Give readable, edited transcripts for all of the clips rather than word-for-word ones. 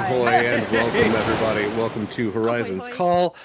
Ahoy and welcome everybody. Welcome to Horizon's Ahoy. Call.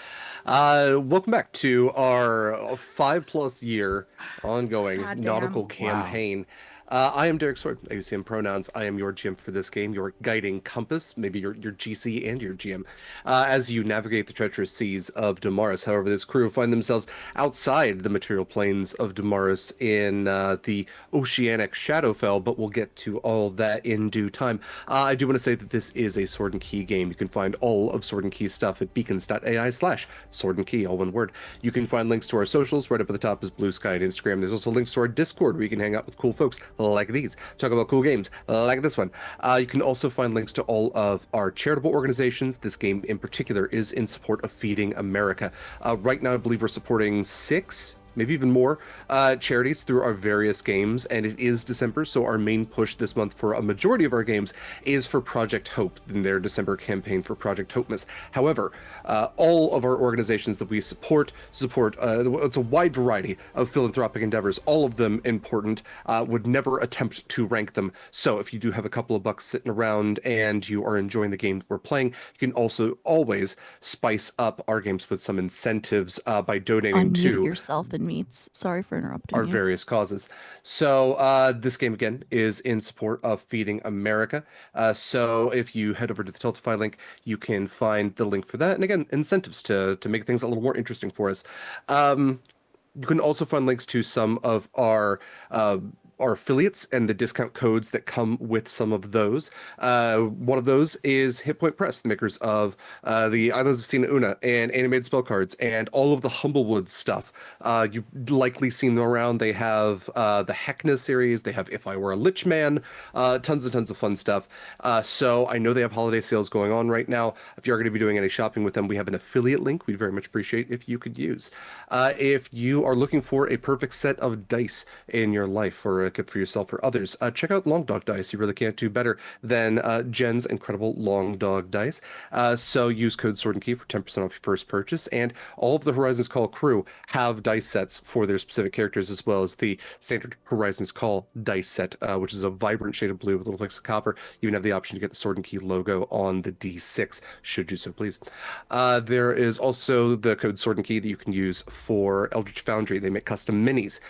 Welcome back to our 5+ year ongoing Goddamn. nautical Wow. campaign. I am Derek Sword. I use him pronouns. I am your GM for this game, your guiding compass, maybe your GC and your GM, as you navigate the treacherous seas of Damaris. However, this crew find themselves outside the material planes of Damaris in the oceanic Shadowfell, but we'll get to all that in due time. I do want to say that this is a Sword and Key game. You can find all of Sword and Key stuff at beacons.ai/Sword and Key, all one word. You can find links to our socials. Right up at the top is BlueSky and Instagram. There's also links to our Discord where you can hang out with cool folks like these, talk about cool games like this one. You can also find links to all of our charitable organizations. This game in particular is in support of Feeding America. Right now, I believe we're supporting 6, maybe even more, charities through our various games, and it is December, so our main push this month for a majority of our games is for Project Hope in their December campaign for Project Hopeness. However, all of our organizations that we support, it's a wide variety of philanthropic endeavors, all of them important, would never attempt to rank them. So if you do have a couple of bucks sitting around and you are enjoying the game we're playing, you can also always spice up our games with some incentives by donating Unmute to yourself and meets. Sorry for interrupting our you. various causes. So this game again is in support of Feeding America. So if you head over to the Tiltify link, you can find the link for that. And again, incentives to make things a little more interesting for us. You can also find links to some of our affiliates and the discount codes that come with some of those. One of those is Hit Point Press, the makers of the Islands of Sina Una and animated spell cards and all of the Humblewood stuff. You've likely seen them around. They have the Heckna series. They have If I Were a Lich Man. Tons and tons of fun stuff. So I know they have holiday sales going on right now. If you're going to be doing any shopping with them, we have an affiliate link we'd very much appreciate if you could use. If you are looking for a perfect set of dice in your life or a gift for yourself or others, check out Long Dog Dice. You really can't do better than Jenn's incredible Long Dog Dice. So use code Sword and Key for 10% off your first purchase, and all of the Horizons Call crew have dice sets for their specific characters, as well as the standard Horizons Call dice set, which is a vibrant shade of blue with little flecks of copper. You even have the option to get the Sword and Key logo on the D6, should you so please. There is also the code Sword and Key that you can use for Eldritch Foundry. They make custom minis.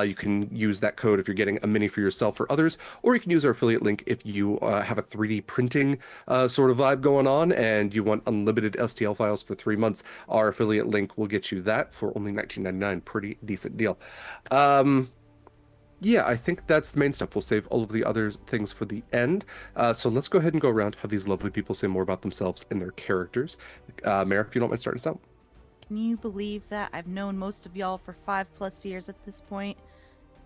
You can use that code if you're getting a mini for yourself or others, or you can use our affiliate link if you have a 3D printing sort of vibe going on and you want unlimited STL files for 3 months. Our affiliate link will get you that for only $19.99. Pretty decent deal. Yeah, I think that's the main stuff. We'll save all of the other things for the end. So let's go ahead and go around, have these lovely people say more about themselves and their characters. Mare, if you don't mind starting us out. Can you believe that I've known most of y'all for 5+ years at this point,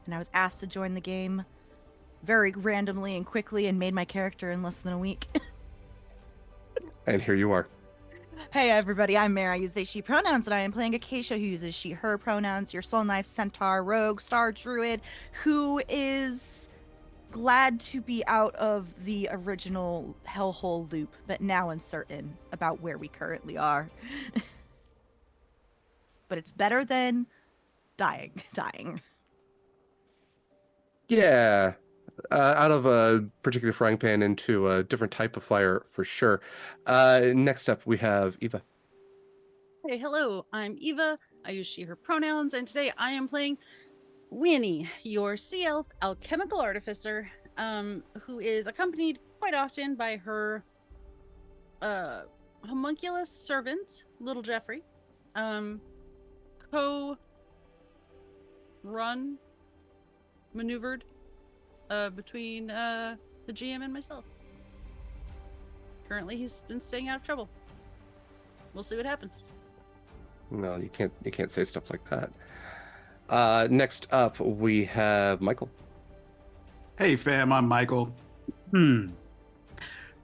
and I was asked to join the game very randomly and quickly and made my character in less than a week? And here you are. Hey everybody, I'm Mare. I use they, she pronouns, and I am playing Acacia, who uses she, her pronouns, your soul knife, centaur, rogue, star druid, who is glad to be out of the original hellhole loop, but now uncertain about where we currently are. But it's better than dying. Yeah, out of a particular frying pan into a different type of fire for sure. Next up, we have Eva. Hey, hello, I'm Eva. I use she, her pronouns, and today I am playing Winnie, your sea elf alchemical artificer, who is accompanied quite often by her homunculus servant, little Jeffrey, maneuvered between the GM and myself. Currently, he's been staying out of trouble. We'll see what happens. No, you can't say stuff like that. Next up, we have Mikyl. Hey fam, I'm Mikyl.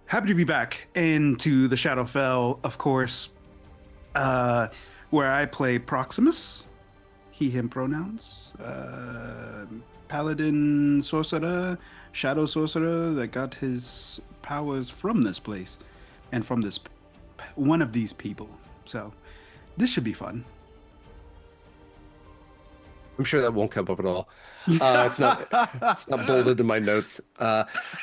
Happy to be back into the Shadowfell, of course, where I play Proximus, he, him pronouns, paladin sorcerer, shadow sorcerer that got his powers from this place and from this one of these people. So this should be fun. I'm sure that won't come up at all. It's not bolded in my notes.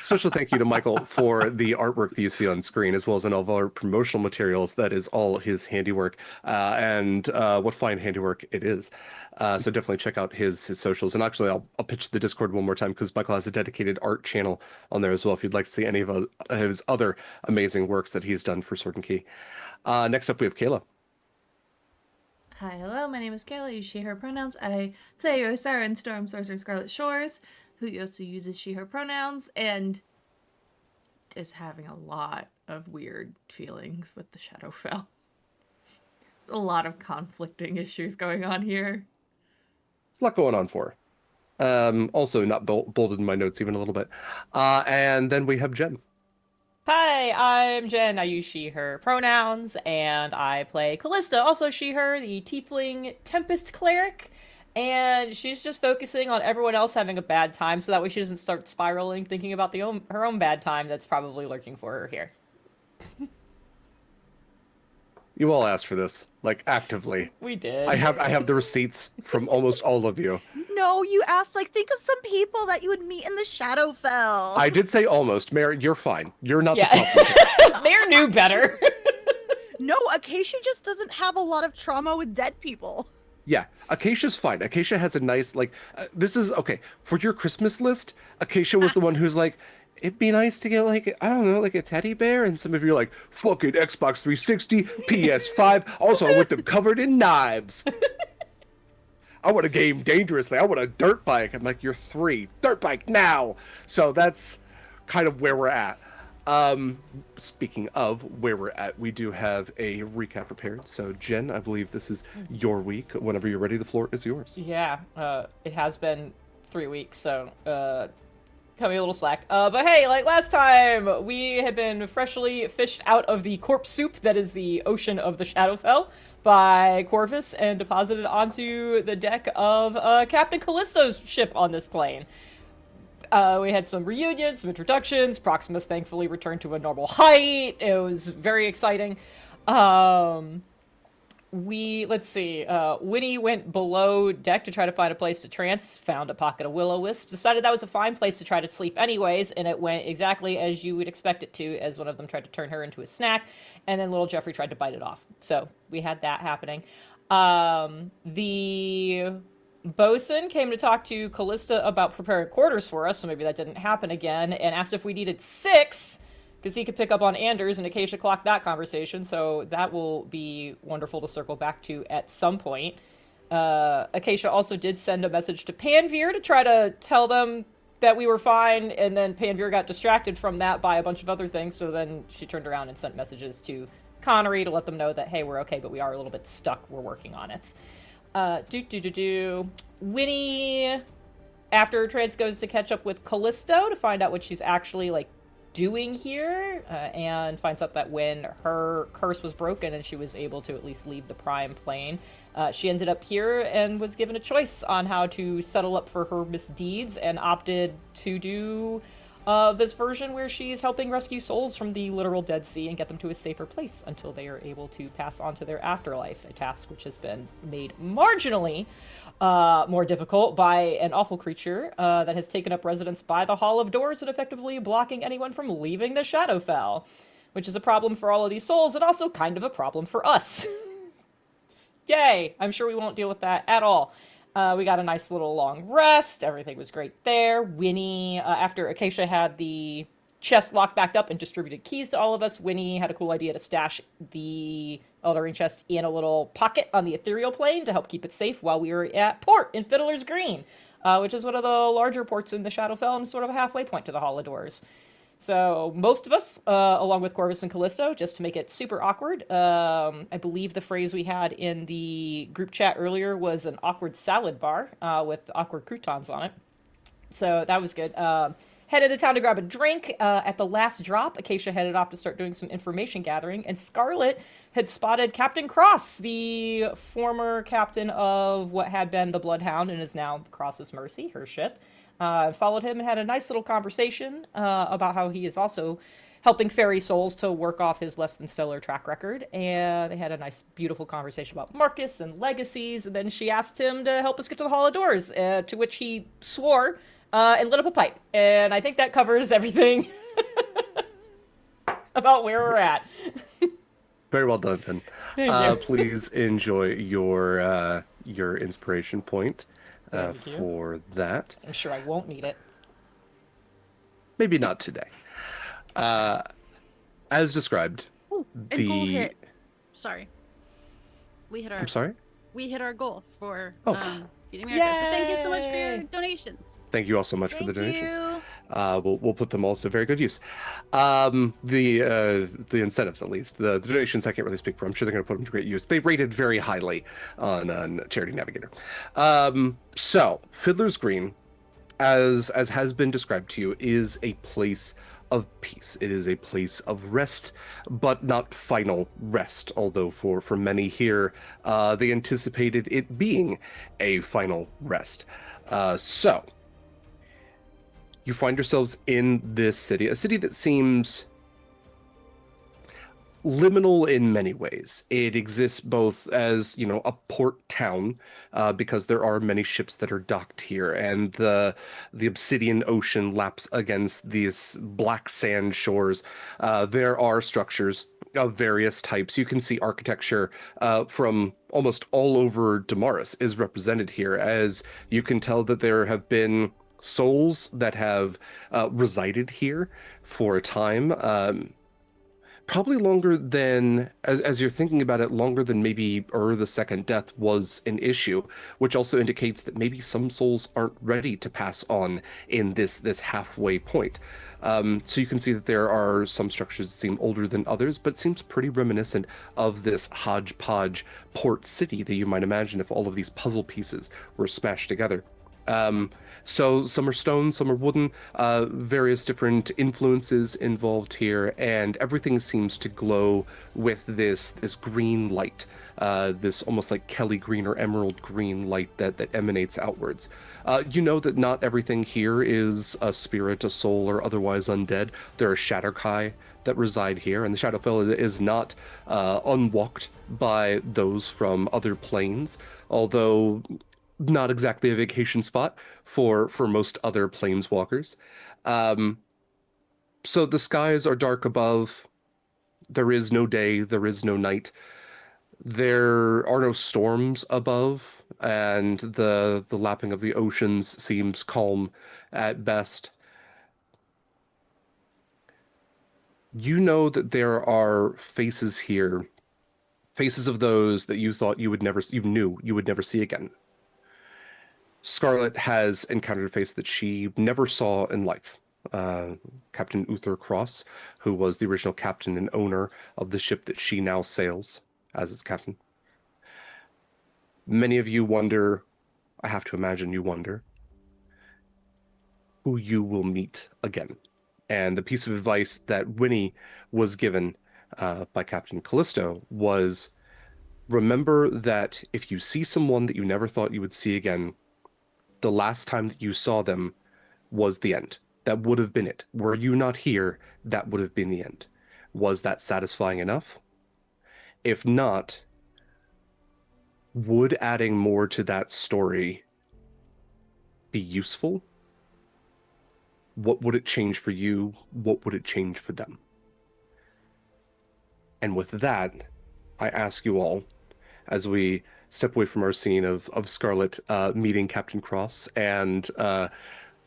Special thank you to Mikyl for the artwork that you see on screen, as well as in all of our promotional materials. That is all his handiwork, and what fine handiwork it is. So definitely check out his socials. And actually, I'll pitch the Discord one more time because Mikyl has a dedicated art channel on there as well. If you'd like to see any of his other amazing works that he's done for Sword and Key. Next up, we have Kaila. Hi, hello, my name is Kaila, use she, her pronouns. I play Rosara in Storm Sorcerer Scarlett Shores, who also uses she, her pronouns, and is having a lot of weird feelings with the Shadowfell. There's a lot of conflicting issues going on here. There's a lot going on for her. Also not bolded in my notes even a little bit. And then we have Jenn. Hi, I'm Jenn. I use she, her pronouns, and I play Kallista, also she, her, the tiefling Tempest cleric. And she's just focusing on everyone else having a bad time so that way she doesn't start spiraling, thinking about her own bad time that's probably lurking for her here. You all asked for this, like actively. We did. I have the receipts from almost all of you. No, you asked, like, think of some people that you would meet in the Shadowfell. I did say almost. Mary, you're fine. You're not Yeah. the problem. Mayor knew better. No, Acacia just doesn't have a lot of trauma with dead people. Yeah, Acacia's fine. Acacia has a nice, like, this is, okay, for your Christmas list, Acacia was the one who's like, it'd be nice to get, like, I don't know, like a teddy bear, and some of you are like, fucking Xbox 360, PS5, also I want them covered in knives. I want to game dangerously. I want a dirt bike. I'm like, you're 3. Dirt bike now. So that's kind of where we're at. Speaking of where we're at, we do have a recap prepared. So Jenn, I believe this is your week. Whenever you're ready, the floor is yours. Yeah, it has been 3 weeks, so cut me a little slack. But hey, like last time, we had been freshly fished out of the corpse soup that is the ocean of the Shadowfell by Corvus and deposited onto the deck of Captain Callisto's ship on this plane. We had some reunions, some introductions. Proximus thankfully returned to a normal height. It was very exciting. Let's see, Winnie went below deck to try to find a place to trance, found a pocket of will-o-wisps, decided that was a fine place to try to sleep anyways, and it went exactly as you would expect it to, as one of them tried to turn her into a snack, and then little Jeffrey tried to bite it off. So we had that happening. The bosun came to talk to Kallista about preparing quarters for us, so maybe that didn't happen again, and asked if we needed 6, because he could pick up on Anders, and Acacia clocked that conversation, so that will be wonderful to circle back to at some point. Acacia also did send a message to Panveer to try to tell them that we were fine, and then Panveer got distracted from that by a bunch of other things, so then she turned around and sent messages to Connery to let them know that, hey, we're okay, but we are a little bit stuck, we're working on it. Winnie, after trance, goes to catch up with Callisto to find out what she's actually, like, doing here, and finds out that when her curse was broken and she was able to at least leave the Prime plane, she ended up here and was given a choice on how to settle up for her misdeeds and opted to do this version where she's helping rescue souls from the literal Dead Sea and get them to a safer place until they are able to pass on to their afterlife, a task which has been made marginally more difficult by an awful creature that has taken up residence by the Hall of Doors and effectively blocking anyone from leaving the Shadowfell, which is a problem for all of these souls and also kind of a problem for us. Yay! I'm sure we won't deal with that at all. We got a nice little long rest. Everything was great there. Winnie, after Acacia had the chest locked back up and distributed keys to all of us, Winnie had a cool idea to stash the Elder Ring chest in a little pocket on the ethereal plane to help keep it safe while we were at port in Fiddler's Green, which is one of the larger ports in the Shadowfell and sort of a halfway point to the Hall of Doors. So most of us, along with Corvus and Callisto, just to make it super awkward, I believe the phrase we had in the group chat earlier was an awkward salad bar with awkward croutons on it. So that was good. Headed to town to grab a drink. At the last drop, Acacia headed off to start doing some information gathering, and Scarlett had spotted Captain Cross, the former captain of what had been the Bloodhound and is now Cross's Mercy, her ship. Followed him and had a nice little conversation about how he is also helping fairy souls to work off his less than stellar track record. And they had a nice, beautiful conversation about Marcus and legacies. And then she asked him to help us get to the Hall of Doors, to which he swore and lit up a pipe. And I think that covers everything about where we're at. Very well done, Jen. Thank you. Please enjoy your inspiration point Thank you. for that. I'm sure I won't need it. Maybe not today. As described, And goal hit. Sorry. We hit our I'm sorry? we hit our goal for Oh. Feeding America. So thank you so much for your Yay! donations. Thank you all so much for the Thank donations. you. We'll put them all to very good use. The incentives, at least. The donations I can't really speak for. I'm sure they're going to put them to great use. They rated very highly on Charity Navigator. So, Fiddler's Green, as has been described to you, is a place of peace. It is a place of rest, but not final rest. Although for many here, they anticipated it being a final rest. So, you find yourselves in this city, a city that seems liminal in many ways. It exists both as, a port town, because there are many ships that are docked here, and the obsidian ocean laps against these black sand shores. There are structures of various types. You can see architecture from almost all over Damaris is represented here, as you can tell that there have been souls that have resided here for a time. Probably longer than, as you're thinking about it, longer than maybe the Second Death was an issue, which also indicates that maybe some souls aren't ready to pass on in this halfway point. So you can see that there are some structures that seem older than others, but it seems pretty reminiscent of this hodgepodge port city that you might imagine if all of these puzzle pieces were smashed together. So some are stone, some are wooden, various different influences involved here, and everything seems to glow with this green light, this almost like Kelly green or emerald green light that emanates outwards. You know that not everything here is a spirit, a soul, or otherwise undead. There are Shatterkai that reside here, and the Shadowfell is not unwalked by those from other planes, although not exactly a vacation spot for most other planeswalkers. So the skies are dark above. There is no day, there is no night. There are no storms above, and the lapping of the oceans seems calm at best. You know that there are faces here, faces of those that you thought you knew you would never see again. Scarlett has encountered a face that she never saw in life. Captain Uther Cross, who was the original captain and owner of the ship that she now sails as its captain. Many of you wonder, I have to imagine you wonder, who you will meet again. And the piece of advice that Winnie was given by Captain Kallista was, remember that if you see someone that you never thought you would see again, the last time that you saw them was the end. That would have been it. Were you not here, that would have been the end. Was that satisfying enough? If not, would adding more to that story be useful? What would it change for you? What would it change for them? And with that, I ask you all, as we step away from our scene of Scarlett meeting Captain Cross and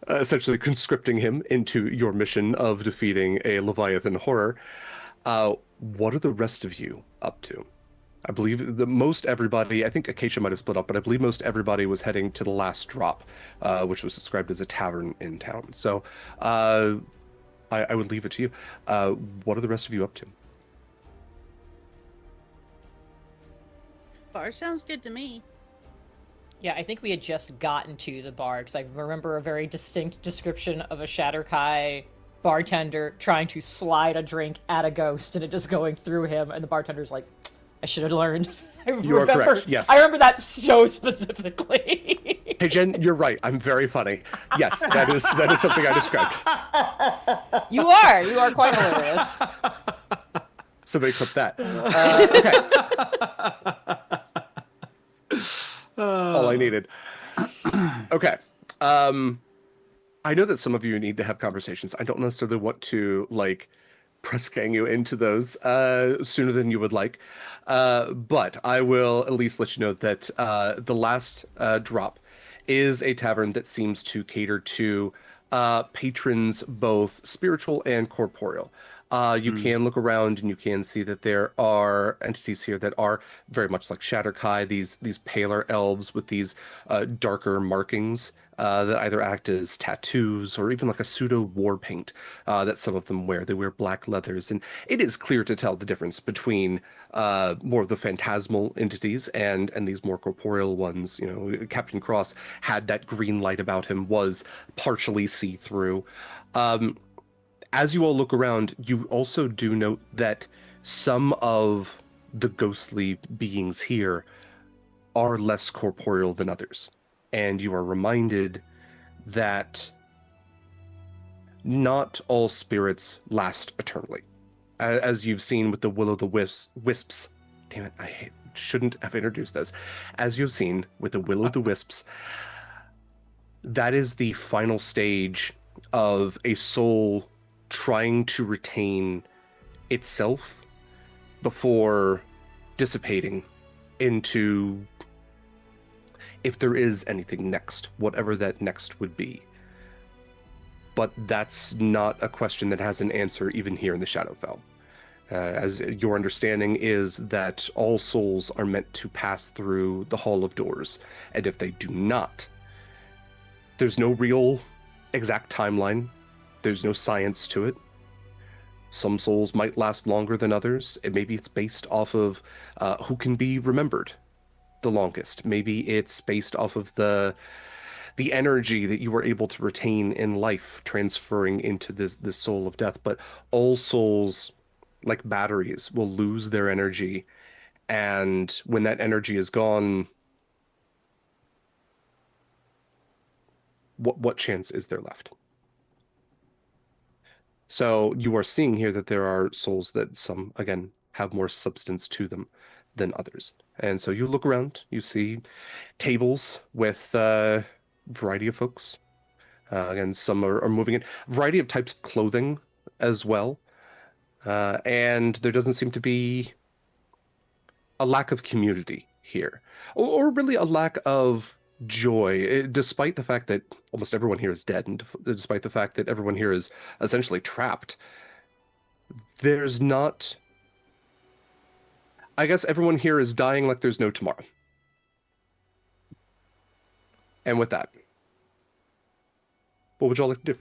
essentially conscripting him into your mission of defeating a Leviathan horror, what are the rest of you up to? I believe that most everybody, I think Acacia might have split up, but I believe most everybody was heading to the last drop, which was described as a tavern in town. So I would leave it to you. What are the rest of you up to? Bar sounds good to me. Yeah, I think we had just gotten to the bar, because I remember a very distinct description of a Shatterkai bartender trying to slide a drink at a ghost and it just going through him, and the bartender's like, I should have learned. You are correct, yes. I remember that so specifically. Hey, Jen, you're right. I'm very funny. Yes, that is something I described. You are quite hilarious. Somebody clip that. Okay. All I needed. Okay. I know that some of you need to have conversations. I don't necessarily want to press gang you into those sooner than you would like, but I will at least let you know that the last drop is a tavern that seems to cater to patrons both spiritual and corporeal. You can look around and you can see that there are entities here that are very much like Shatterkai, these paler elves with these darker markings that either act as tattoos or even like a pseudo war paint that some of them wear. They wear black leathers, and it is clear to tell the difference between more of the phantasmal entities and these more corporeal ones. You know, Captain Cross had that green light about him, was partially see-through. As you all look around, you also do note that some of the ghostly beings here are less corporeal than others. And you are reminded that not all spirits last eternally. As you've seen with the Will-o'-the-Wisps. Damn it, shouldn't have introduced those. As you've seen with the Will-o'-the-Wisps, that is the final stage of a soul trying to retain itself before dissipating into, if there is anything next, whatever that next would be. But that's not a question that has an answer even here in the Shadowfell. As your understanding is that all souls are meant to pass through the Hall of Doors, and if they do not, there's no real exact timeline. There's no science to it. Some souls might last longer than others. Maybe it's based off of who can be remembered the longest. Maybe it's based off of the energy that you were able to retain in life, transferring into this soul of death. But all souls, like batteries, will lose their energy, and when that energy is gone, what chance is there left? So you are seeing here that there are souls that some, again, have more substance to them than others. And so you look around, you see tables with a variety of folks. Again, some are moving in. Variety of types of clothing as well. And there doesn't seem to be a lack of community here. Or really a lack of joy, despite the fact that almost everyone here is dead, and despite the fact that everyone here is essentially trapped. There's not... I guess everyone here is dying like there's no tomorrow. And with that, what would y'all like to do?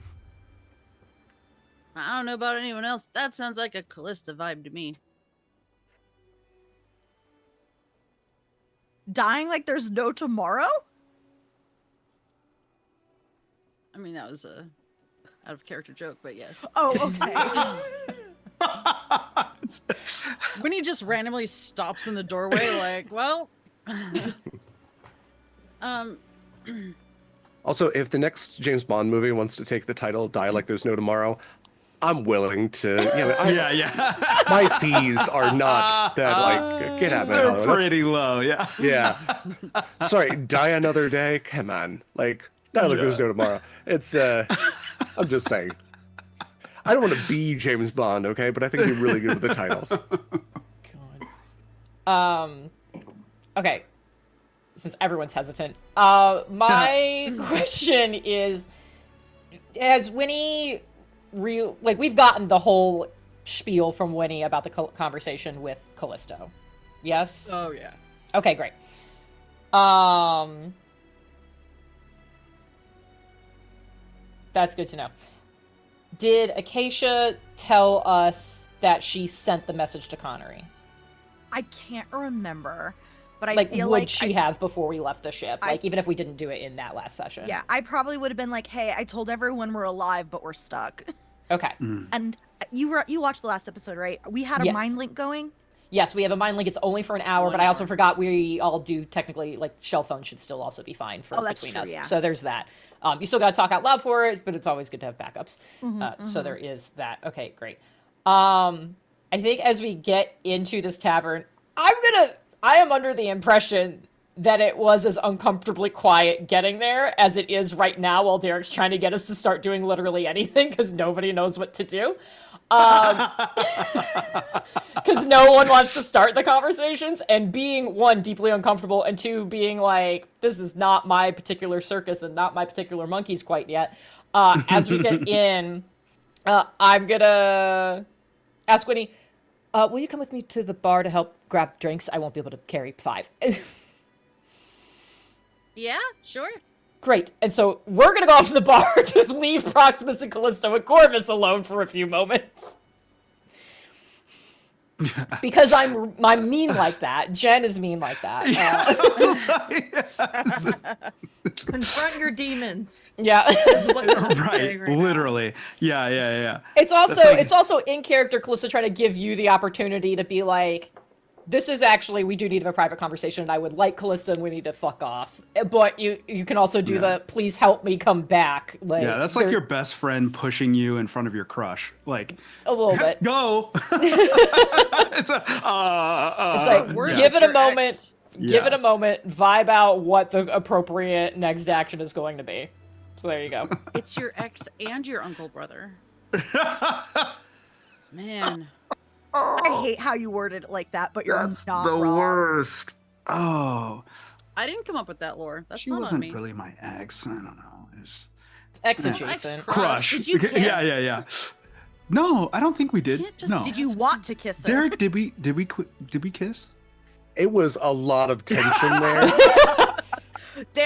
I don't know about anyone else. That sounds like a Kallista vibe to me. Dying like there's no tomorrow? I mean, that was a out of character joke, but yes. Oh, okay. When he just randomly stops in the doorway, like, well, Also, if the next James Bond movie wants to take the title "Die Like There's No Tomorrow," I'm willing to. Yeah. My fees are not that like. Get at me. They're Hollywood. pretty low, yeah. Yeah. Sorry, Die Another Day. Come on, like Die Like There's No Tomorrow. It's. I'm just saying. I don't want to be James Bond, okay? But I think you're really good with the titles. God. Okay. Since everyone's hesitant, my question is: has Winnie we've gotten the whole spiel from Winnie about the conversation with Callisto? Yes. oh yeah. Okay, great. That's good to know. Did Acacia tell us that she sent the message to Connery? I can't remember, but I Like, feel would like she have before we left the ship? I- Like, even if we didn't do it in that last session? Yeah, I probably would have been like, "Hey, I told everyone we're alive, but we're stuck." Okay. And you watched the last episode, right? We had a Yes. mind link going. Yes, we have a mind link. It's only for an hour, 1 but I also hour. forgot we all do technically, like, shell phone should still also be fine for Oh, that's between true, us. yeah. So there's that. You still got to talk out loud for it, but it's always good to have backups. Mm-hmm, So there is that. Okay, great. I think as we get into this tavern, I am under the impression that it was as uncomfortably quiet getting there as it is right now while Derek's trying to get us to start doing literally anything because nobody knows what to do. Because no one wants to start the conversations, and being, one, deeply uncomfortable, and two, being like, this is not my particular circus and not my particular monkeys quite yet. As we get in, I'm gonna ask Winnie, will you come with me to the bar to help grab drinks? I won't be able to carry 5. Yeah, sure. Great. And so we're gonna go off to the bar to leave Proximus and Kallista and Corvus alone for a few moments. Because I'm mean like that. Jenn is mean like that. Confront your demons. Yeah. What you have to say Right, now. literally. Yeah. It's also That's like- it's also in character Kallista trying to give you the opportunity to be like, this is actually, we do need to have a private conversation, and I would like Kallista and we need to fuck off. But you can also do the please help me come back. Like, Yeah, that's like there- your best friend pushing you in front of your crush. Like, a little bit. go. It's a. It's like, Words give with it a your moment. ex. Give Yeah. it a moment. Vibe out what the appropriate next action is going to be. So there you go. It's your ex and your uncle brother. Man. I hate how you worded it like that, but you're That's not the wrong. worst. Oh, I didn't come up with that lore. That's she not on wasn't me. really my ex. I don't know. It's It's ex adjacent. crush. Did you kiss? Yeah. No, I don't think we did. can't just- No. Did you want to kiss her? Derek, did we kiss? It was a lot of tension there.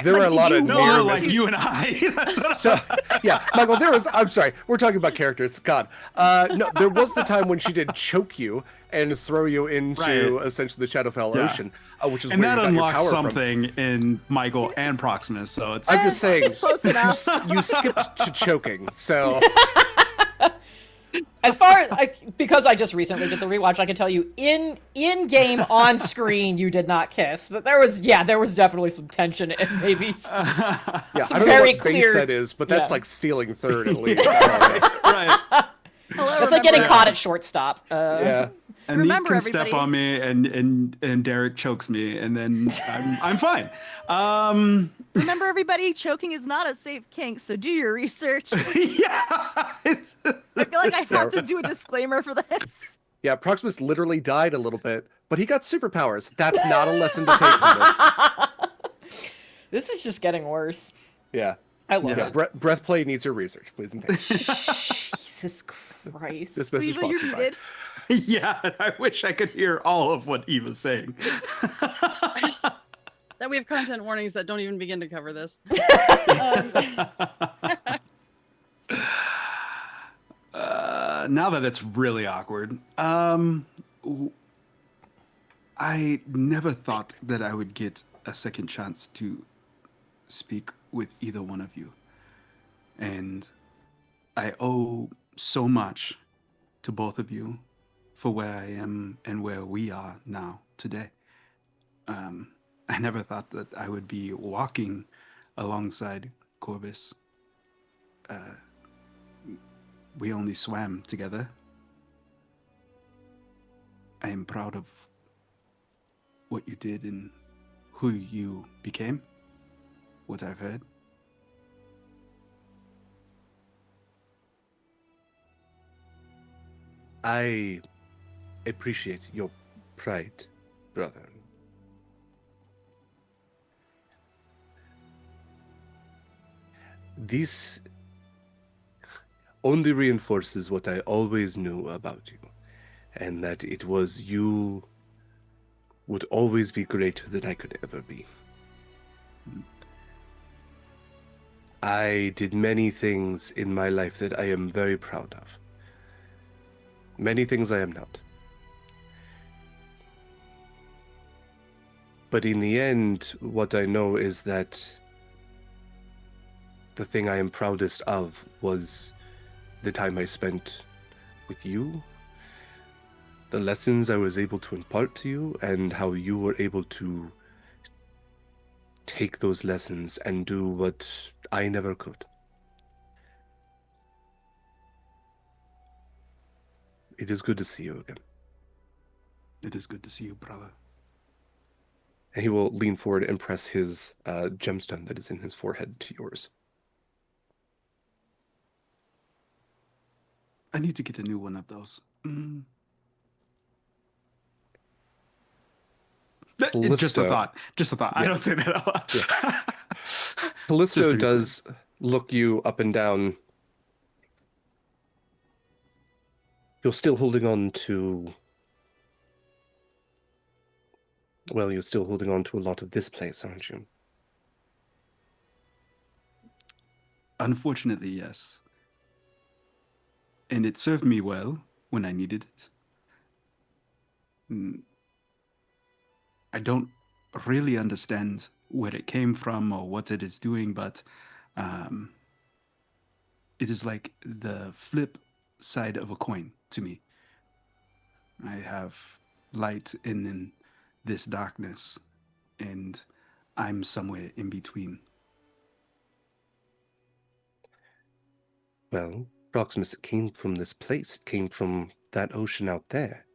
There were a did lot you of No, near want like to- you and I. That's what So, yeah, Michael, I'm sorry, we're talking about characters. God. No, there was the time when she did choke you and throw you into Right. essentially the Shadowfell Yeah. Ocean, which is and where that you got your unlocks power something in Mikyl and Proximus. So it's from. I'm just saying, Close enough. you skipped to choking, so As far as because I just recently did the rewatch, I can tell you in game on screen you did not kiss, but there was definitely some tension and maybe yeah, It's I don't know very what clear- base that is, but that's yeah. like stealing third at least. right. Hello, it's like getting remember- caught at shortstop. Yeah. And Remember, Neat can step everybody- on me, and Derek chokes me, and then I'm fine. Remember, everybody, choking is not a safe kink, so do your research. Yeah, it's I feel like I have to do a disclaimer for this. Yeah, Proximus literally died a little bit, but he got superpowers. That's not a lesson to take from this. This is just getting worse. Yeah. I love Yeah, it. breath play needs your research, please and thank you. Jesus Christ. This message Weasel, you're sponsored by. muted. yeah. And I wish I could hear all of what Eva's saying. That we have content warnings that don't even begin to cover this. Now that it's really awkward, I never thought that I would get a second chance to speak with either one of you. And I owe so much to both of you for where I am and where we are now today. I never thought that I would be walking alongside Corvus. We only swam together. I am proud of what you did and who you became, what I've heard. I appreciate your pride, brother. This only reinforces what I always knew about you, and that it was you would always be greater than I could ever be. I did many things in my life that I am very proud of. Many things I am not. But in the end, what I know is that the thing I am proudest of was the time I spent with you the lessons I was able to impart to you and how you were able to take those lessons and do what I never could. It is good to see you again. It is good to see you, brother. And he will lean forward and press his gemstone that is in his forehead to yours. I need to get a new one of those. Just a Kallista. thought. Just a thought. I Yeah. don't say that out loud. Yeah. Just Callisto to be does look you up and down. You're still holding on to... Well, you're still holding on to a lot of this place, aren't you? Unfortunately, yes. And it served me well when I needed it. I don't really understand where it came from or what it is doing, but it is like the flip side of a coin to me. I have light and then this darkness, and I'm somewhere in between. Well, Proximus, it came from this place. It came from that ocean out there.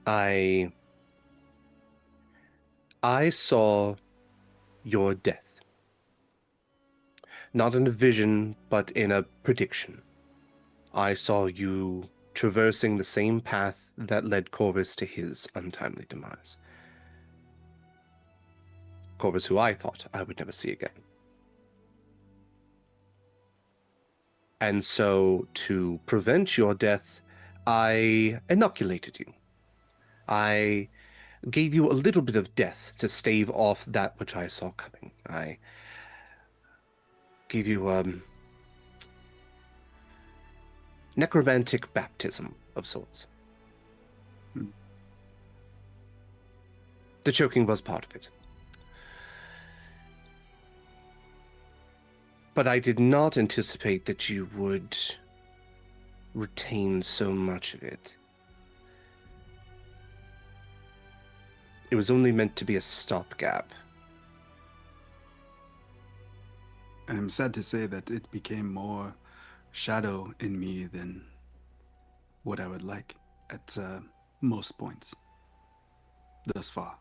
I saw your death. Not in a vision, but in a prediction. I saw you traversing the same path that led Corvus to his untimely demise. Corvus, who I thought I would never see again. And so, to prevent your death, I inoculated you. I gave you a little bit of death to stave off that which I saw coming. I gave you, necromantic baptism of sorts. The choking was part of it. But I did not anticipate that you would retain so much of it. It was only meant to be a stopgap. And I'm sad to say that it became more shadow in me than what I would like at most points thus far.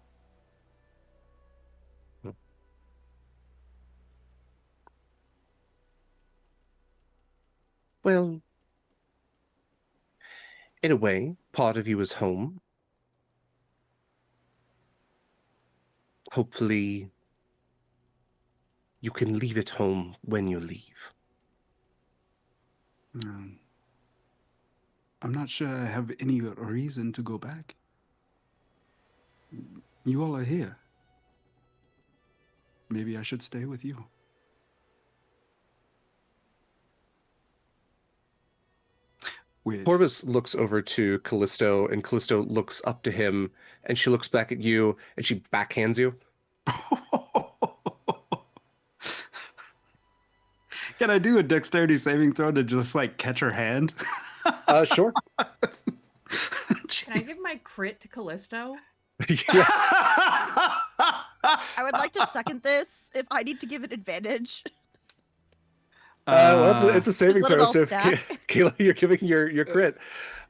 Well, in a way, part of you is home. Hopefully, you can leave it home when you leave. I'm not sure I have any reason to go back. You all are here. Maybe I should stay with you. Weird. Corvus looks over to Callisto, and Callisto looks up to him, and she looks back at you, and she backhands you. Can I do a dexterity saving throw to just like catch her hand? Sure. Can I give my crit to Callisto? Yes. I would like to second this if I need to give it advantage. Well, it's a saving Just let it throw, all so stack. Kayla, you're giving your crit.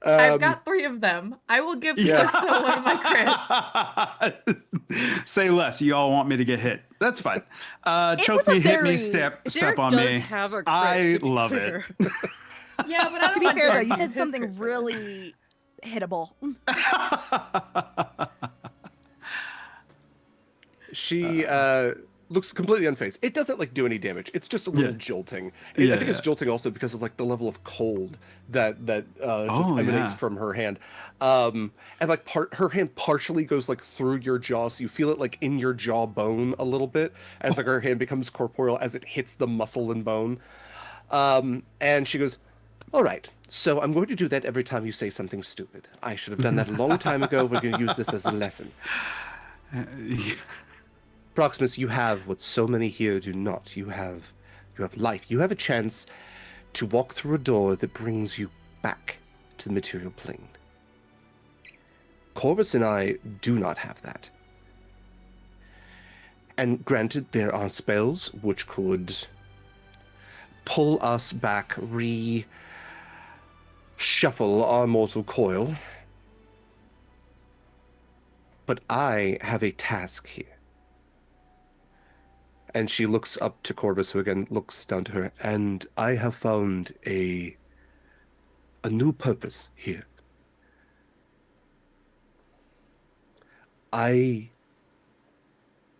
I've got 3 of them. I will give Callisto one of my crits. Say less. You all want me to get hit. That's fine. Choke was a me, hit me, very- step Derek on does me. have a crit, I to be love clear. it. Yeah, but I don't To be want fair, though, Derek you to said use his something crit for it. really hittable. She looks completely unfazed. It doesn't like do any damage. It's just a little Yeah. jolting. Yeah, I think it's yeah. jolting also because of like the level of cold that just Oh, emanates yeah. from her hand. And like her hand partially goes like through your jaw, so you feel it like in your jawbone a little bit as like her hand becomes corporeal as it hits the muscle and bone. And she goes, "All right, so I'm going to do that every time you say something stupid. I should have done that a long time ago. We're going to use this as a lesson. Proximus, you have what so many here do not. You have life. You have a chance to walk through a door that brings you back to the material plane. Corvus and I do not have that. And granted, there are spells which could pull us back, shuffle our mortal coil. But I have a task here. And she looks up to Corvus, who again looks down to her, and I have found a new purpose here. I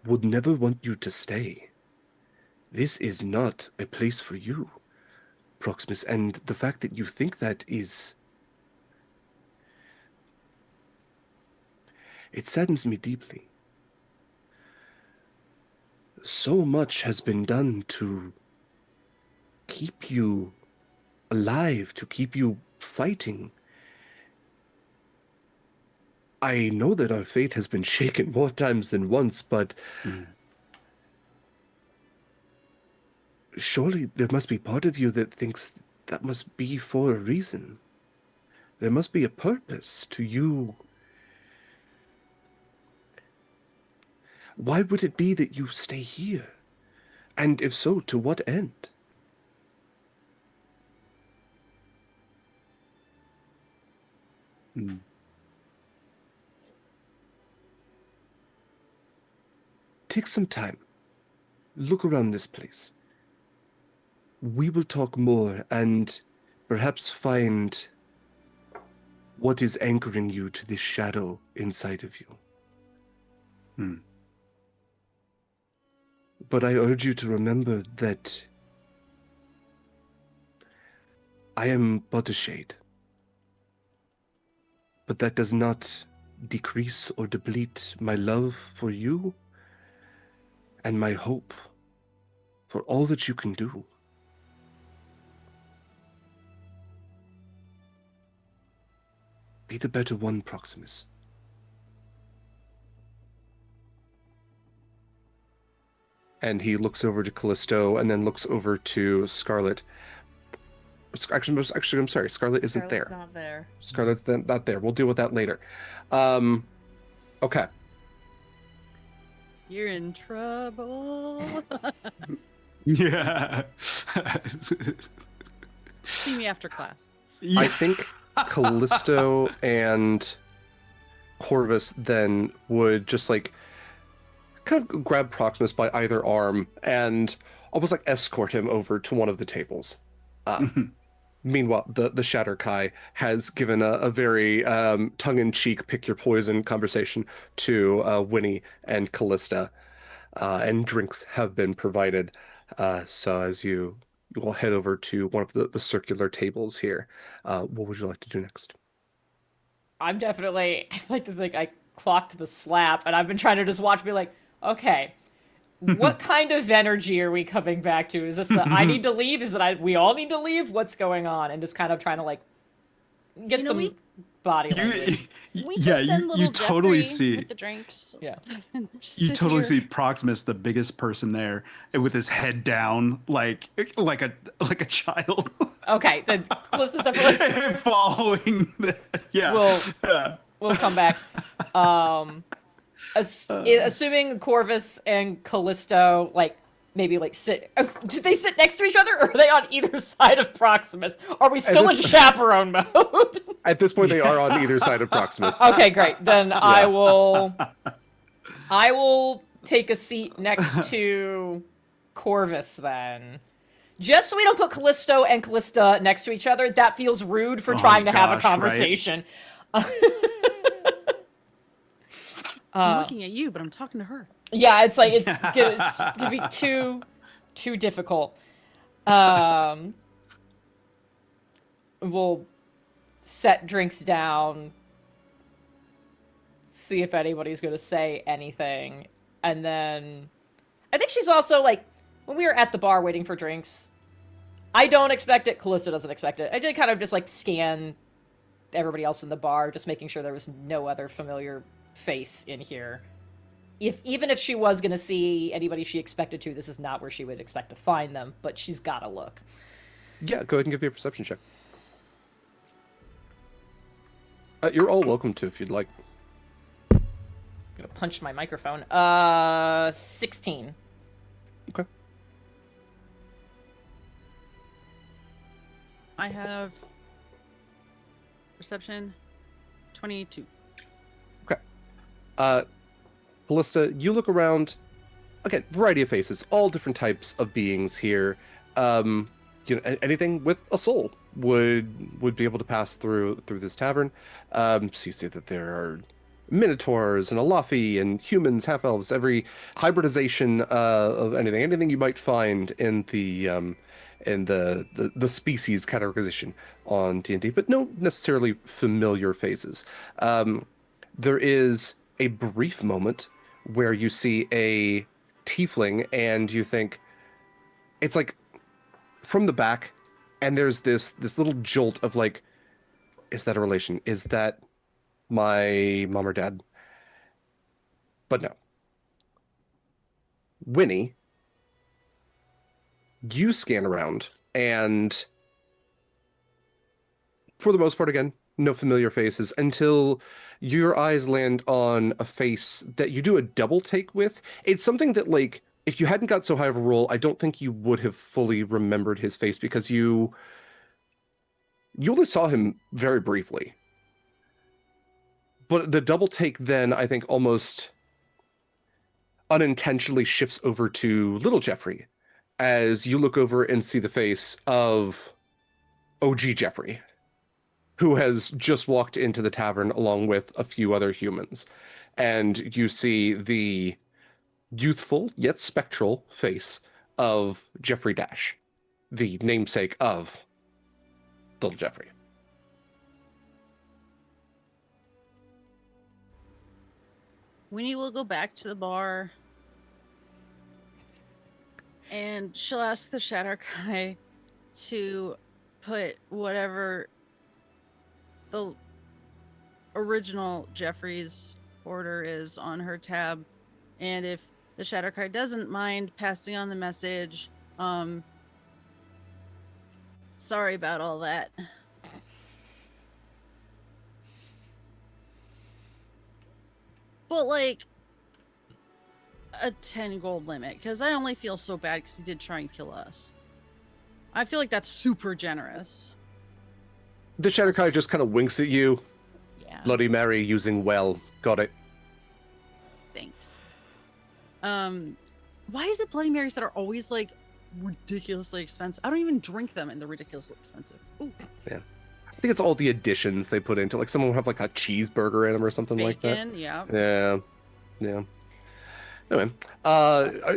would never want you to stay. This is not a place for you, Proximus, and the fact that you think that is... It saddens me deeply. So much has been done to keep you alive, to keep you fighting. I know that our fate has been shaken more times than once, but surely there must be part of you that thinks that must be for a reason. There must be a purpose to you. Why would it be that you stay here? And if so, to what end? Take some time. Look around this place. We will talk more and perhaps find what is anchoring you to this shadow inside of you. But I urge you to remember that I am but a shade. But that does not decrease or deplete my love for you and my hope for all that you can do. Be the better one, Proximus. And he looks over to Callisto and then looks over to Scarlett. Actually, I'm sorry. Scarlett isn't there. Scarlett's not there. Scarlett's not there. We'll deal with that later. Okay. You're in trouble. Yeah. See me after class. I think Callisto and Corvus then would just like kind of grab Proximus by either arm and almost like escort him over to one of the tables. Meanwhile, the Shatter Kai has given a very tongue-in-cheek pick your poison conversation to Winnie and Kallista, and drinks have been provided. So as you will head over to one of the circular tables here, what would you like to do next? I'd like to think I clocked the slap, and I've been trying to just watch, be like, okay, what kind of energy are we coming back to? Is this I need to leave? Is it we all need to leave? What's going on? And just kind of trying to like get some body language. We can send little you totally Jeffrey see with the drinks. Yeah. you totally see Proximus, the biggest person there, and with his head down, like a child. Okay, then Callista's definitely following. We'll come back. Assuming Corvus and Callisto maybe sit. Did they sit next to each other, or are they on either side of Proximus? Are we still in chaperone mode? At this point, they are on either side of Proximus. Okay, great. Then I will take a seat next to Corvus then. Just so we don't put Callisto and Kallista next to each other. That feels rude for trying to have a conversation. Right? I'm looking at you, but I'm talking to her. Yeah, it's gonna be too difficult. We'll set drinks down, see if anybody's gonna say anything, and then I think she's also when we were at the bar waiting for drinks. I don't expect it. Kallista doesn't expect it. I did kind of just scan everybody else in the bar, just making sure there was no other familiar face in here. Even if she was going to see anybody she expected to, this is not where she would expect to find them, but she's got to look. Yeah, go ahead and give me a perception check. You're all welcome to if you'd like. I'm gonna punch my microphone. 16. Okay. I have perception 22. Kallista, you look around. Again, variety of faces, all different types of beings here. Anything with a soul would be able to pass through this tavern. So you see that there are minotaurs and Alafi and humans, half elves, every hybridization of anything you might find in the species categorization on D&D, but no necessarily familiar faces. There is a brief moment where you see a tiefling and you think it's like from the back, and there's this little jolt of like, is that a relation? Is that my mom or dad? But no. Winnie, you scan around, and for the most part, again, no familiar faces until your eyes land on a face that you do a double take with. It's something that, like, if you hadn't got so high of a roll, I don't think you would have fully remembered his face because you only saw him very briefly. But the double take then, I think, almost unintentionally shifts over to little Jeffrey as you look over and see the face of OG Jeffrey, who has just walked into the tavern along with a few other humans. And you see the youthful yet spectral face of Jeffrey Dash, the namesake of little Jeffrey. Winnie will go back to the bar and she'll ask the Shatter Guy to put whatever the original Jeffrey's order is on her tab. And if the Shatter Guy doesn't mind passing on the message, sorry about all that. But like a 10 gold limit, because I only feel so bad because he did try and kill us. I feel like that's super generous. The Shatterkai just kind of winks at you. Yeah. Bloody Mary using well. Got it. Thanks. Why is it Bloody Marys that are always like ridiculously expensive? I don't even drink them and they're ridiculously expensive. Ooh. Yeah. I think it's all the additions they put into, like, someone will have like a cheeseburger in them or something like that. Bacon, yeah. Yeah. Anyway,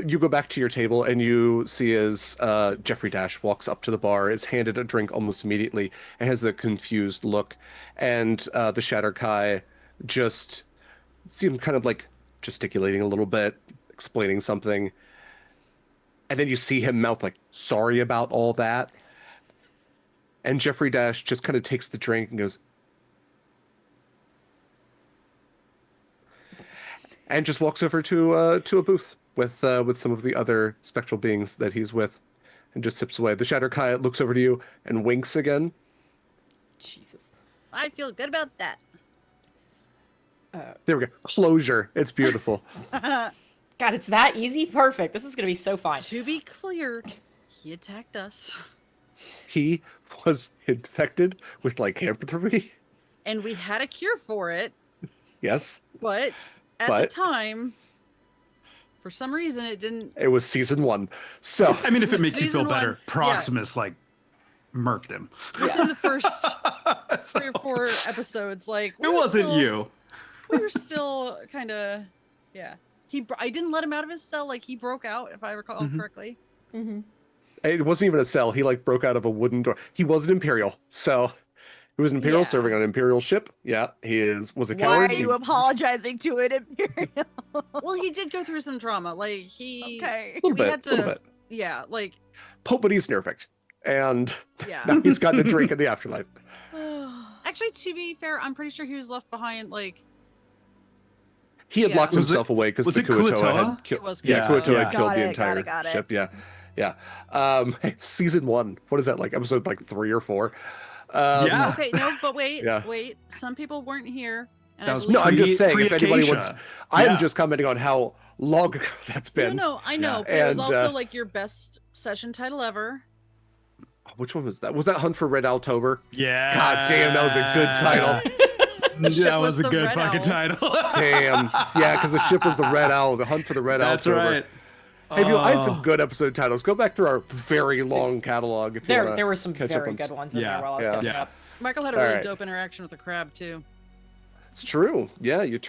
you go back to your table and you see as Jeffrey Dash walks up to the bar, is handed a drink almost immediately, and has a confused look. And the Shatterkai just see him kind of like gesticulating a little bit, explaining something. And then you see him mouth like, sorry about all that. And Jeffrey Dash just kind of takes the drink and goes, and just walks over to a booth with some of the other spectral beings that he's with, and just sips away. The Shatterkai looks over to you and winks again. Jesus. I feel good about that. There we go. Closure. It's beautiful. God, it's that easy? Perfect. This is going to be so fun. To be clear, he attacked us. He was infected with lycanthropy. And we had a cure for it. Yes. But at the time, for some reason, it didn't. It was season 1. So I mean, if it was makes you feel season better, one, Proximus murked him. Within the first So, 3 or 4 episodes, like it wasn't you. We were still kind of, yeah. I didn't let him out of his cell. Like, he broke out, if I recall correctly. Mm-hmm. it wasn't even a cell. He broke out of a wooden door. He was an Imperial, so he was an Imperial Yeah. serving on an Imperial ship. Yeah, was a Why coward. are you apologizing to an Imperial? Well, he did go through some trauma. Like, he. Okay. A little we bit, had little to- bit. Yeah, like, But he's nerfed, and yeah. now he's gotten a drink in the afterlife. Actually, to be fair, I'm pretty sure he was left behind, like, He had Yeah. locked Was it- himself away because was the it Kuatoa Kuatoa? had killed. It was Yeah, Kuatoa. Kuatoa Yeah. had killed Got the it, entire got it. ship. Yeah. Season 1. What is that, like episode 3 or 4? Yeah. Okay, no, but wait, Yeah. wait. Some people weren't here. And That I was believe No, I'm just saying, if anybody Pre-Acacia. wants, I am Yeah. just commenting on how long ago that's been. No, I know, Yeah. but it was And, also like your best session title ever. Which one was that? Was that Hunt for Red October? Yeah. God damn, that was a good title. ship That was was a the good Red fucking Owl. title. Damn. Yeah, because the ship was the Red Owl, the Hunt for the Red That's October. right. Hey, people, I had Oh. some good episode titles. Go back through our very long catalog if you There, wanna there were some catch up very on good ones in Yeah, there while I was yeah. catching Yeah. up. Michael had a All really right. dope interaction with the crab too. It's true. Yeah, you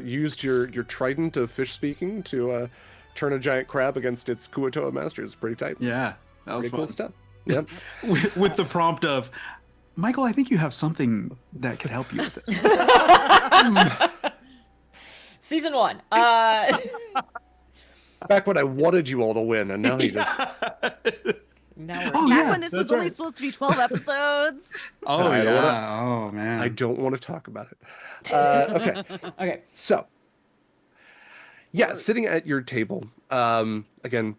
used your trident of fish speaking to turn a giant crab against its Kuotoa masters. Pretty tight. Yeah, that was Pretty cool fun. stuff. Yep. With the prompt of, Michael, I think you have something that could help you with this. Season 1. Back when I wanted you all to win, and now you just Now we're Oh, here. Back yeah, when this was that's only right. supposed to be 12 episodes. Oh, I don't yeah. Oh, man. I don't want to talk about it. Okay. Okay. So, yeah, sitting at your table, again,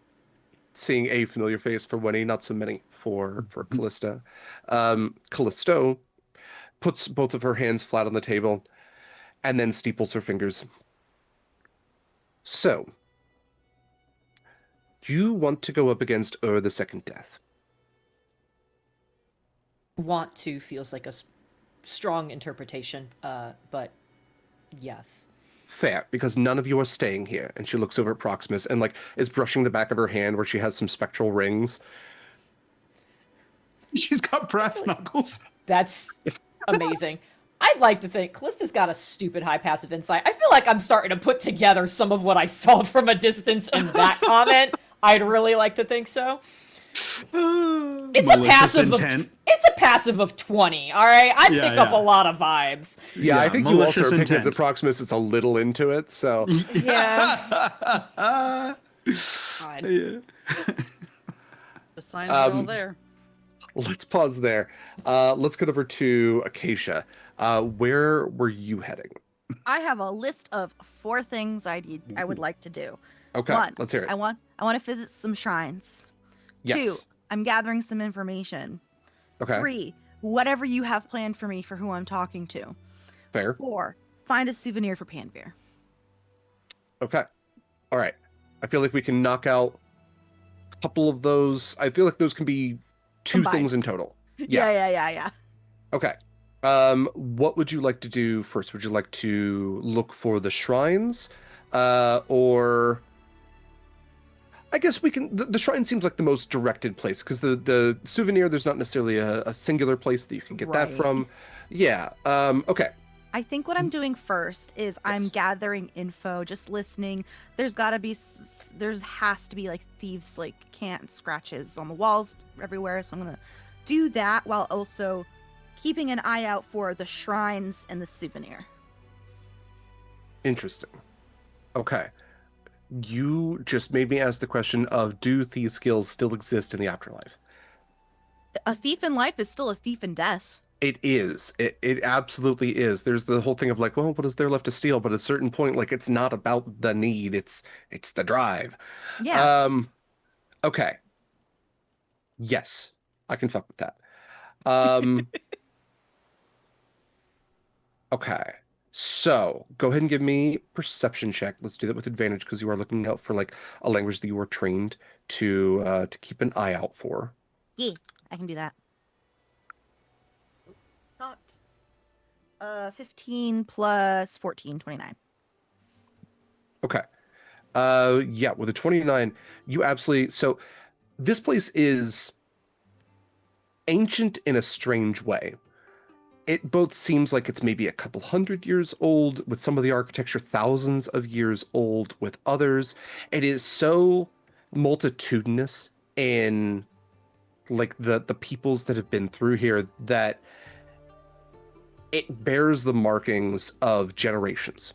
seeing a familiar face for Winnie, not so many for Kallista. Callisto puts both of her hands flat on the table and then steeples her fingers. So, you want to go up against the Second Death. Want to feels like a strong interpretation, but yes. Fair, because none of you are staying here. And she looks over at Proximus and like is brushing the back of her hand where she has some spectral rings. She's got brass knuckles. That's amazing. I'd like to think Kallista's got a stupid high passive insight. I feel like I'm starting to put together some of what I saw from a distance in that comment. I'd really like to think so. It's a passive of 20, all right? I Yeah, pick up yeah. a lot of vibes. Yeah, I Yeah, think you also malicious are picking up intent. the Proximus. It's a little into it, so Yeah. God. Yeah. The signs are all Um, there. let's pause there. Let's get over to Acacia. Where were you heading? I have a list of 4 things I would like to do. Okay, 1, let's hear it. I want to visit some shrines. Yes. 2, I'm gathering some information. Okay. 3, whatever you have planned for me for who I'm talking to. Fair. 4, find a souvenir for Panveer. Okay. All right. I feel like we can knock out a couple of those. I feel like those can be 2 Combined. things in total. Yeah. Yeah. Okay. What would you like to do first? Would you like to look for the shrines? Or I guess we can. The shrine seems like the most directed place because the souvenir, there's not necessarily a singular place that you can get that Right. from. Yeah. Okay. I think what I'm doing first is I'm Yes. gathering info, just listening. There's got to be, has to be like thieves, like scratches on the walls everywhere. So I'm going to do that while also keeping an eye out for the shrines and the souvenir. Interesting. Okay. You just made me ask the question of, do thieves skills still exist in the afterlife? A thief in life is still a thief in death. It is. It absolutely is. There's the whole thing of like, well, what is there left to steal? But at a certain point, like, it's not about the need. It's the drive. Yeah. Okay. Yes, I can fuck with that. Okay. So go ahead and give me perception check. Let's do that with advantage because you are looking out for like a language that you are trained to keep an eye out for. Yeah, I can do that. Not 15 plus 14, 29. Okay. Yeah, with a 29, you absolutely. So this place is ancient in a strange way. It both seems like it's maybe a couple hundred years old, with some of the architecture thousands of years old with others. It is so multitudinous in like the peoples that have been through here that it bears the markings of generations.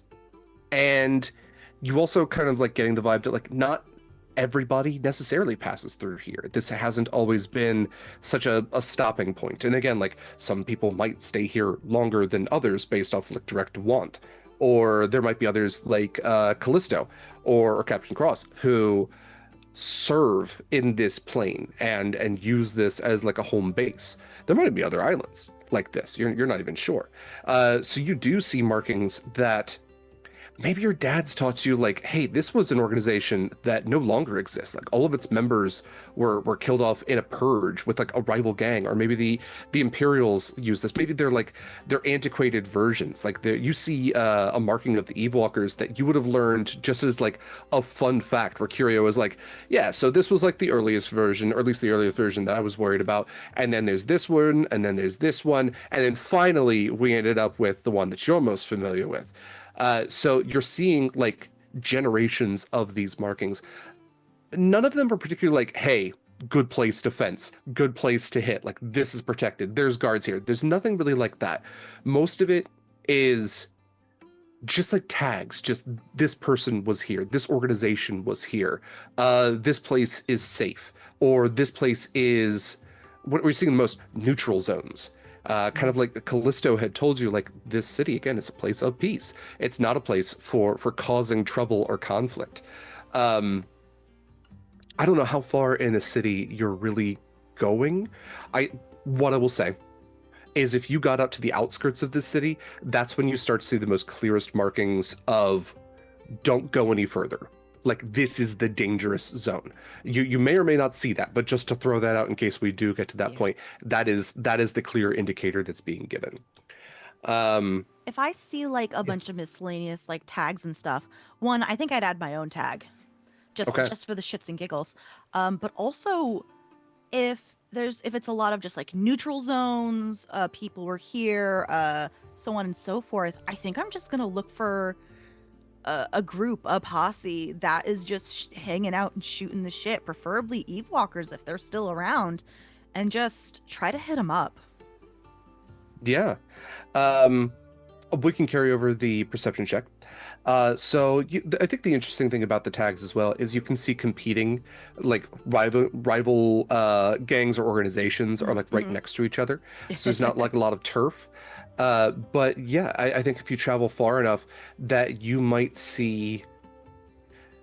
And you also kind of like getting the vibe that like not everybody necessarily passes through here. This hasn't always been such a stopping point. And again, like some people might stay here longer than others based off like direct want. Or there might be others like Callisto or Captain Cross who serve in this plane and use this as like a home base. There might be other islands like this. You're not even sure. So you do see markings that maybe your dad's taught you, like, hey, this was an organization that no longer exists. Like all of its members were killed off in a purge with like a rival gang, or maybe the Imperials use this. Maybe they're antiquated versions. Like you see a marking of the Eve Walkers that you would have learned just as like a fun fact, where Curio was like, yeah, so this was like the earliest version, or at least the earliest version that I was worried about. And then there's this one, and then there's this one, and then finally we ended up with the one that you're most familiar with. So you're seeing like generations of these markings. None of them are particularly like, hey, good place to fence, good place to hit. Like this is protected. There's guards here. There's nothing really like that. Most of it is just like tags. Just this person was here. This organization was here. This place is safe. Or this place is, what we're seeing the most, neutral zones. Kind of like Callisto had told you, like this city again is a place of peace. It's not a place for causing trouble or conflict. I don't know how far in the city you're really going. What I will say is, if you got out to the outskirts of the city, that's when you start to see the most clearest markings of don't go any further. Like this is the dangerous zone. You may or may not see that, but just to throw that out in case we do get to that point, that is the clear indicator that's being given. If I see like a bunch of miscellaneous like tags and stuff, one, I think I'd add my own tag, just for the shits and giggles. But also, if it's a lot of just like neutral zones, people were here, so on and so forth, I think I'm just gonna look for a group, a posse that is just hanging out and shooting the shit, preferably Eve Walkers if they're still around, and just try to hit them up. Yeah. We can carry over the perception check. So I think the interesting thing about the tags as well is you can see competing, like rival gangs or organizations are like right next to each other. So there's not like a lot of turf. But yeah, I think if you travel far enough, that you might see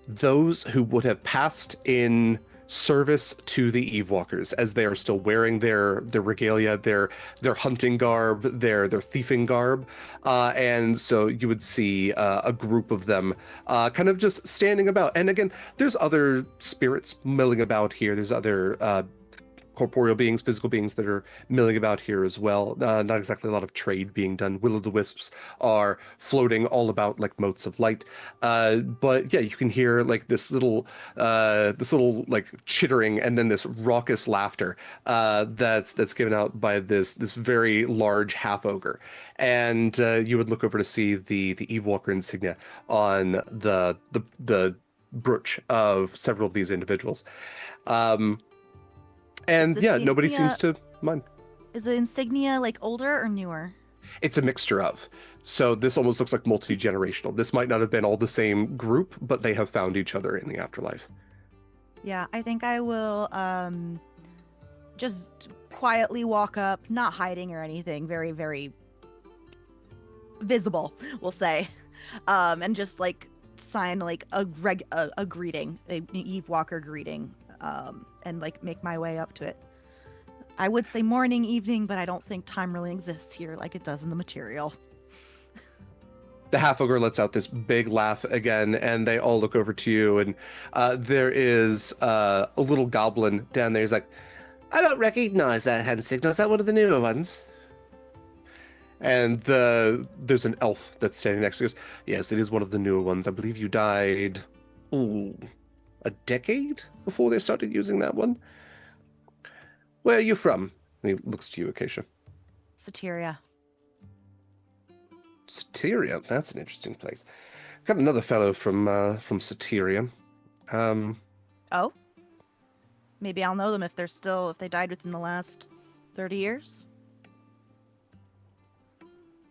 those who would have passed in service to the Eve Walkers as they are still wearing their regalia, their hunting garb, their thieving garb, and so you would see a group of them kind of just standing about. And again, there's other spirits milling about here. There's other corporeal beings, physical beings that are milling about here as well. Not exactly a lot of trade being done. Will-o'-the-wisps are floating all about like motes of light. But yeah, you can hear like this little like chittering and then this raucous laughter that's given out by this very large half ogre. And you would look over to see the Eve Walker insignia on the brooch of several of these individuals. And The yeah, nobody insignia- seems to mind. Is the insignia like older or newer? It's a mixture of. So this almost looks like multi-generational. This might not have been all the same group, but they have found each other in the afterlife. Yeah, I think I will just quietly walk up, not hiding or anything, very, very visible, we'll say. And just like sign like a greeting, an Eve Walker greeting, and like make my way up to it. I would say morning, evening, but I don't think time really exists here like it does in the material. The half ogre lets out this big laugh again, and they all look over to you. And there is a little goblin down there. He's like, "I don't recognize that hand signal. Is that one of the newer ones?" And there's an elf that's standing next to us. "Yes, it is one of the newer ones. I believe you died, a decade before they started using that one. Where are you from?" And he looks to you, Acacia. Soteria. Soteria, that's an interesting place. Got another fellow from Soteria. Oh? Maybe I'll know them if they died within the last 30 years?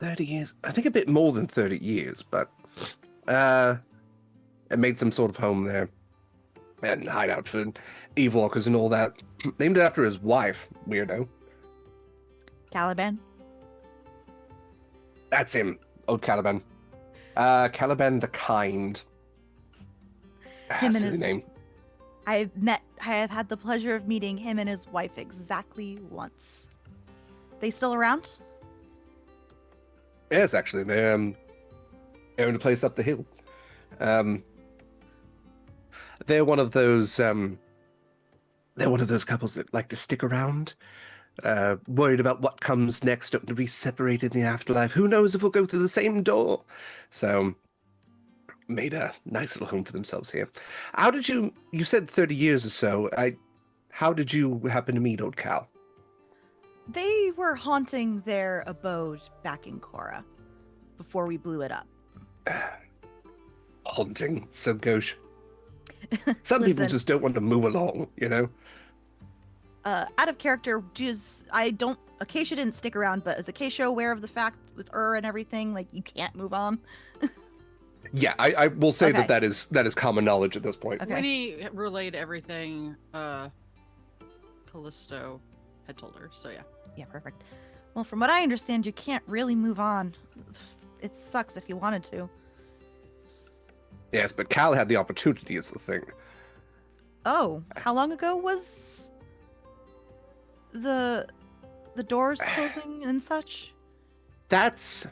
30 years? I think a bit more than 30 years, but it made some sort of home there. And hideout for Eve Walkers and all that. Named it after his wife, weirdo. Caliban? That's him, old Caliban. Caliban the Kind. Him and Silly his- name. I have had the pleasure of meeting him and his wife exactly once. They still around? Yes, actually, they own a place up the hill. They're one of those couples that like to stick around. Worried about what comes next, don't want to be separated in the afterlife. Who knows if we'll go through the same door? So, made a nice little home for themselves here. How did you said 30 years or so. How did you happen to meet old Cal? They were haunting their abode back in Korra before we blew it up. Haunting, so gauche. Some people Listen. just don't want to move along, you know? Out of character, Acacia didn't stick around, but is Acacia aware of the fact with and everything, like you can't move on? Yeah, I will say Okay. that is common knowledge at this point. Okay. Winnie relayed everything Callisto had told her, so yeah. Yeah, perfect. Well, from what I understand, you can't really move on. It sucks if you wanted to. Yes, but Cal had the opportunity is the thing. Oh, how long ago was the doors closing and such? That's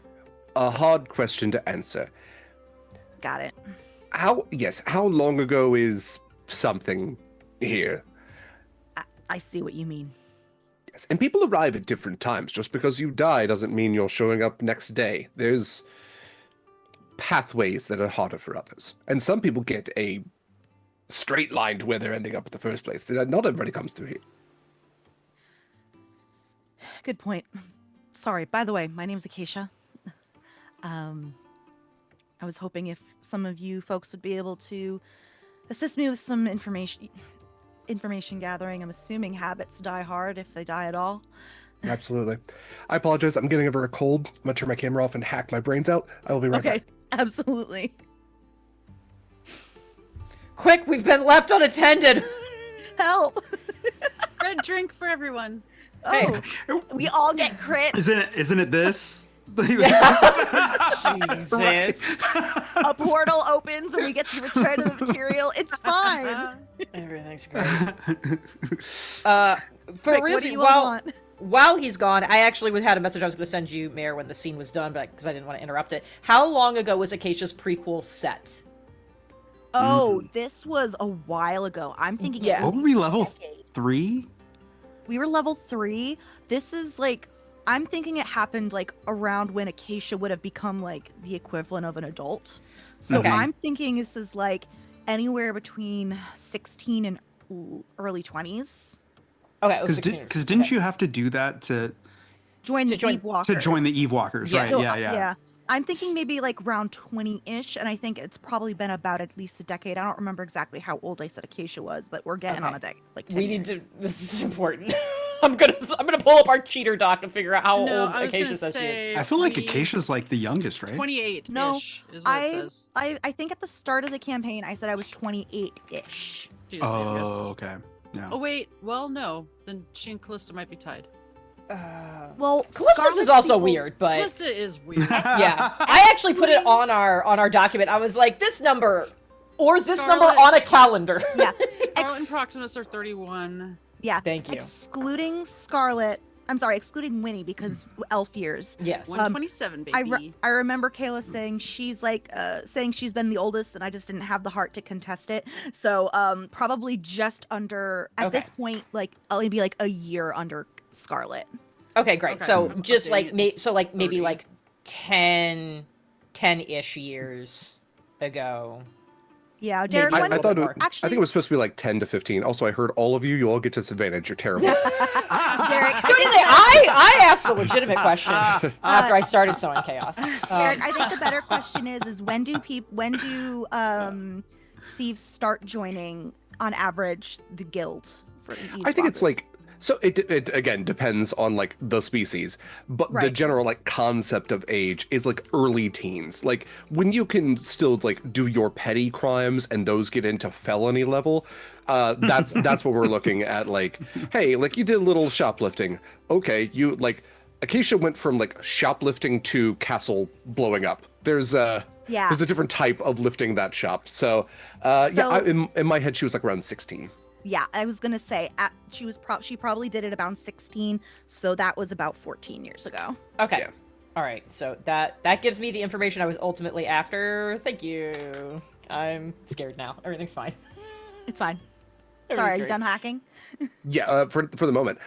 a hard question to answer. Got it. How long ago is something here? I see what you mean. Yes, and people arrive at different times. Just because you die doesn't mean you're showing up next day. There's pathways that are harder for others. And some people get a straight line to where they're ending up in the first place. Not everybody comes through here. Good point. Sorry, by the way, my name's Acacia. I was hoping if some of you folks would be able to assist me with some information gathering. I'm assuming habits die hard if they die at all. Absolutely. I apologize. I'm getting over a cold. I'm going to turn my camera off and hack my brains out. I will be right Okay, back. absolutely. Quick, we've been left unattended. Help! Red drink for everyone. Hey. Oh, we all get crits. Isn't it this? Jesus. A portal opens and we get to return to the material. It's fine. Everything's great. For Quick, real, what do you all want? while he's gone, I actually had a message I was going to send you, Mayor, when the scene was done, but because I didn't want to interrupt it. How long ago was Acacia's prequel set? Oh, this was a while ago. I'm thinking. Yeah. What were we, level 3? We were level 3. This is like, I'm thinking it happened like around when Acacia would have become like the equivalent of an adult. So Okay. I'm thinking this is like anywhere between 16 and early 20s. Okay, it was Because 16 years. didn't you have to do that to Join the join- Eve Walkers. to join the Eve Walkers, Yeah. right? So, Yeah. I'm thinking maybe like around 20-ish, and I think it's probably been about at least a decade. I don't remember exactly how old I said Acacia was, but we're getting Okay. on a day. Like 10 We need years. to. This is important. I'm gonna pull up our cheater doc to figure out how No, old I was Acacia gonna says she is. say I feel like 20 Acacia's like the youngest, right? 28-ish No, is what it says. I think at the start of the campaign, I said I was 28-ish. She is the Oh, youngest. okay. Yeah. Oh wait, well no, then she and Callista might be tied. Well, Callista's Scarlett's is also the old- weird, but Callista is weird. yeah, I actually put it on our document. I was like, this number or this number Scarlett. on a calendar. Yeah. Scarlett and Proximus are 31. Yeah. Thank you. Excluding Scarlett. I'm sorry, excluding Winnie because elf years. Yes. 127, baby. I remember Kayla saying she's like saying she's been the oldest, and I just didn't have the heart to contest it. So probably just under at Okay. this point, like maybe like a year under Scarlett. Okay, great. Okay, So I'm just like updating it to like maybe 30. like 10-ish years ago. Yeah, Derek. Maybe I a When, little thought bit it, more. I actually, think it was supposed to be like 10 to 15. Also, I heard all of you. You all get disadvantage. You're terrible. Derek, I asked a legitimate question after I started sowing chaos. Derek, I think the better question is when do thieves start joining on average the guild for I think it's like so it again depends on like the species, but the Right. general like concept of age is like early teens, like when you can still like do your petty crimes and those get into felony level. That's what we're looking at. Like, hey, like you did a little shoplifting. Okay, you like Acacia went from like shoplifting to castle blowing up. There's Yeah. There's a different type of lifting that shop. So, yeah, So- in my head, she was like around 16. Yeah, I was gonna say she probably did it about 16, so that was about 14 years ago. Okay. Yeah. All right. So that gives me the information I was ultimately after. Thank you. I'm scared now. Everything's fine. It's fine. Everything's Sorry, are you great. done hacking? Yeah, for the moment.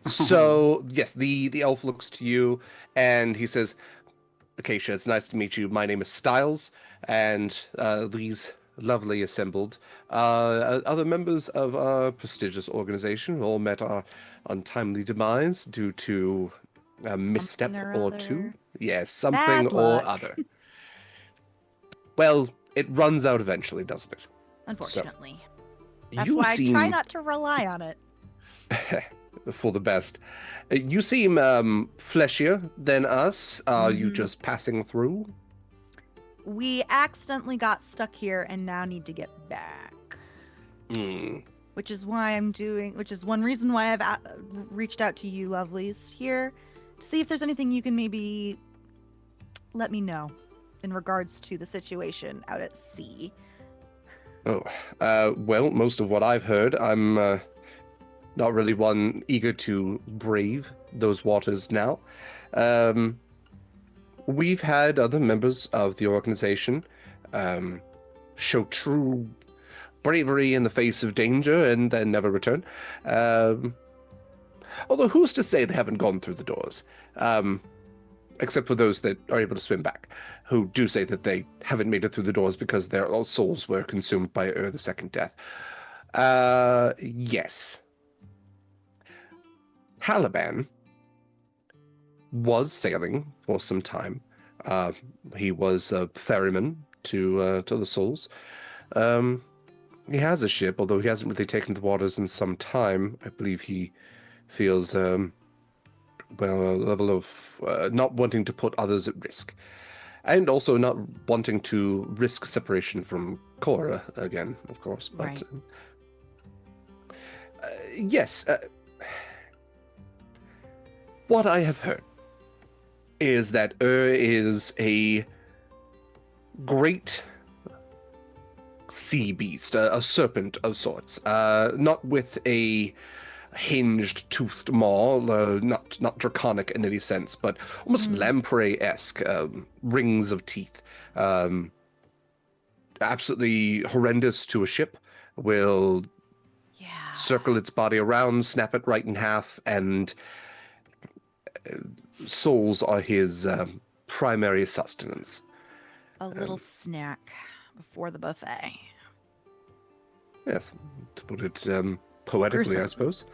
So yes, the elf looks to you and he says, "Acacia, it's nice to meet you. My name is Styles, and these lovely assembled other members of our prestigious organization all met our untimely demise due to a misstep or or other. two. Yes, something Bad or luck. other. Well, it runs out eventually, doesn't it? Unfortunately. That's You why I seem try not to rely on it. for the best. You seem fleshier than us. Are you just passing through? We accidentally got stuck here and now need to get back. Hmm. Which is one reason why I've reached out to you lovelies here to see if there's anything you can maybe let me know in regards to the situation out at sea. Oh, well, most of what I've heard, I'm not really one eager to brave those waters now. We've had other members of the organization show true bravery in the face of danger and then never return. Although who's to say they haven't gone through the doors? Except for those that are able to swim back, who do say that they haven't made it through the doors because their souls were consumed by the second death. Yes. Caliban was sailing for some time. He was a ferryman to the souls. He has a ship, although he hasn't really taken the waters in some time. I believe he feels a level of not wanting to put others at risk. And also not wanting to risk separation from Cora again, of course. But Right. yes, what I have heard is that is a great sea beast, a serpent of sorts, not with a hinged, toothed maw, not draconic in any sense, but almost lamprey-esque, rings of teeth. Absolutely horrendous to a ship, will Yeah. circle its body around, snap it right in half, and souls are his primary sustenance. A little snack before the buffet. Yes, to put it poetically, I Gruesome. suppose.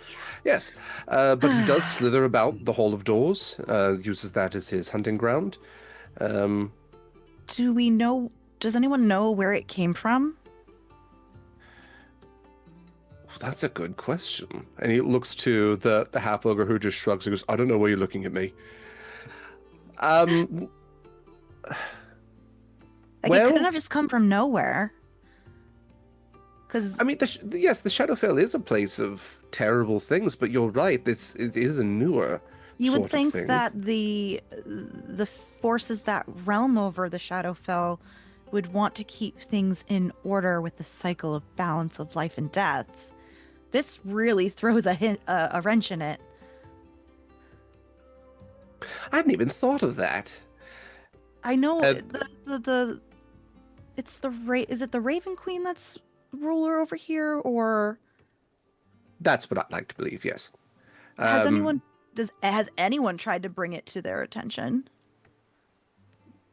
Yes, but he does slither about the Hall of Doors, uses that as his hunting ground. Does anyone know where it came from? That's a good question. And he looks to the half-ogre who just shrugs and goes, I don't know why you're looking at me. Like, it couldn't have just come from nowhere. Because I mean, yes, the Shadowfell is a place of terrible things, but you're right. It is a newer you sort would of think thing. that the forces that realm over the Shadowfell would want to keep things in order with the cycle of balance of life and death. This really throws a wrench in it. I hadn't even thought of that. I know Uh, is it the Raven Queen that's ruler over here, or That's what I'd like to believe, yes. has anyone tried to bring it to their attention?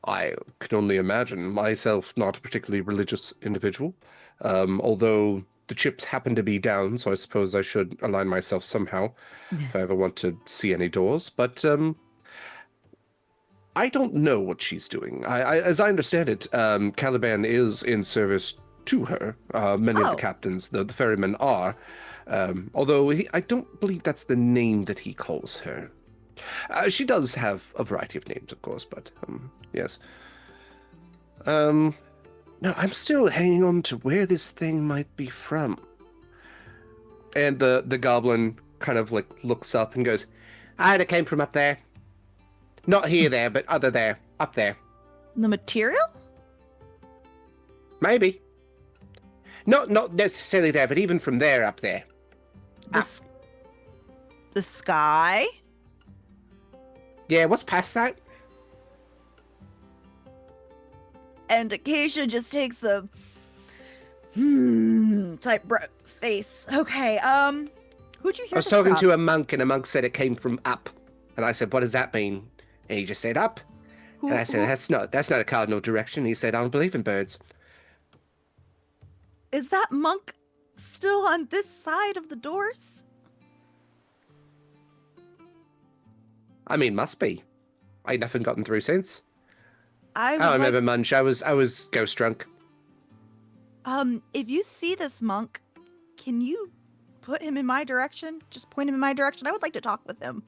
I can only imagine. Myself, not a particularly religious individual, although the chips happen to be down, so I suppose I should align myself somehow if I ever want to see any doors. But I don't know what she's doing. As I understand it, Caliban is in service to her. Many of Oh. the captains, the ferrymen, are. Although I don't believe that's the name that he calls her. She does have a variety of names, of course, but yes. No, I'm still hanging on to where this thing might be from. And the goblin kind of like looks up and goes, it came from up there. Not here there, but other there, up there. The material? Maybe. Not necessarily there, but even from there up there. The, s- the sky? Yeah, what's past that? And Acacia just takes a type face. Okay, who'd you hear I was this talking from? to a monk, and a monk said it came from up. And I said, what does that mean? And he just said up. Who- And I said, who- that's not a cardinal direction. He said, I don't believe in birds. Is that monk still on this side of the doors? I mean, must be. I ain't nothing gotten through since. I would I don't like, remember much. I was ghost drunk. if you see this monk, can you put him in my direction? Just point him in my direction. I would like to talk with him.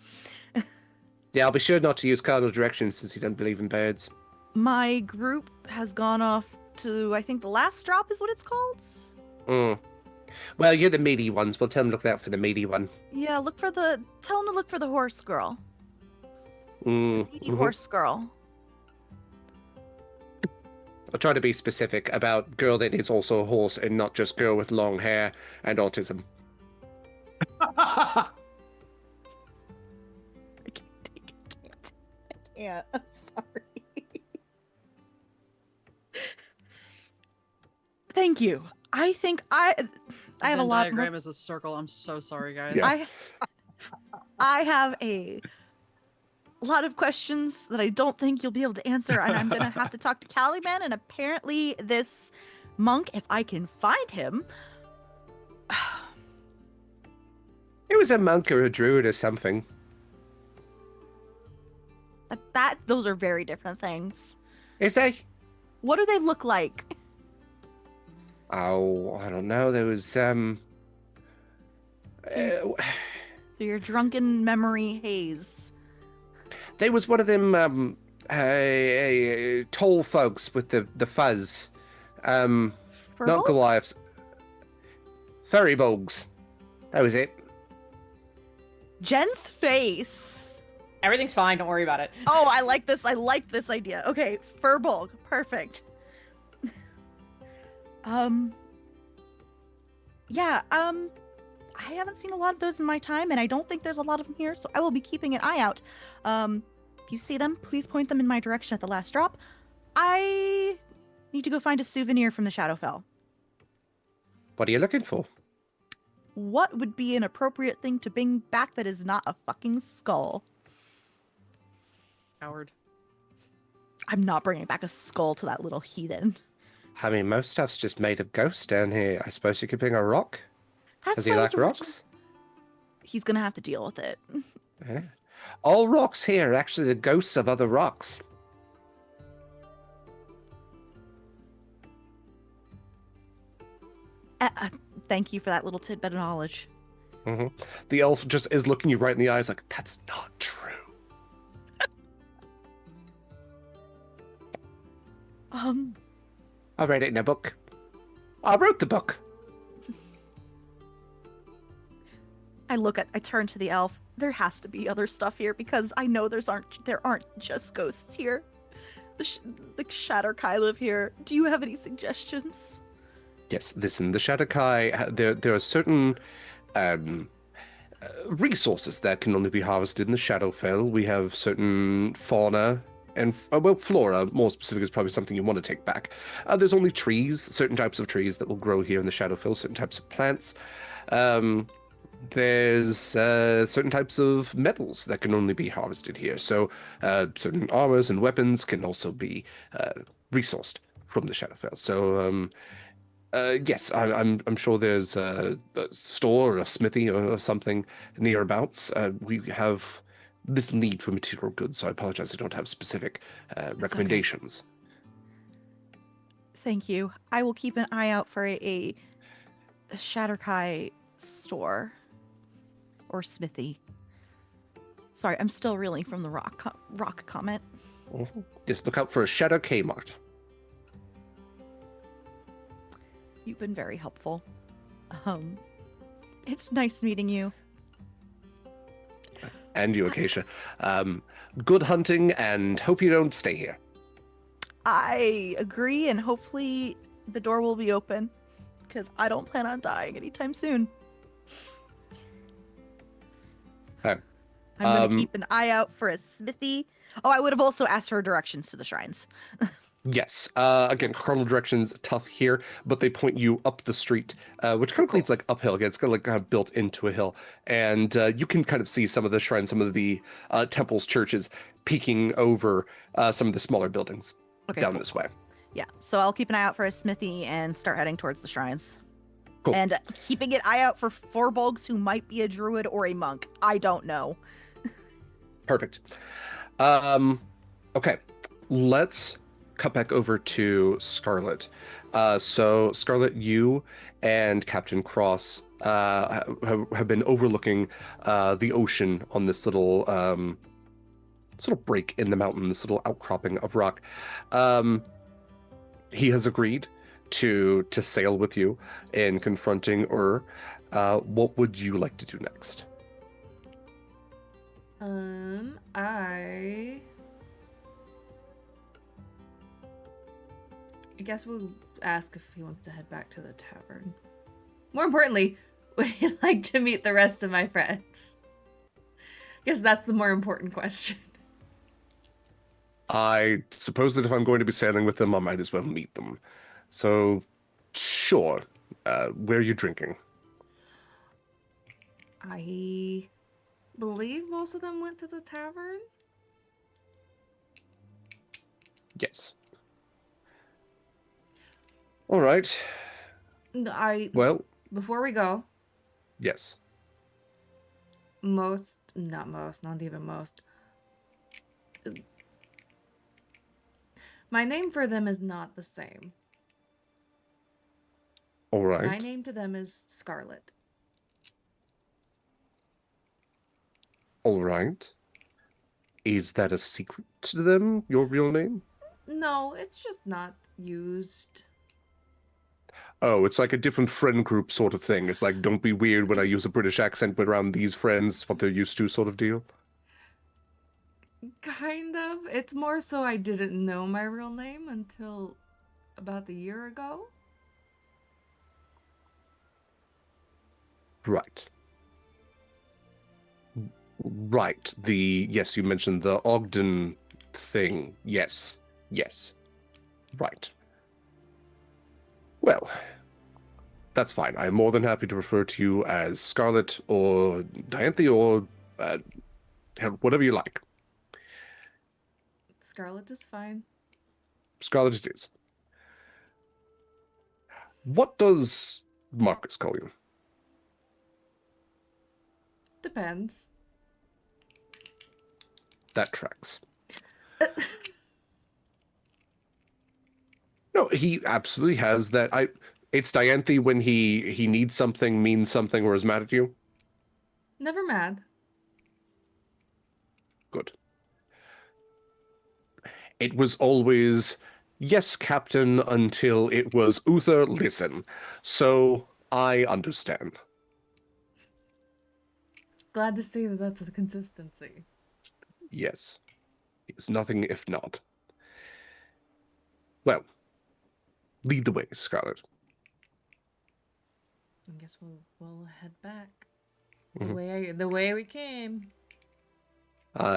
Yeah, I'll be sure not to use cardinal directions since he doesn't believe in birds. My group has gone off to, I think the last drop is what it's called. Mm. Well, you're the meaty ones. We'll tell them to look out for the meaty one. Yeah, tell him to look for the horse girl. Mm. Meaty Mhm. horse girl. I'll try to be specific about girl that is also a horse and not just girl with long hair and autism. I can't take it. I can't. I'm sorry. Thank you. I think I have a Venn lot diagram more. is a circle. I'm so sorry, guys. Yeah. I have a lot of questions that I don't think you'll be able to answer, and I'm gonna have to talk to Caliban. And apparently, this monk, if I can find him, It was a monk or a druid or something. those are very different things. Is they? What do they look like? Oh, I don't know. There was Through your drunken memory haze. there was one of them tall folks with the fuzz. Not Furbolg? Goliaths. Furry bogs. That was it. Jenn's face. Everything's fine. Don't worry about it. Oh, I like this. I like this idea. Okay, Furbolg. Perfect. Yeah, I haven't seen a lot of those in my time, and I don't think there's a lot of them here, so I will be keeping an eye out. If you see them, please point them in my direction at the last drop. I need to go find a souvenir from the Shadowfell. What are you looking for? What would be an appropriate thing to bring back that is not a fucking skull? Howard. I'm not bringing back a skull to that little heathen. I mean, most stuff's just made of ghosts down here. I suppose you could bring a rock? That's Does he what I like was rocks? He's gonna have to deal with it. Yeah. All rocks here are actually the ghosts of other rocks. Thank you for that little tidbit of knowledge. Hmm. The elf just is looking you right in the eyes like, that's not true. I read it in a book. I wrote the book. I turn to the elf. There has to be other stuff here because I know there aren't just ghosts here. The Shatter Kai live here. Do you have any suggestions? Yes, listen, the Shadowkai, there are certain resources that can only be harvested in the Shadowfell. We have certain fauna and, well, flora, more specific, is probably something you want to take back. There's only trees, certain types of trees that will grow here in the Shadowfell, certain types of plants. There's certain types of metals that can only be harvested here. So certain armors and weapons can also be resourced from the Shadowfell. So yes, I'm sure there's a store or a smithy or something nearabouts. We have little need for material goods, so I apologize I don't have specific recommendations. Thank you. I will keep an eye out for a Shatterkai store or smithy. Sorry, I'm still reeling from the rock comment. Mhm. Just look out for a Shadow Kmart. You've been very helpful. It's nice meeting you. And you, Acacia. Good hunting, and hope you don't stay here. I agree, and hopefully the door will be open, because I don't plan on dying anytime soon. Okay. I'm going to keep an eye out for a smithy. Oh, I would have also asked for directions to the shrines. Yes. Again, cardinal directions tough here, but they point you up the street, which kind of leads like uphill. Again, it's kind of built into a hill, and you can kind of see some of the shrines, some of the temples, churches, peeking over some of the smaller buildings down this way. Yeah, so I'll keep an eye out for a smithy and start heading towards the shrines. Cool. And keeping an eye out for Forbolgs who might be a druid or a monk. I don't know. Perfect. Okay, let's cut back over to Scarlett. So Scarlett, you and Captain Cross have been overlooking the ocean on this little break in the mountain, this little outcropping of rock. He has agreed to sail with you in confronting Ur. What would you like to do next? I guess we'll ask if he wants to head back to the tavern. More importantly, would he like to meet the rest of my friends? I guess that's the more important question. I suppose that if I'm going to be sailing with them, I might as well meet them. So, sure. Where are you drinking? I believe most of them went to the tavern. Yes. All right. Well, before we go, yes. not even most. My name for them is not the same. All right. My name to them is Scarlett. All right. Is that a secret to them, your real name? No, it's just not used. Oh, it's like a different friend group sort of thing. It's like, don't be weird when I use a British accent, but around these friends, what they're used to sort of deal? Kind of. It's more so I didn't know my real name until about a year ago. Right. Right. Yes, you mentioned the Ogden thing. Yes. Right. Well, that's fine. I'm more than happy to refer to you as Scarlett or Dianthe or whatever you like. Scarlett is fine. Scarlett it is. What does Marcus call you? Depends. That tracks. No, he absolutely has that. It's Dianthe when he needs something, means something, or is mad at you. Never mad. Good. It was always, yes, Captain, until it was Uther, listen. So, I understand. Glad to see that that's a consistency. Yes. It's nothing if not. Well, lead the way, Scarlett. I guess we'll head back. The way we came.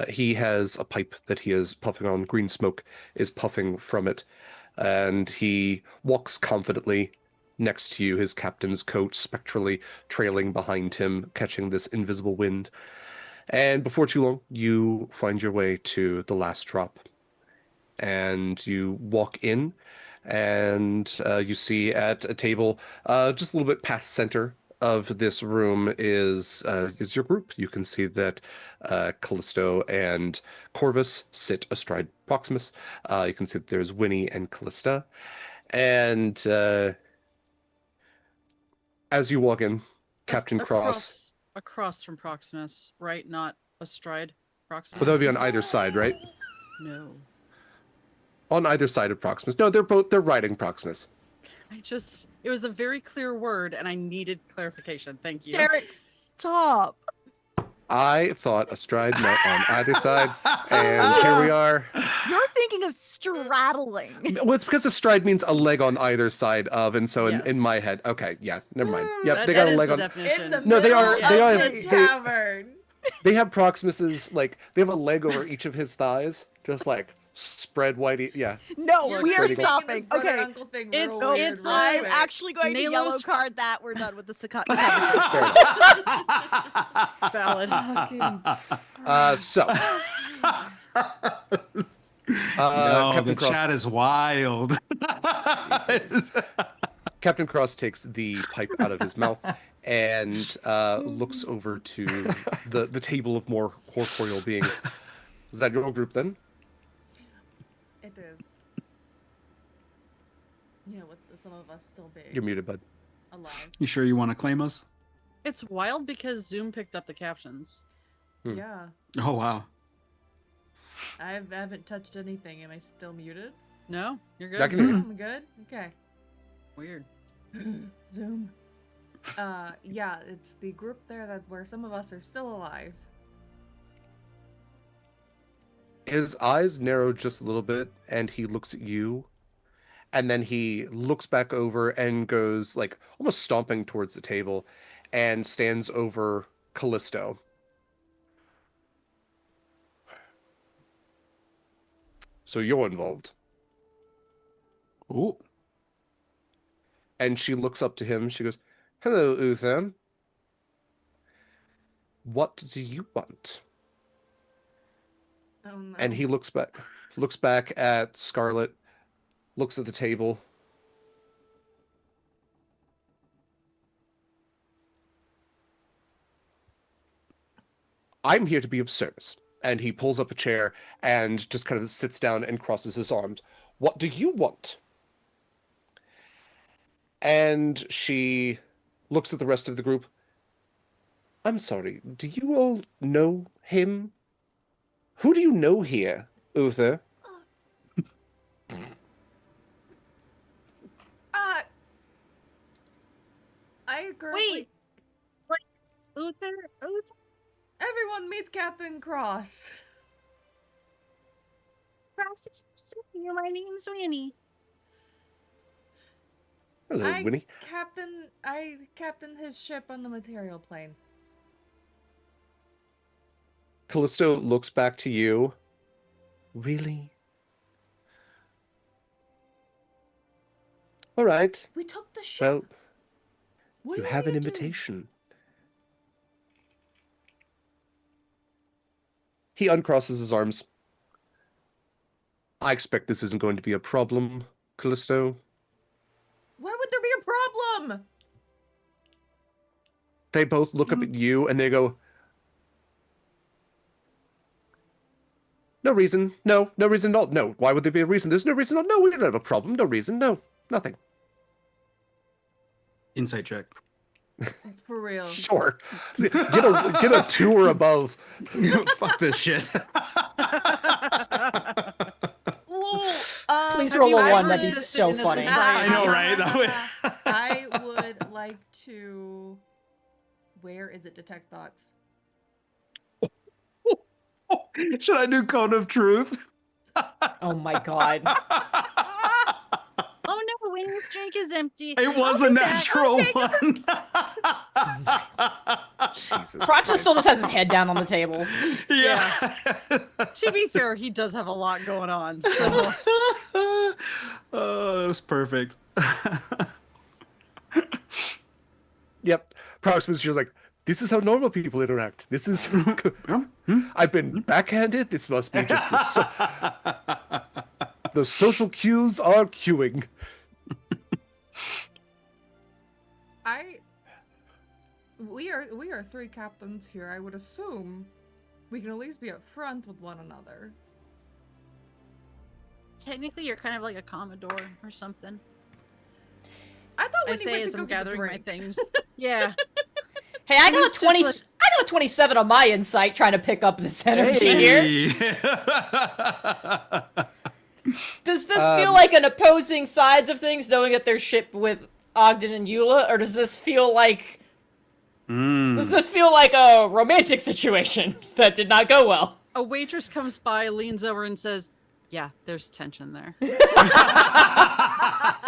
He has a pipe that he is puffing on. Green smoke is puffing from it. And he walks confidently next to you, his captain's coat spectrally trailing behind him, catching this invisible wind. And before too long, you find your way to the last drop. And you walk in, and you see at a table, just a little bit past center of this room is your group. You can see that Callisto and Corvus sit astride Proximus. You can see that there's Winnie and Kallista. And as you walk in, Captain Cross... Across from Proximus, right? Not astride Proximus. But that would be on either side, right? No. On either side of Proximus. No, they're riding Proximus. It was a very clear word and I needed clarification. Thank you. Derek, stop. I thought astride met on either side, and here we are. You're thinking of straddling. Well, it's because astride means a leg on either side of, and so in Yes. my head, okay, yeah, never mind. Yep, That- they got that a is leg the on. definition. In the No, they middle are- of they are- the tavern. They have Proximus's, like, they have a leg over each of his thighs, just like spread wide. Yeah. No, You're we are making this stopping. Brother, Okay. uncle thing It's- real No, weird it's, real I'm quick. actually going to Nalos- yellow card that. We're done with the Fair Valid. So, No, Captain the Cross. chat is wild. Captain Cross takes the pipe out of his mouth and looks over to the table of more corporeal beings. Is that your group then? It is. Yeah, with some of us still being You're muted, bud. alive. You sure you want to claim us? It's wild because Zoom picked up the captions. Hmm. Yeah. Oh wow. I haven't touched anything. Am I still muted? No, you're good. I can hear you. I'm good? Okay. Weird. Zoom. Yeah, it's the group there where some of us are still alive. His eyes narrow just a little bit, and he looks at you, and then he looks back over and goes, like, almost stomping towards the table, and stands over Callisto. So you're involved. Oh. And she looks up to him. She goes, "Hello, Uther. What do you want?" Oh no. And he looks back at Scarlett, looks at the table. "I'm here to be of service." And he pulls up a chair and just kind of sits down and crosses his arms. "What do you want?" And she looks at the rest of the group. "I'm sorry, do you all know him? Who do you know here, Uther?" I currently... Wait. Uther? Everyone meet Captain Cross. My name's Winnie. Hello, Winnie. I captain his ship on the material plane. Callisto looks back to you. "Really? All right. We took the ship. Well, What you do have want an me to do? invitation." He uncrosses his arms. "I expect this isn't going to be a problem, Callisto." Why would there be a problem? They both look up at you and they go, "No reason. No reason at all. No. Why would there be a reason? There's no reason at all. No, we don't have a problem. No reason. No. Nothing." Insight check. For real. Sure. Get a 2 or above. Fuck this shit. Please roll a I 1, would- that'd be so in a funny. society. I know, right? That would- I would like to... Where is it? Detect thoughts. Should I do Code of Truth? Oh my god. Oh no, Winnie's drink is empty. It was a natural one. Jesus. Proximus still just has his head down on the table. Yeah. To be fair, he does have a lot going on. So Oh, that was perfect. Yep. Proximus is just like, "This is how normal people interact. This is... I've been backhanded. This must be just the social cues are queuing." We are 3 captains here. I would assume we can at least be upfront with one another. Technically, you're kind of like a Commodore or something. I thought I when he say went as to go I'm get the gathering my drink. things. Yeah. Hey, I got He's a 20. just I got a 27 on my insight trying to pick up this energy here. Hey. Does this feel like an opposing sides of things, knowing that they're shipped with Ogden and Eula, or does this feel like Does this feel like a romantic situation that did not go well? A waitress comes by, leans over, and says, "Yeah, there's tension there."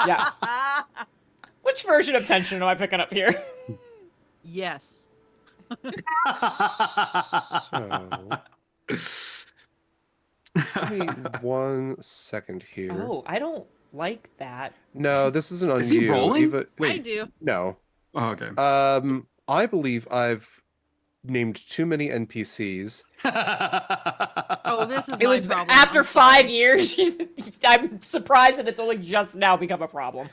Yeah. Which version of tension am I picking up here? Yes. Wait 1 second here. Oh, I don't like that. No, this isn't on Is he you. rolling? Eva... I Wait. do. No. Oh, okay. I believe I've named too many NPCs. Oh, this is It my was problem. after I'm 5 sorry. years. I'm surprised that it's only just now become a problem.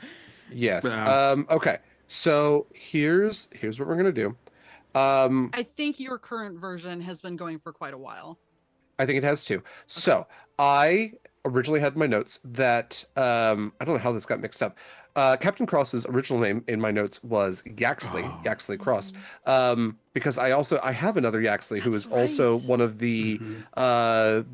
Yes. Yeah. Okay. So here's what we're gonna do. I think your current version has been going for quite a while. I think it has too. So I originally had in my notes that I don't know how this got mixed up. Captain Cross's original name in my notes was Yaxley, Oh. Yaxley Cross, because I have another Yaxley who is That's also right. one of the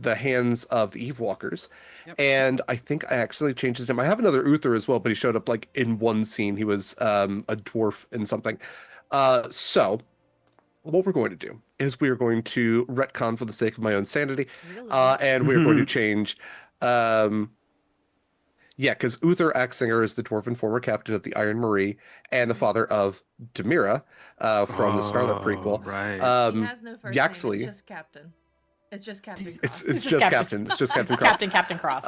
hands of the Eve Walkers, Yep. and I think I actually changed his name. I have another Uther as well, but he showed up like in one scene. He was a dwarf in something. So what we're going to do is we are going to retcon for the sake of my own sanity, Really? and we're going to change. Yeah, because Uther Axinger is the dwarven former captain of the Iron Marie and the father of Demira from the Scarlett prequel. Right. he has no first Yaxley. name. It's just Captain. It's just Captain Cross. It's just Captain. It's just Captain Cross. Captain Cross.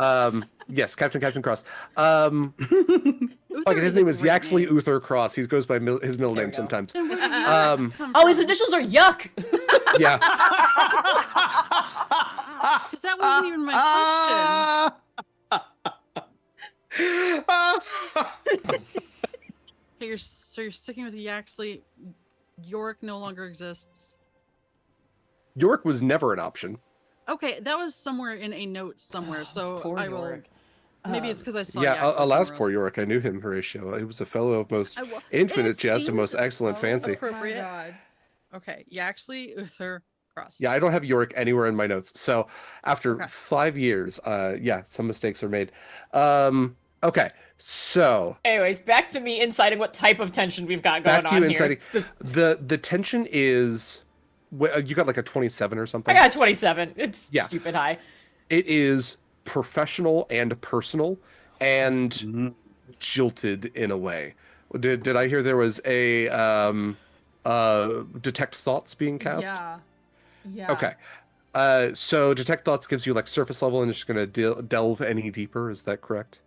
Yes, Captain Cross. Uther His is a name is great Yaxley name. Uther Cross. He goes by his middle There name we go. sometimes. Then where did you come Oh, his from? initials are Yuck. Yeah. Because that wasn't even my question. Okay, so you're sticking with the Yaxley. Yorick no longer exists. York was never an option. Okay, that was somewhere in a note somewhere. So Poor I will. Yorick. Maybe it's because I saw. Yeah, Yaxley alas, somewhere poor else. York. I knew him, Horatio. He was a fellow of most I wa- infinite it jest and most seemed excellent fancy. appropriate. God. Okay, Yaxley, Uther, Cross. Yeah, I don't have York anywhere in my notes. So after Okay. 5 years, yeah, some mistakes are made. Okay, so Anyways, back to me inciting what type of tension we've got going back to you on inciting. here. The tension is you got like a 27 or something. I got 27. It's Yeah. stupid high. It is professional and personal and Mhm. jilted in a way. Did I hear there was a detect thoughts being cast? Yeah. Yeah. Okay. So detect thoughts gives you like surface level and it's just gonna delve any deeper. Is that correct?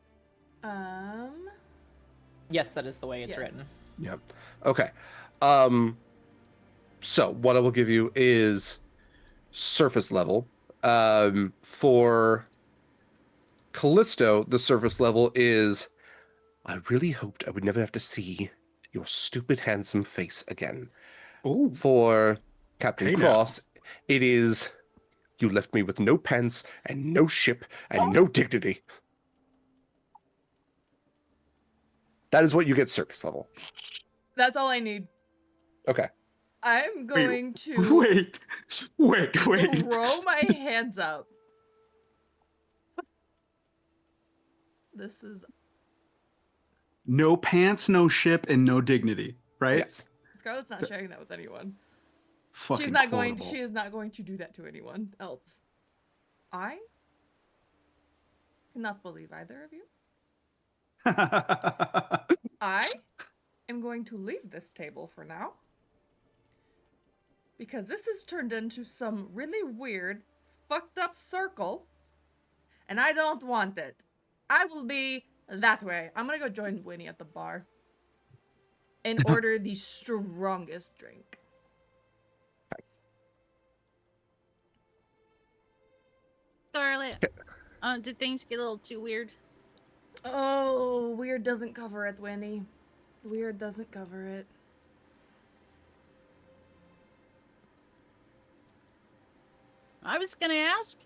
Yes, that is the way it's Yes. written. Yeah. Okay. So what I will give you is surface level. For Callisto, the surface level is I really hoped I would never have to see your stupid handsome face again. Oh, For Captain Hey now. Cross, it is you left me with no pants and no ship and no dignity. That is what you get surface level. That's all I need. Okay. I'm going to wait. throw my hands up. This is No pants, no ship, and no dignity, right? Yes. Scarlett's not sharing that with anyone. Fucking She's not horrible. she is not going to do that to anyone else. I cannot believe either of you. I am going to leave this table for now. Because this has turned into some really weird, fucked up circle. And I don't want it. I will be that way. I'm gonna go join Winnie at the bar. And order the strongest drink. Scarlett, did things get a little too weird? Oh, weird doesn't cover it, Winnie. Weird doesn't cover it. I was gonna ask,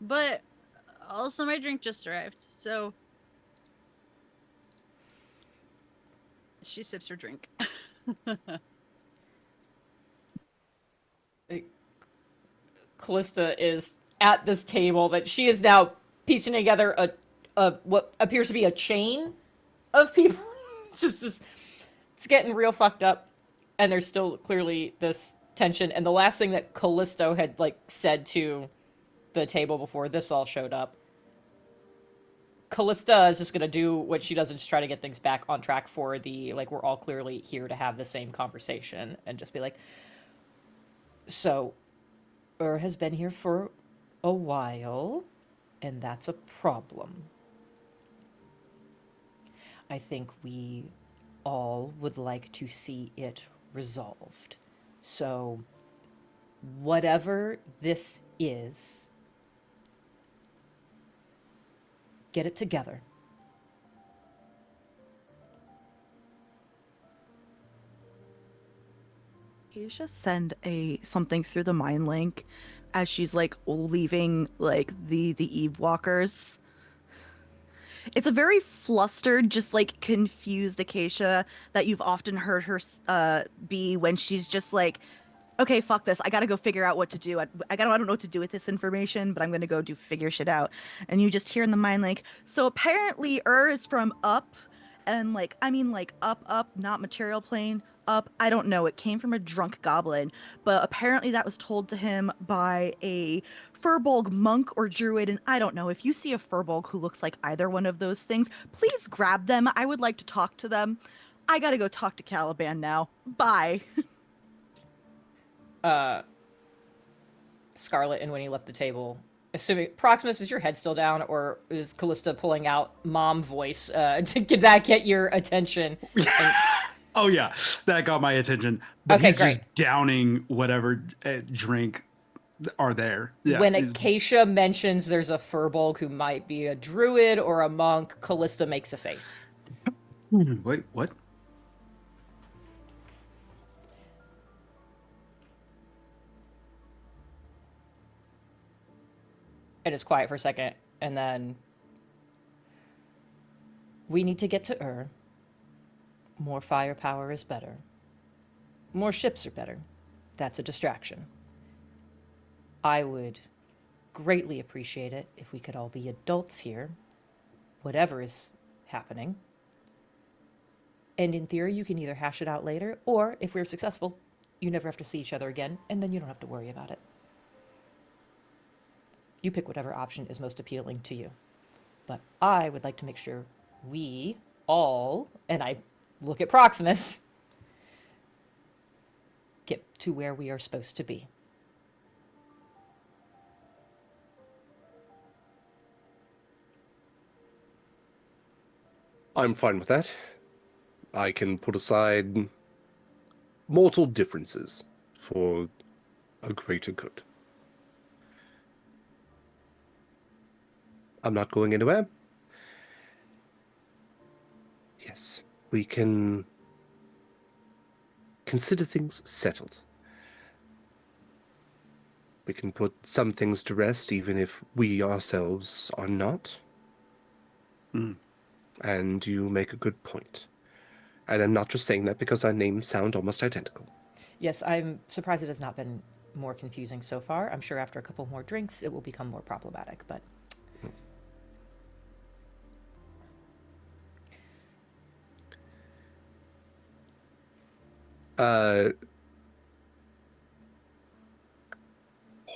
but also my drink just arrived, so she sips her drink. Kallista is at this table that she is now piecing together a what appears to be a chain of people. It's getting real fucked up. and there's still clearly this tension. And the last thing that Callisto had like said to the table before this all showed up, Kallista is just gonna do what she does and just try to get things back on track for the, like, we're all clearly here to have the same conversation, and just be like, so, has been here for a while, and that's a problem. I think we all would like to see it resolved. So, whatever this is, get it together. Acacia send something through the mind link as she's like leaving like the Eve Walkers. It's a very flustered, just like confused Acacia that you've often heard her be when she's just like, okay, fuck this. I gotta go figure out what to do. I don't know what to do with this information, but I'm gonna go figure shit out. And you just hear in the mind like, so apparently is from up, and like, I mean like up, not material plane, up. I don't know. It came from a drunk goblin, but apparently that was told to him by a Furbolg monk or druid, and I don't know. If you see a Furbolg who looks like either one of those things, please grab them. I would like to talk to them. I gotta go talk to Caliban now. Bye. Scarlett and Winnie left the table. Assuming, Proximus, is your head still down, or is Kallista pulling out mom voice to get your attention? And... Oh yeah, that got my attention. But okay, he's great. just downing whatever drink are there. Yeah, when Acacia mentions there's a Furbolg who might be a druid or a monk, Kallista makes a face. Wait, what? And it's quiet for a second, and then... We need to get to More firepower is better. More ships are better. That's a distraction. I would greatly appreciate it if we could all be adults here, whatever is happening. And in theory, you can either hash it out later, or if we're successful, you never have to see each other again, and then you don't have to worry about it. You pick whatever option is most appealing to you. But I would like to make sure we all, and I look at Proximus, get to where we are supposed to be. I'm fine with that. I can put aside mortal differences for a greater good. I'm not going anywhere. Yes, we can consider things settled. We can put some things to rest, even if we ourselves are not. And you make a good point. And I'm not just saying that because our names sound almost identical. Yes, I'm surprised it has not been more confusing so far. I'm sure after a couple more drinks, it will become more problematic, but...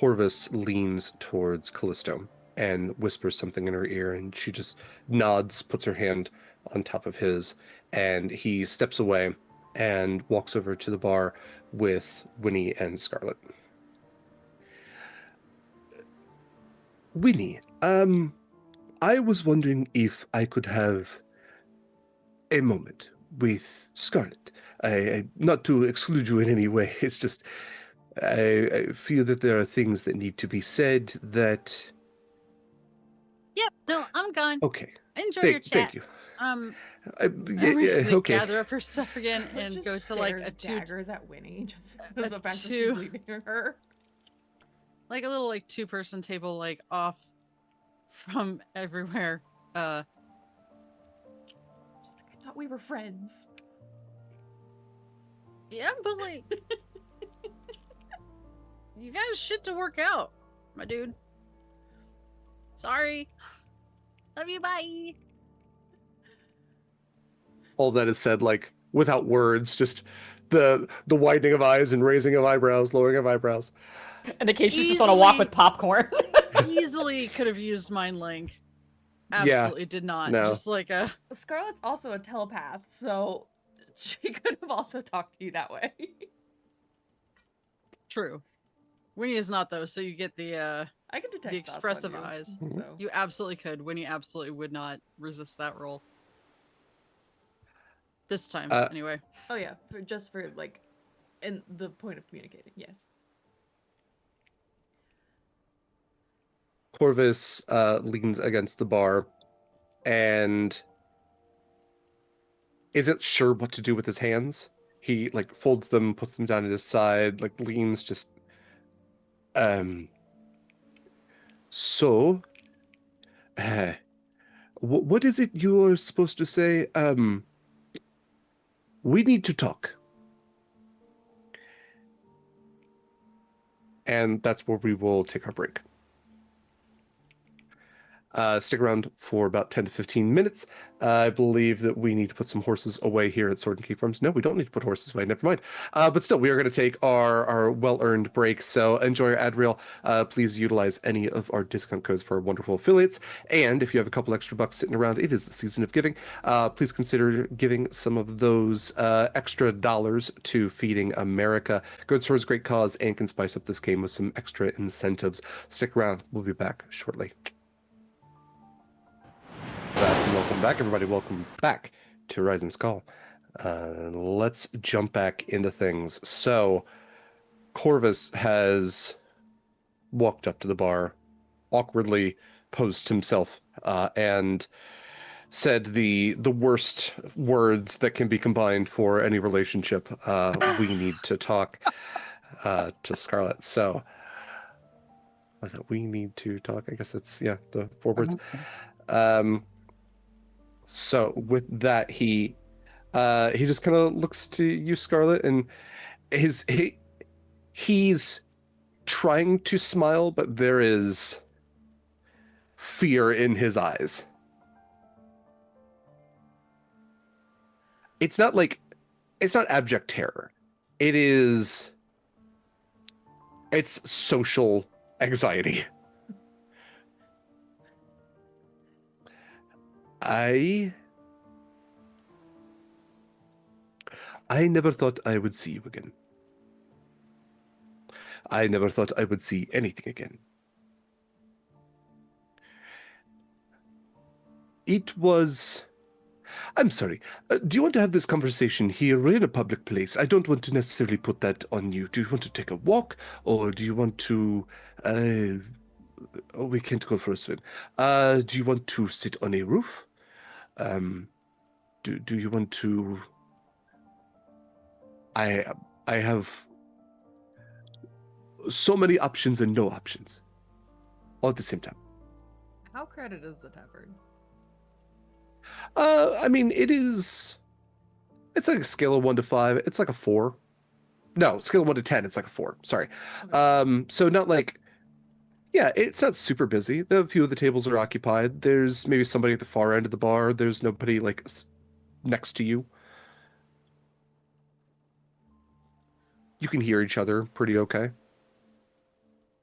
Horvis leans towards Callisto and whispers something in her ear, and she just nods, puts her hand on top of his, and he steps away and walks over to the bar with Winnie and Scarlett. Winnie, I was wondering if I could have a moment with Scarlett. Not to exclude you in any way, it's just I feel that there are things that need to be said that... Yep, no, I'm gone. Okay. Enjoy your chat. Thank you. Yeah, okay. gather up her stuff again and Just go to like a daggers at Winnie, just a the fact that she's two- leaving her. like a little like 2-person table like off from everywhere. She's like, I thought we were friends. Yeah, but like you got shit to work out, my dude. Sorry. Love you, bye. All that is said, like, without words, just the widening of eyes and raising of eyebrows, lowering of eyebrows. And Acacia's just on a walk Easily. with popcorn. Easily could have used mind link. Yeah, Absolutely did not. no. Just like a Scarlett's also a telepath, so she could have also talked to you that way. true. Winnie is not though, so you get the I can detect the thoughts on expressive you, eyes. So. You absolutely could. Winnie absolutely would not resist that roll. This time, anyway. Oh yeah, just for like, in the point of communicating. Yes. Corvus leans against the bar and isn't sure what to do with his hands. He like folds them, puts them down at his side, like leans just so what is it you're supposed to say? We need to talk. And that's where we will take our break. Stick around for about 10 to 15 minutes. I believe that we need to put some horses away here at Sword and Key Farms. No, we don't need to put horses away. Never mind. But still, we are going to take our well-earned break. So enjoy your ad reel. Please utilize any of our discount codes for our wonderful affiliates. And if you have a couple extra bucks sitting around, it is the season of giving. Please consider giving some of those extra dollars to Feeding America. Good towards great cause and can spice up this game with some extra incentives. Stick around. We'll be back shortly. Welcome back, everybody. Welcome back to Rising Skull. Let's jump back into things. So, Corvus has walked up to the bar, awkwardly posed himself, and said the worst words that can be combined for any relationship. We need to talk to Scarlett. So, what is it? We need to talk. I guess it's the 4 words. So with that, he just kind of looks to you, Scarlett, and he's trying to smile, but there is fear in his eyes. It's not abject terror. It's social anxiety. I never thought I would see you again. I never thought I would see anything again. I'm sorry. Do you want to have this conversation here or in a public place? I don't want to necessarily put that on you. Do you want to take a walk, or do you want to... we can't go for a swim. Do you want to sit on a roof? Do you want to... I have so many options and no options all at the same time. How crowded is the tavern? I mean, it's like a scale of 1 to 5. It's like a 4. No, scale of 1 to 10. It's like a 4. Sorry. Okay. So not like, it's not super busy. A few of the tables are occupied. There's maybe somebody at the far end of the bar. There's nobody like next to you. You can hear each other pretty okay.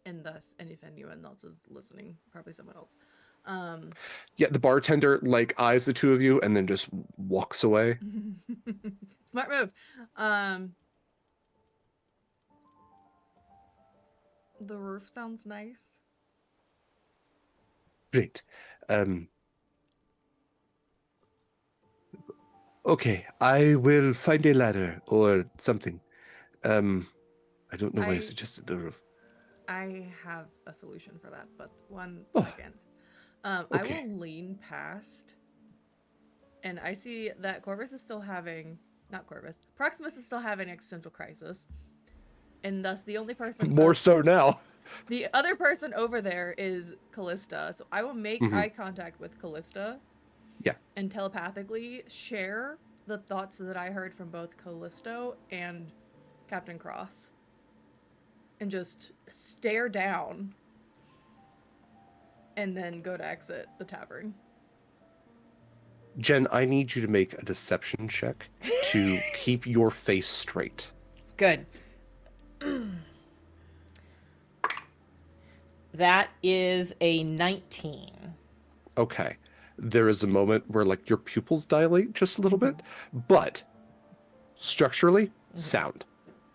And thus, and if anyone else is listening, probably someone else. Yeah, the bartender eyes the two of you and then just walks away. Smart move. The roof sounds nice. Great. Okay, I will find a ladder or something. I don't know why I suggested the roof. I have a solution for that, but one Oh, second. okay. I will lean past, and I see that Proximus is still having existential crisis, and thus the only person More so now. The other person over there is Kallista, so I will make eye contact with Kallista. Yeah. And telepathically share the thoughts that I heard from both Callisto and Captain Cross. And just stare down. And then go to exit the tavern. Jen, I need you to make a deception check to keep your face straight. Good. That is a 19. Okay. There is a moment where like your pupils dilate just a little bit, but structurally sound.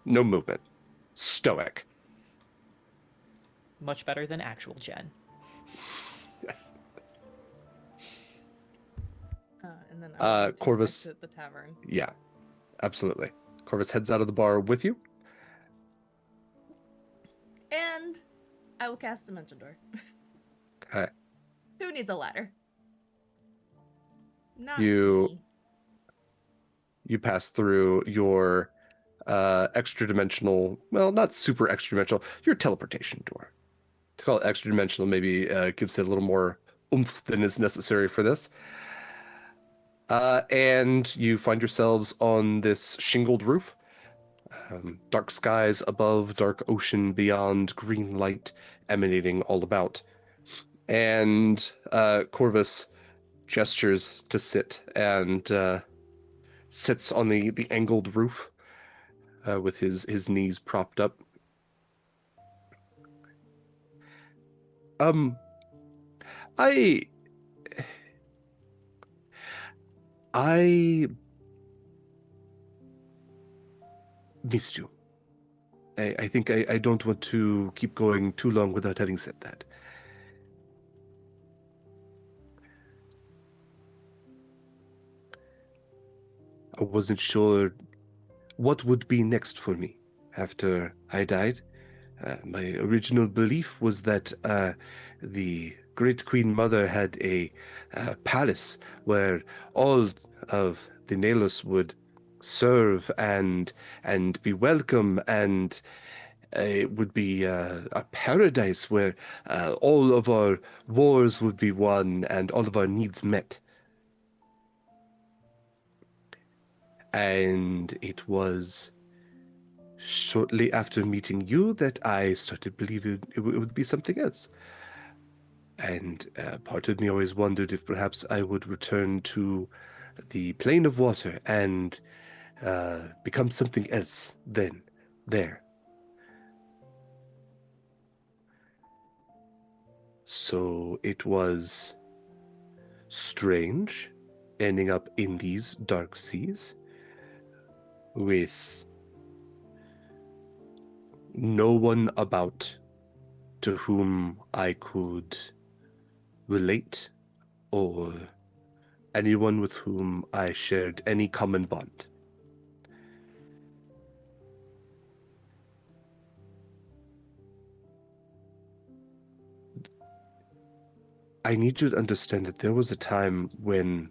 No movement. Stoic. Much better than actual Jen. Yes. And then I would Corvus. exit the tavern. Yeah. Absolutely. Corvus heads out of the bar with you. And I will cast Dimension Door. Okay. Who needs a ladder? Not You- me. You pass through your extra dimensional, well, not super extra dimensional, your teleportation door. To call it extra dimensional maybe gives it a little more oomph than is necessary for this. And you find yourselves on this shingled roof. Dark skies above, dark ocean beyond, green light emanating all about. And Corvus gestures to sit and sits on the angled roof with his knees propped up. I missed you. I think I don't want to keep going too long without having said that. I wasn't sure what would be next for me after I died. My original belief was that the Great Queen Mother had a palace where all of the Nalos would serve and be welcome, and it would be a paradise where all of our wars would be won and all of our needs met. And it was shortly after meeting you that I started believing it would be something else. And part of me always wondered if perhaps I would return to the plane of water and become something else then, there. So it was strange ending up in these dark seas with no one about to whom I could relate or anyone with whom I shared any common bond. I need you to understand that there was a time when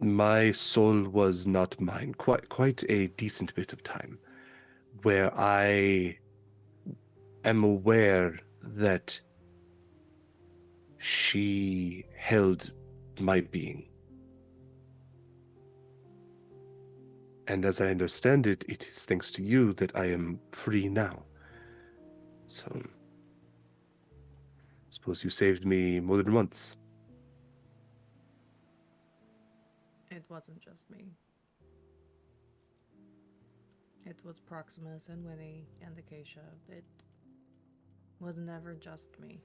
my soul was not mine, quite a decent bit of time, where I am aware that she held my being. And as I understand it, it is thanks to you that I am free now. So, I suppose you saved me more than once. It wasn't just me. It was Proximus and Winnie and Acacia. It was never just me.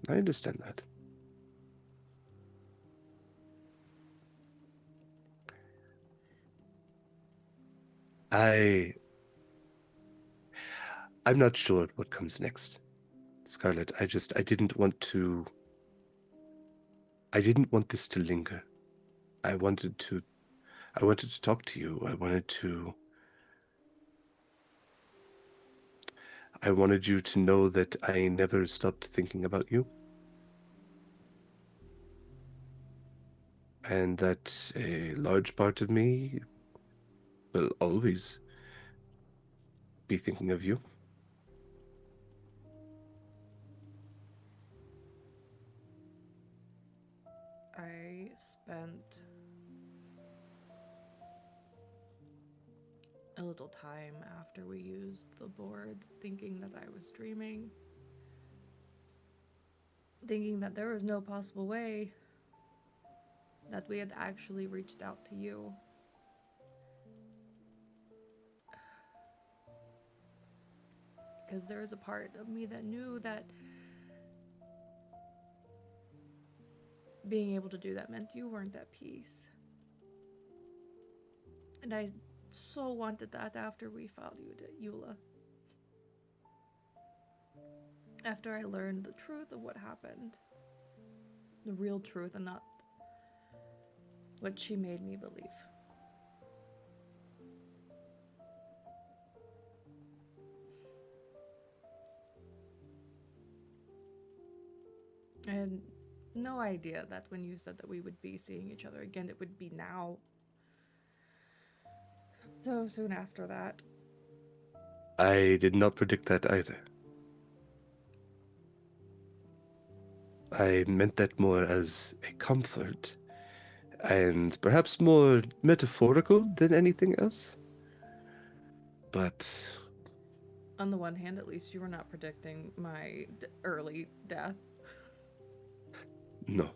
I understand that. I'm not sure what comes next, Scarlett. I didn't want this to linger. I wanted to talk to you. I wanted you to know that I never stopped thinking about you. And that a large part of me will always be thinking of you. I spent a little time after we used the board thinking that I was dreaming. thinking that there was no possible way that we had actually reached out to you. Because there was a part of me that knew that being able to do that meant you weren't at peace. And I so wanted that after we filed you to Eula. After I learned the truth of what happened. The real truth and not what she made me believe. I had no idea that when you said that we would be seeing each other again, it would be now. So soon after that. I did not predict that either. I meant that more as a comfort, and perhaps more metaphorical than anything else. But On the one hand, at least you were not predicting my early death. no.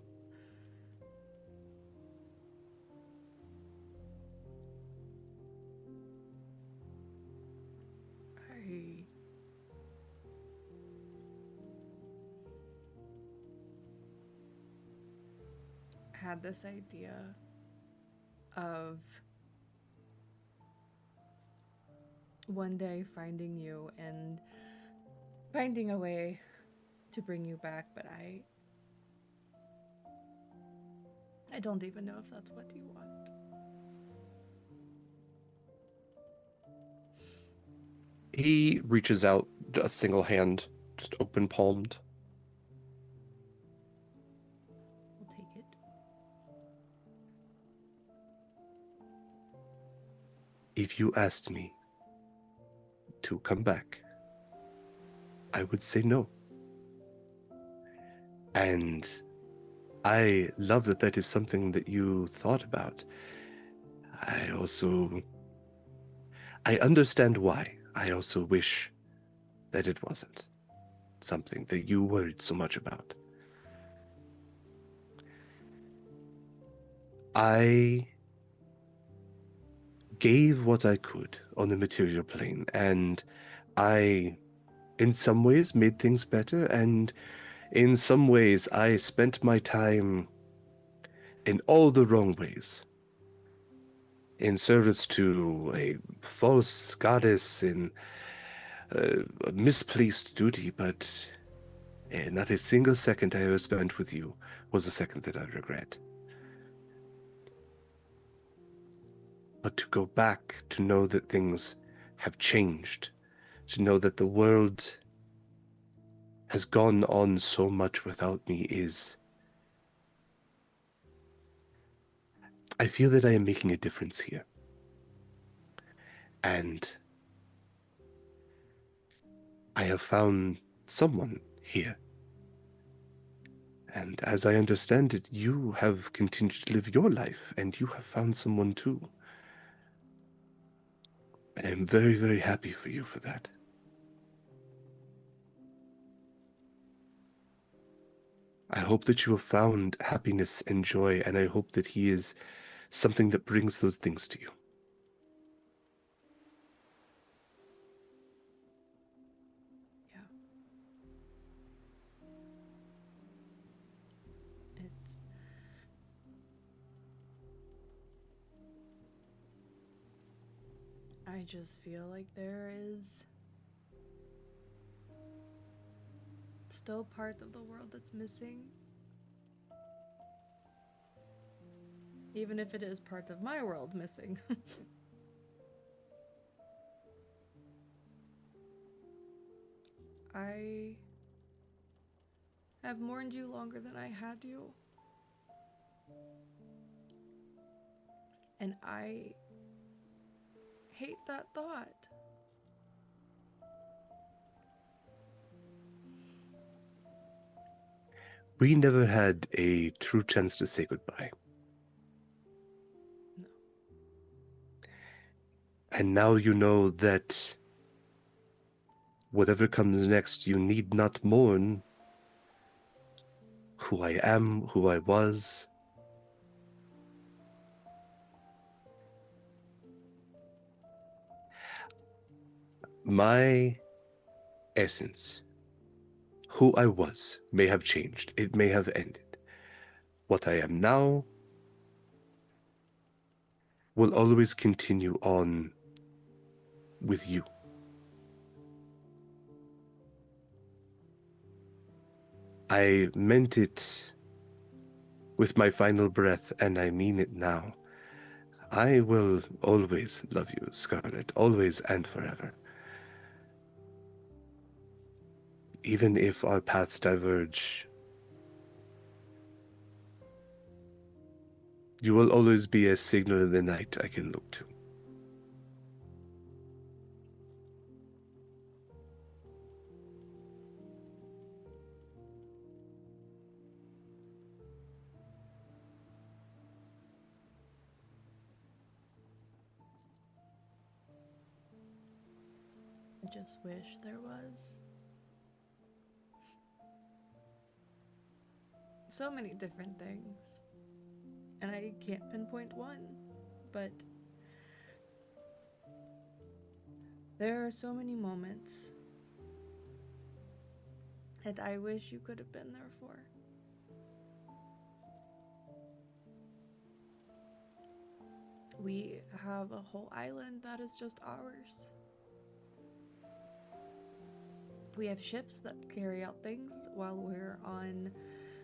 I had this idea of one day finding you and finding a way to bring you back, but I don't even know if that's what you want. He reaches out a single hand, just open palmed. We'll take it. If you asked me to come back, I would say no. And I love that that is something that you thought about. I understand why. I also wish that it wasn't something that you worried so much about. I gave what I could on the material plane, and I, in some ways, made things better, and in some ways, I spent my time in all the wrong ways. In service to a false goddess, in a misplaced duty, but not a single second I ever spent with you was a second that I regret. But to go back, to know that things have changed, to know that the world has gone on so much without me is... I feel that I am making a difference here. And I have found someone here. And as I understand it, you have continued to live your life, and you have found someone too. And I'm very, very happy for you for that. I hope that you have found happiness and joy, and I hope that he is something that brings those things to you. Yeah. I just feel like there is still part of the world that's missing. Even if it is part of my world missing. I have mourned you longer than I had you. And I hate that thought. We never had a true chance to say goodbye. No. And now you know that whatever comes next, you need not mourn who I am, who I was. My essence, who I was, may have changed. It may have ended. What I am now will always continue on with you. I meant it with my final breath, and I mean it now. I will always love you, Scarlett, always and forever. Even if our paths diverge, you will always be a signal in the night I can look to. I just wish there was. So many different things. And I can't pinpoint one, but there are so many moments that I wish you could have been there for. We have a whole island that is just ours. We have ships that carry out things while we're on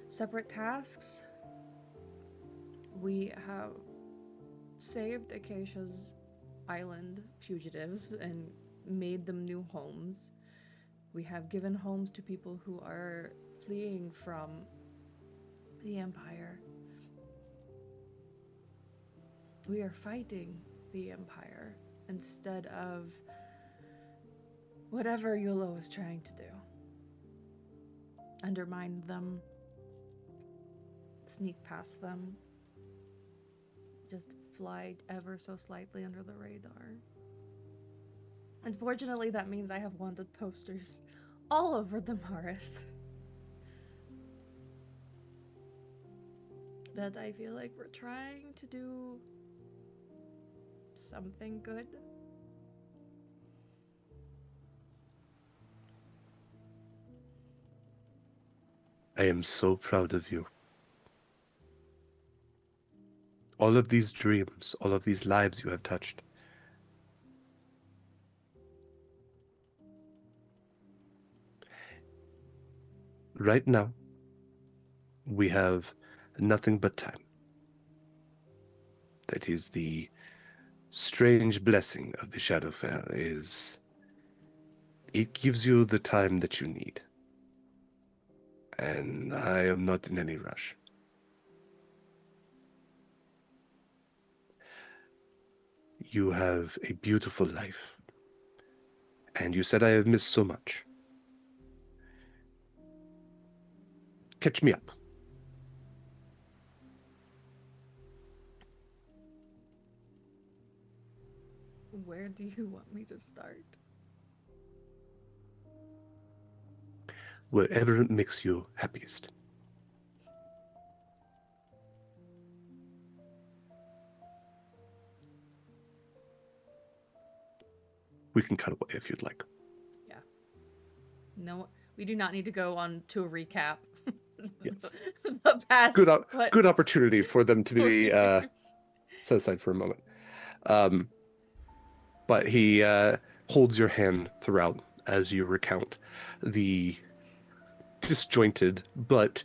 separate tasks. We have saved Acacia's island fugitives and made them new homes. We have given homes to people who are fleeing from the Empire. We are fighting the Empire instead of whatever Yulo was trying to do. Undermine them, sneak past them, just fly ever so slightly under the radar. Unfortunately, that means I have wanted posters all over the Mars. But I feel like we're trying to do something good. I am so proud of you. All of these dreams, all of these lives you have touched. Right now, we have nothing but time. That is the strange blessing of the Shadowfell, is it gives you the time that you need. And I am not in any rush. You have a beautiful life. And you said I have missed so much. Catch me up. Where do you want me to start? Wherever makes you happiest. We can cut away if you'd like. No, we do not need to go on to a recap. Yes. The past. Good opportunity for them to be years. set aside for a moment. But he holds your hand throughout as you recount the disjointed but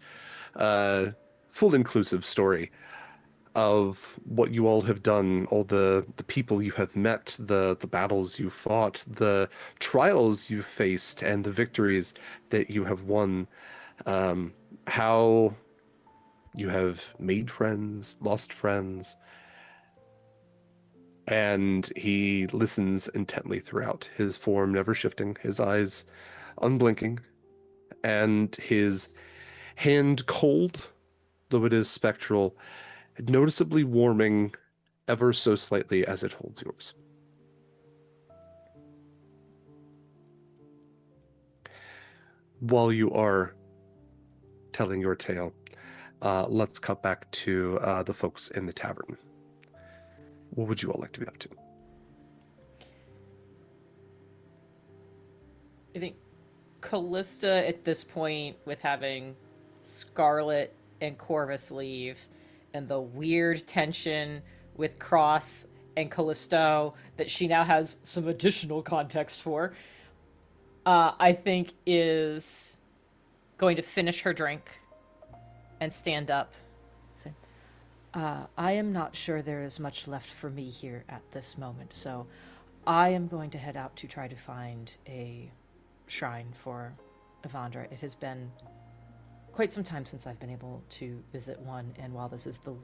full inclusive story of what you all have done, all the people you have met, the battles you fought, the trials you faced, and the victories that you have won. How you have made friends, lost friends. And he listens intently throughout, his form never shifting, his eyes unblinking, and his hand cold, though it is spectral, noticeably warming ever so slightly as it holds yours. While you are telling your tale, let's cut back to the folks in the tavern. What would you all like to be up to? I think Kallista at this point, with having Scarlett and Corvus leave, and the weird tension with Cross and Callisto that she now has some additional context for, I think is going to finish her drink and stand up. Say, I am not sure there is much left for me here at this moment, so I am going to head out to try to find a shrine for Evandra. It has been quite some time since I've been able to visit one, and while this is the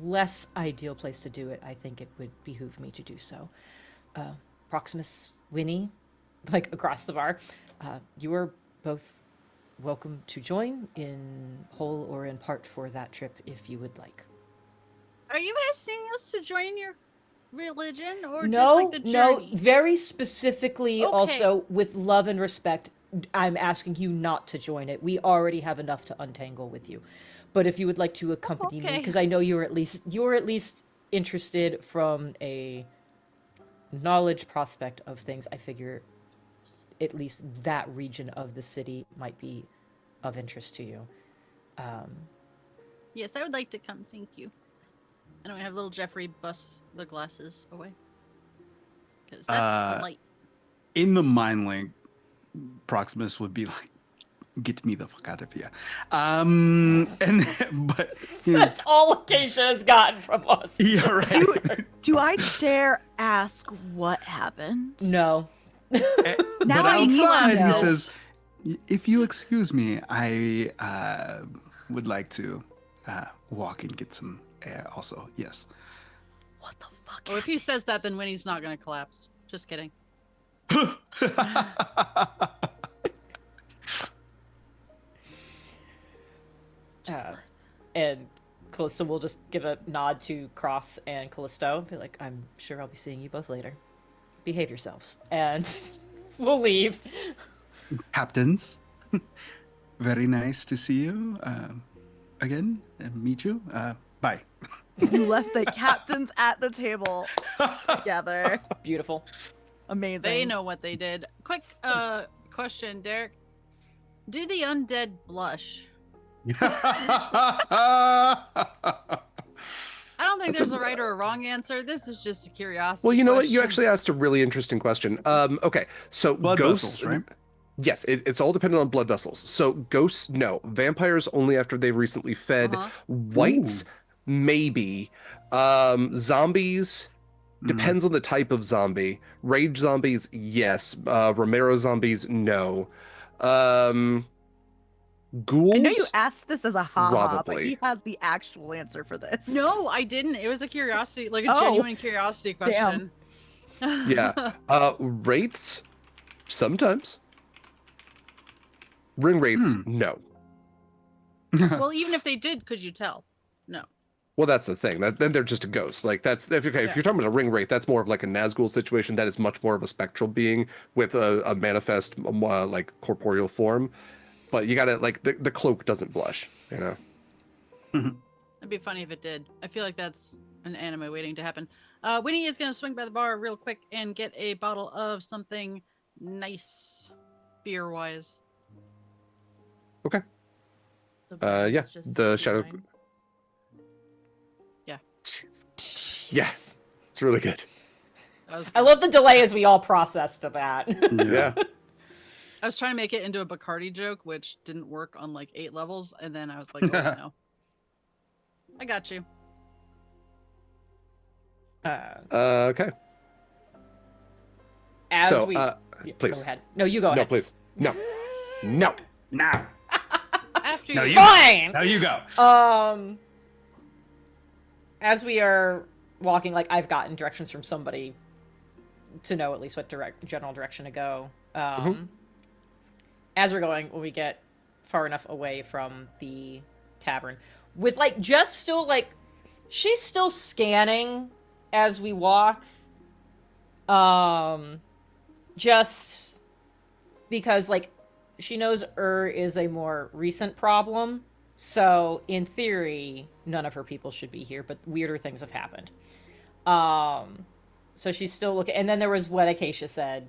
less ideal place to do it, I think it would behoove me to do so. Proximus, Winnie, like across the bar, you are both welcome to join in whole or in part for that trip if you would like. Are you asking us to join your religion or No, just like the journey? no, very specifically Okay. also with love and respect, I'm asking you not to join it. We already have enough to untangle with you. But if you would like to accompany me, okay. because I know you're at least interested from a knowledge prospect of things, I figure at least that region of the city might be of interest to you. Yes, I would like to come. Thank you. And I'm gonna have little Jeffrey bust the glasses away. Because that's polite. In the mind link, Proximus would be like, "Get me the fuck out of here." But That's all Acacia has gotten from us. yeah, right. Do I dare ask what happened? No. Now But I need to outside, he know. says, "If you excuse me, I would like to walk and get some air. Also, yes." What the fuck? Oh, if he says that, then Winnie's not gonna collapse. Just kidding. And Kallista will just give a nod to Cross and Callisto and be like, I'm sure I'll be seeing you both later. Behave yourselves. And we'll leave. Captains, very nice to see you again and meet you. Bye. You left the captains at the table together. Beautiful. Amazing. They know what they did. Quick question, Derek. Do the undead blush? I don't think there's a right or a wrong answer. This is just a curiosity. Well, you know what? You question. actually asked a really interesting question. Okay, so Blood ghosts, vessels, right? Yes, it's all dependent on blood vessels. So ghosts, no. Vampires only after they've recently fed. Uh-huh. Whites, maybe. Zombies, depends on the type of zombie. Rage zombies, yes. Romero zombies, no. Ghouls. I know you asked this as a haha, but Probably. he has the actual answer for this. No, I didn't. It was a curiosity, like a Oh. genuine curiosity question. Yeah. Wraiths, sometimes. Ring wraiths, no. Well, even if they did, could you tell? No. Well, that's the thing. Then they're just a ghost. Like that's if you're talking about a ring wraith, that's more of like a Nazgul situation. That is much more of a spectral being with a manifest, like corporeal form. But you gotta like the cloak doesn't blush, you know. It'd be funny if it did. I feel like that's an anime waiting to happen. Winnie is gonna swing by the bar real quick and get a bottle of something nice, beer wise. Okay. The bar Yeah, is just the C9. shadow. Yeah, it's really good. I love the delay as we all process to that. Yeah. I was trying to make it into a Bacardi joke, which didn't work on like 8 levels, and then I was like, oh no. I got you. Okay. As So, we please. Go ahead. No, you go No, ahead. please. No. No. Now, After No, you. you- Fine. now you go. As we are walking, like I've gotten directions from somebody to know at least what general direction to go. As we're going, when we get far enough away from the tavern, with like just still like she's still scanning as we walk. Just because like she knows is a more recent problem So, in theory, none of her people should be here, but weirder things have happened. So she's still looking, and then there was what Acacia said,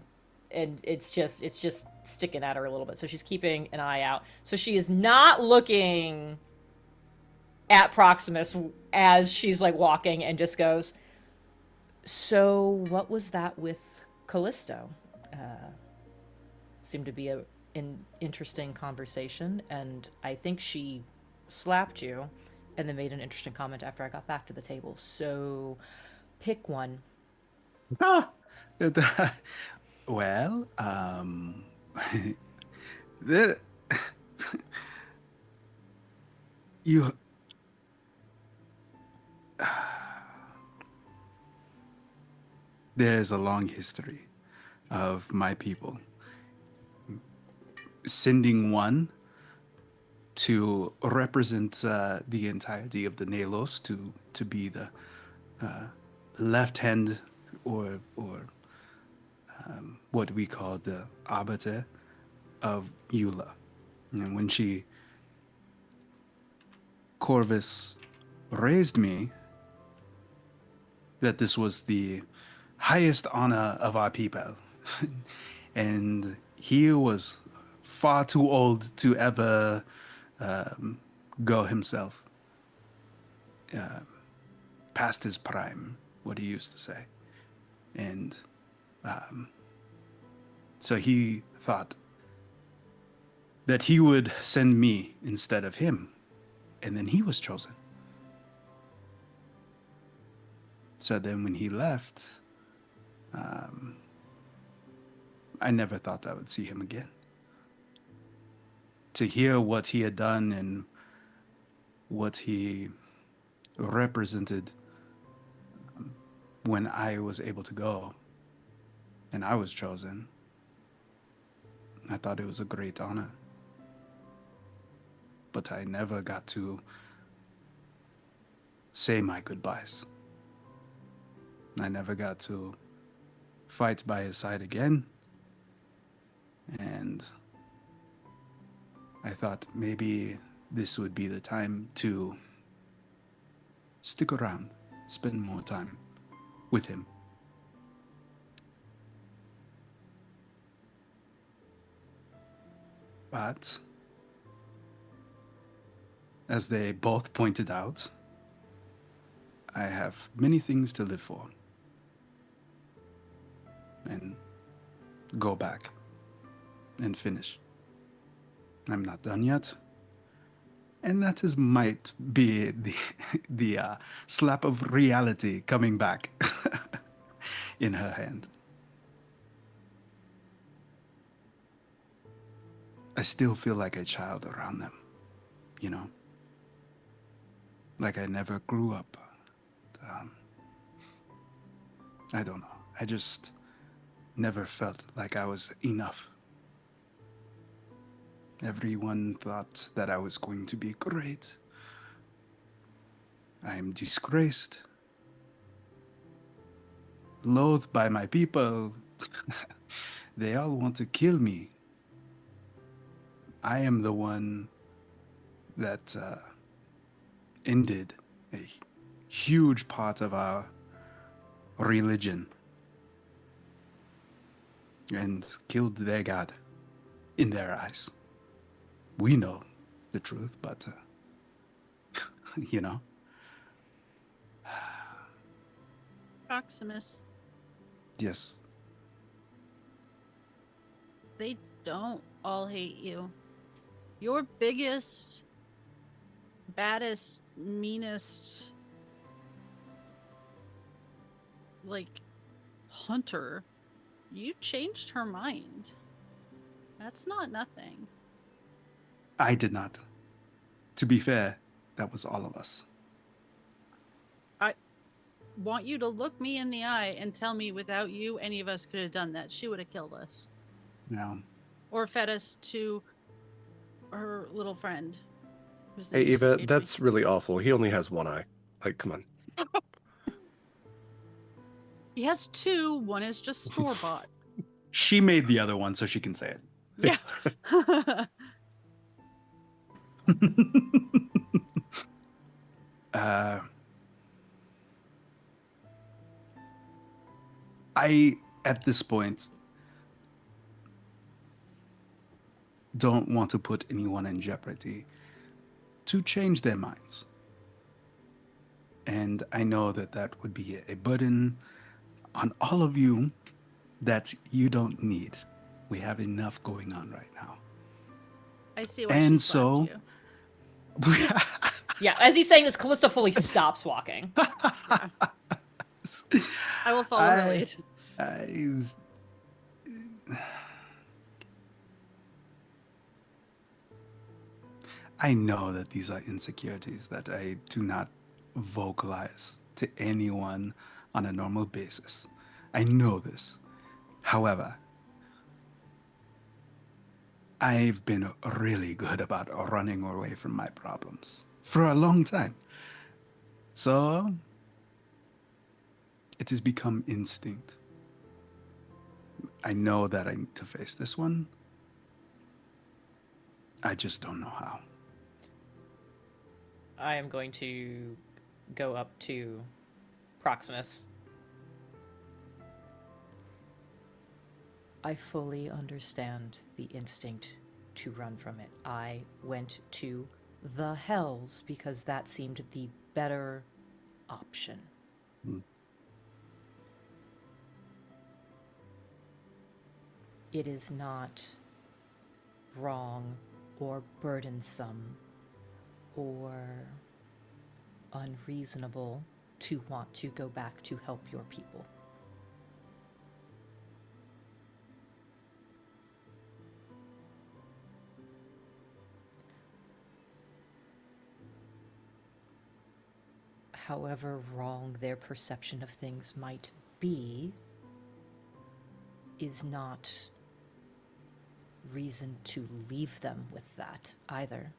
and it's just sticking at her a little bit. So she's keeping an eye out. So she is not looking at Proximus as she's like walking, and just goes, "So what was that with Callisto? Seemed to be an interesting conversation, and I think she slapped you and then made an interesting comment after I got back to the table. So pick one." Ah, well, there, you. There's a long history of my people sending one to represent the entirety of the Nalos, to be the left hand or what we call the arbiter of Eula. And when Corvus raised me, that this was the highest honor of our people. And he was far too old to ever go himself past his prime, what he used to say. And so he thought that he would send me instead of him. And then he was chosen. So then when he left, I never thought I would see him again. To hear what he had done and what he represented when I was able to go and I was chosen, I thought it was a great honor. But I never got to say my goodbyes. I never got to fight by his side again. And I thought maybe this would be the time to stick around, spend more time with him. But as they both pointed out, I have many things to live for. And go back and finish. I'm not done yet. And that might be the slap of reality coming back in her hand. I still feel like a child around them, you know? Like I never grew up. I don't know. I just never felt like I was enough. Everyone thought that I was going to be great. I am disgraced. Loathed by my people. They all want to kill me. I am the one that ended a huge part of our religion and killed their god in their eyes. We know the truth, but, you know. Proximus, Yes. they don't all hate you. Your biggest, baddest, meanest, like, hunter, you changed her mind. That's not nothing. I did not. To be fair, that was all of us. I want you to look me in the eye and tell me without you, any of us could have done that. She would have killed us. Now, Or fed us to her little friend. whose Hey, name just Eva, escaped me. that's really awful. He only has one eye. Like, come on. He has two. One is just store-bought. she made the other one so she can say it. Yeah. uh, I, at this point, don't want to put anyone in jeopardy to change their minds. And I know that that would be a burden on all of you that you don't need. We have enough going on right now. I see why And she slapped so, you. Yeah, as he's saying this, Kallista fully stops walking. Yeah. I will follow her lead. I know that these are insecurities that I do not vocalize to anyone on a normal basis. I know this. However, I've been really good about running away from my problems for a long time. So, it has become instinct. I know that I need to face this one. I just don't know how. I am going to go up to Proximus. I fully understand the instinct to run from it. I went to the Hells because that seemed the better option. It is not wrong or burdensome or unreasonable to want to go back to help your people. However wrong their perception of things might be, is not reason to leave them with that either.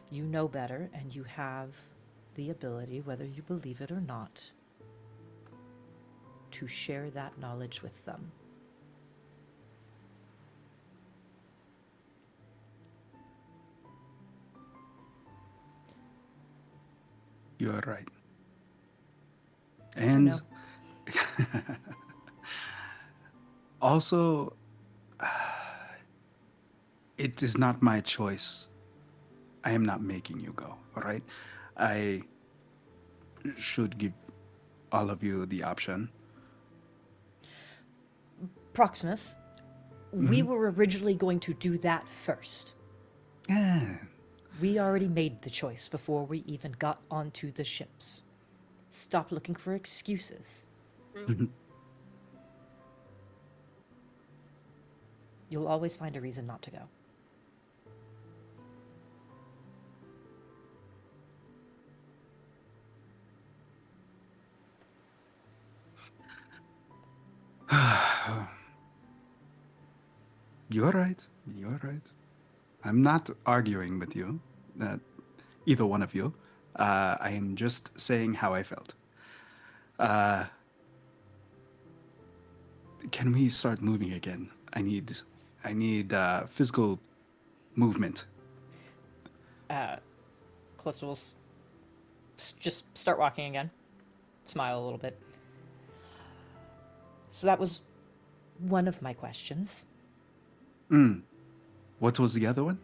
You know better, and you have the ability, whether you believe it or not, to share that knowledge with them. You are right. I And know. also, it is not my choice. I am not making you go, all right? I should give all of you the option. Proximus, we were originally going to do that first. Yeah. We already made the choice before we even got onto the ships. Stop looking for excuses. You'll always find a reason not to go. You're right. You're right. I'm not arguing with you, either one of you. I am just saying how I felt. Can we start moving again? I need physical movement. Kallista will just start walking again. Smile a little bit. So that was one of my questions. What was the other one?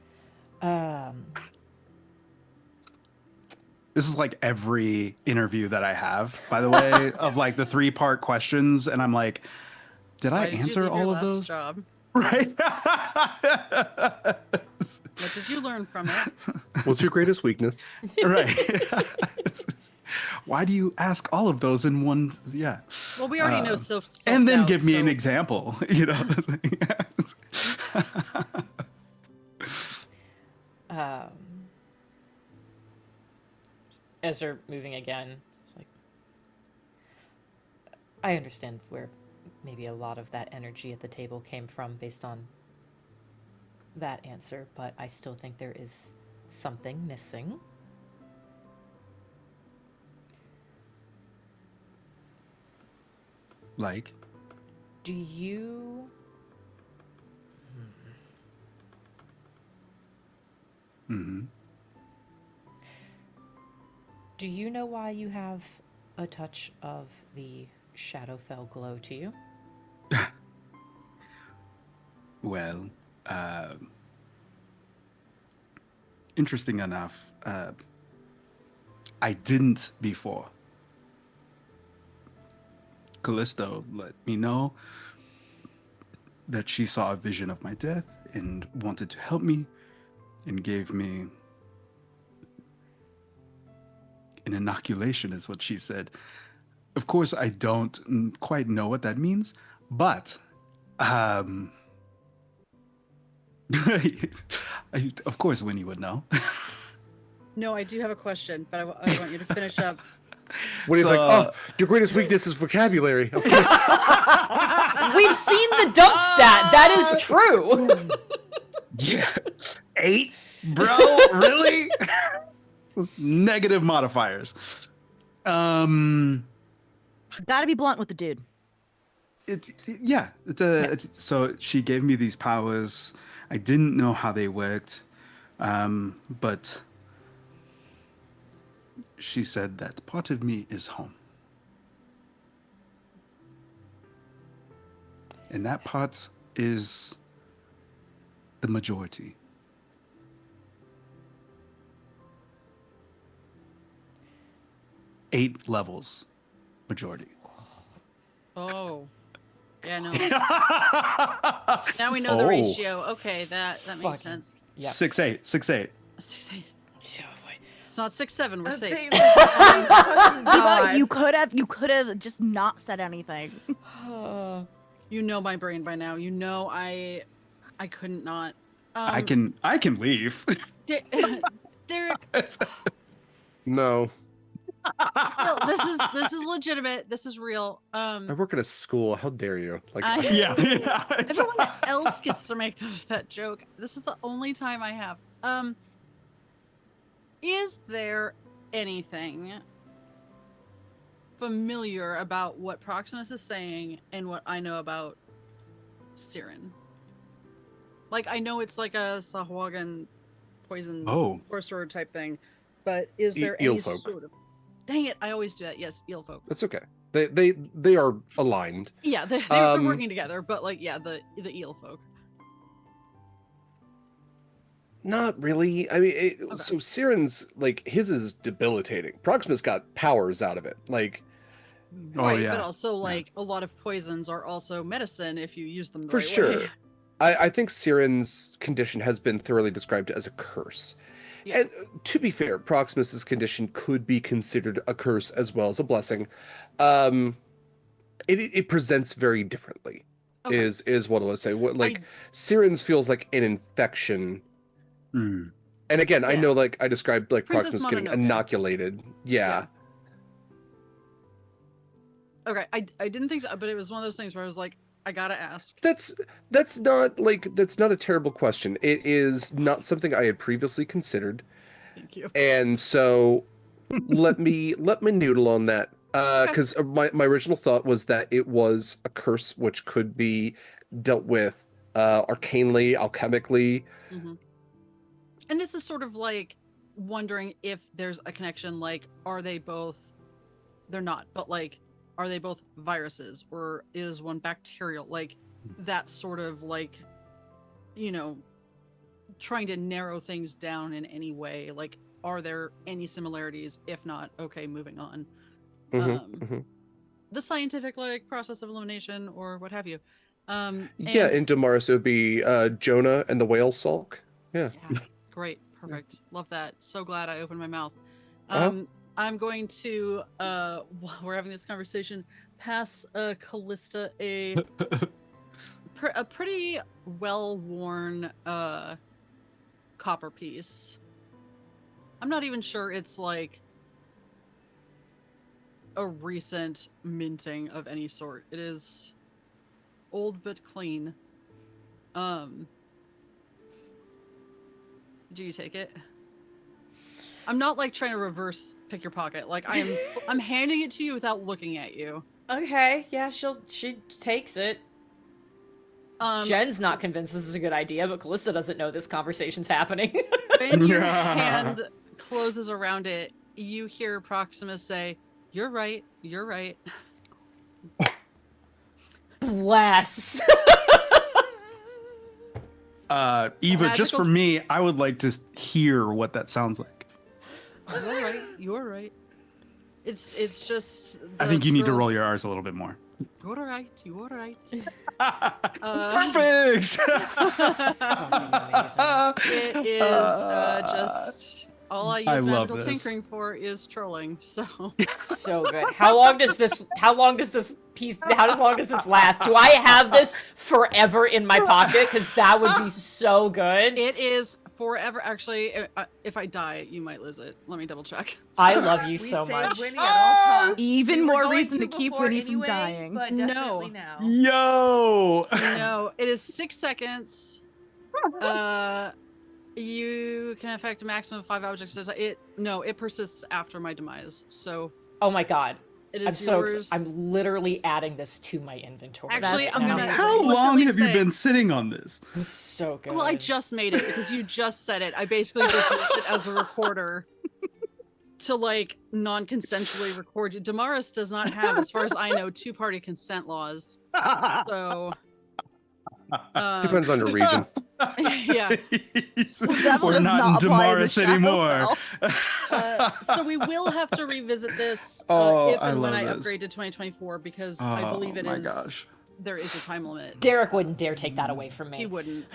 This is like every interview that I have, by the way, of like the 3-part questions, and I'm like, did I Why did you answer leave your all of last those? job? Right. What did you learn from it? What's your greatest weakness? Right. Why do you ask all of those in one? Yeah. Well, we already know And then self-doubt, give me an so- example, you know. As they're moving again, it's like, I understand where maybe a lot of that energy at the table came from based on that answer, but I still think there is something missing. Like? Do you... Mm-hmm. Do you know why you have a touch of the Shadowfell glow to you? Well, interesting enough, I didn't before. Kallista let me know that she saw a vision of my death and wanted to help me and gave me an inoculation, is what she said. Of course, I don't quite know what that means, but of course Winnie would know. No, I do have a question, but I want you to finish up. When he's So- like, "Oh, your greatest weakness is vocabulary." Of course. We've seen the dump stat. That is true. Yeah. 8? Bro, really? Negative modifiers. Gotta be blunt with the dude. So she gave me these powers. I didn't know how they worked, but she said that part of me is home. And that part is the majority. Eight levels, majority. Oh. Yeah, no. Now we know the ratio. Okay, that makes Fucking- sense. Yeah. 6'8", 6'8". 6'8". It's not 6'7". We're safe. Thank you. Fucking God. You could have just not said anything. You know my brain by now. You know I couldn't not. I can leave. Derek, No, no, this is legitimate. This is real. I work at a school. How dare you? Like, yeah. Everyone else gets to make that joke. This is the only time I have. Is there anything familiar about what Proximus is saying and what I know about Siren? Like, I know it's like a Sahuagin poison sorcerer type thing, but is there any eel folk. sort of... Dang it, I always do that. Yes, eel folk. that's okay. They are aligned. Yeah, they're working together, but like, yeah, the eel folk. Not really. I mean, so Siren's like his is debilitating. Proximus got powers out of it. Like, Right, yeah. but also like a lot of poisons are also medicine if you use them the for right sure. way. I think Siren's condition has been thoroughly described as a curse. Yeah. And to be fair, Proximus's condition could be considered a curse as well as a blessing. It presents very differently. Okay. Is what I was saying. What like I- Siren's feels like an infection. Mm. And again, I Yeah. know like I described like Princess Proximus getting Mononoke. inoculated. Yeah. Okay, I didn't think so, but it was one of those things where I was like, I gotta ask. That's not a terrible question. It is not something I had previously considered. Thank you. And so let me noodle on that. Because my original thought was that it was a curse which could be dealt with arcanely, alchemically. Hmm. And this is sort of like wondering if there's a connection, like, are they both, they're not, but like, are they both viruses or is one bacterial? Like that sort of like, you know, trying to narrow things down in any way. Like, are there any similarities? If not, okay, moving on. The scientific like process of elimination or what have you. Yeah, in Damaris it would be Jonah and the whale sulk. Yeah. Yeah, great, perfect. Love that. So glad I opened my mouth. Uh-huh. I'm going to while we're having this conversation, pass Kallista a pretty well-worn copper piece. I'm not even sure it's like a recent minting of any sort. It is old but clean. Do you take it? I'm not like trying to reverse pick your pocket. Like I'm handing it to you without looking at you. Okay, yeah, she takes it. Jen's not convinced this is a good idea, but Kallista doesn't know this conversation's happening. when your hand closes around it, you hear Proximus say, "You're right. You're right." Bless. Eva, just Magical- for me, I would like to hear what that sounds like. You're right. You're right. It's just. I think you need to roll your R's a little bit more. You're right. You're right. Perfect. It is just all I use I love magical this. tinkering for is trolling. So So good. How long does this last? Do I have this forever in my pocket? Because that would be so good. it is forever. Actually, if I die, you might lose it. Let me double check. I love you We so saved much. Winnie at all costs. Even We were more going reason to keep before Winnie from anyway, dying. But No. definitely now. Yo. No, it is 6 seconds. You can affect a maximum of 5 objects at a time. It persists after my demise. So Oh my god. it I'm is so yours. I'm literally adding this to my inventory. Actually, right I'm now. gonna- How explicitly long have you say- been sitting on this? It's so good. Well, I just made it because you just said it. I basically just used it as a recorder to like non-consensually record you. Damaris does not have, as far as I know, two-party consent laws. So Depends on your region. yeah. Devil We're does not not in apply in the Damaris anymore. Shadowfell. So we will have to revisit this Oh, if I and when love I this. upgrade to 2024 because I believe it is. Oh my gosh. There is a time limit. Derek wouldn't dare take that away from He me. wouldn't.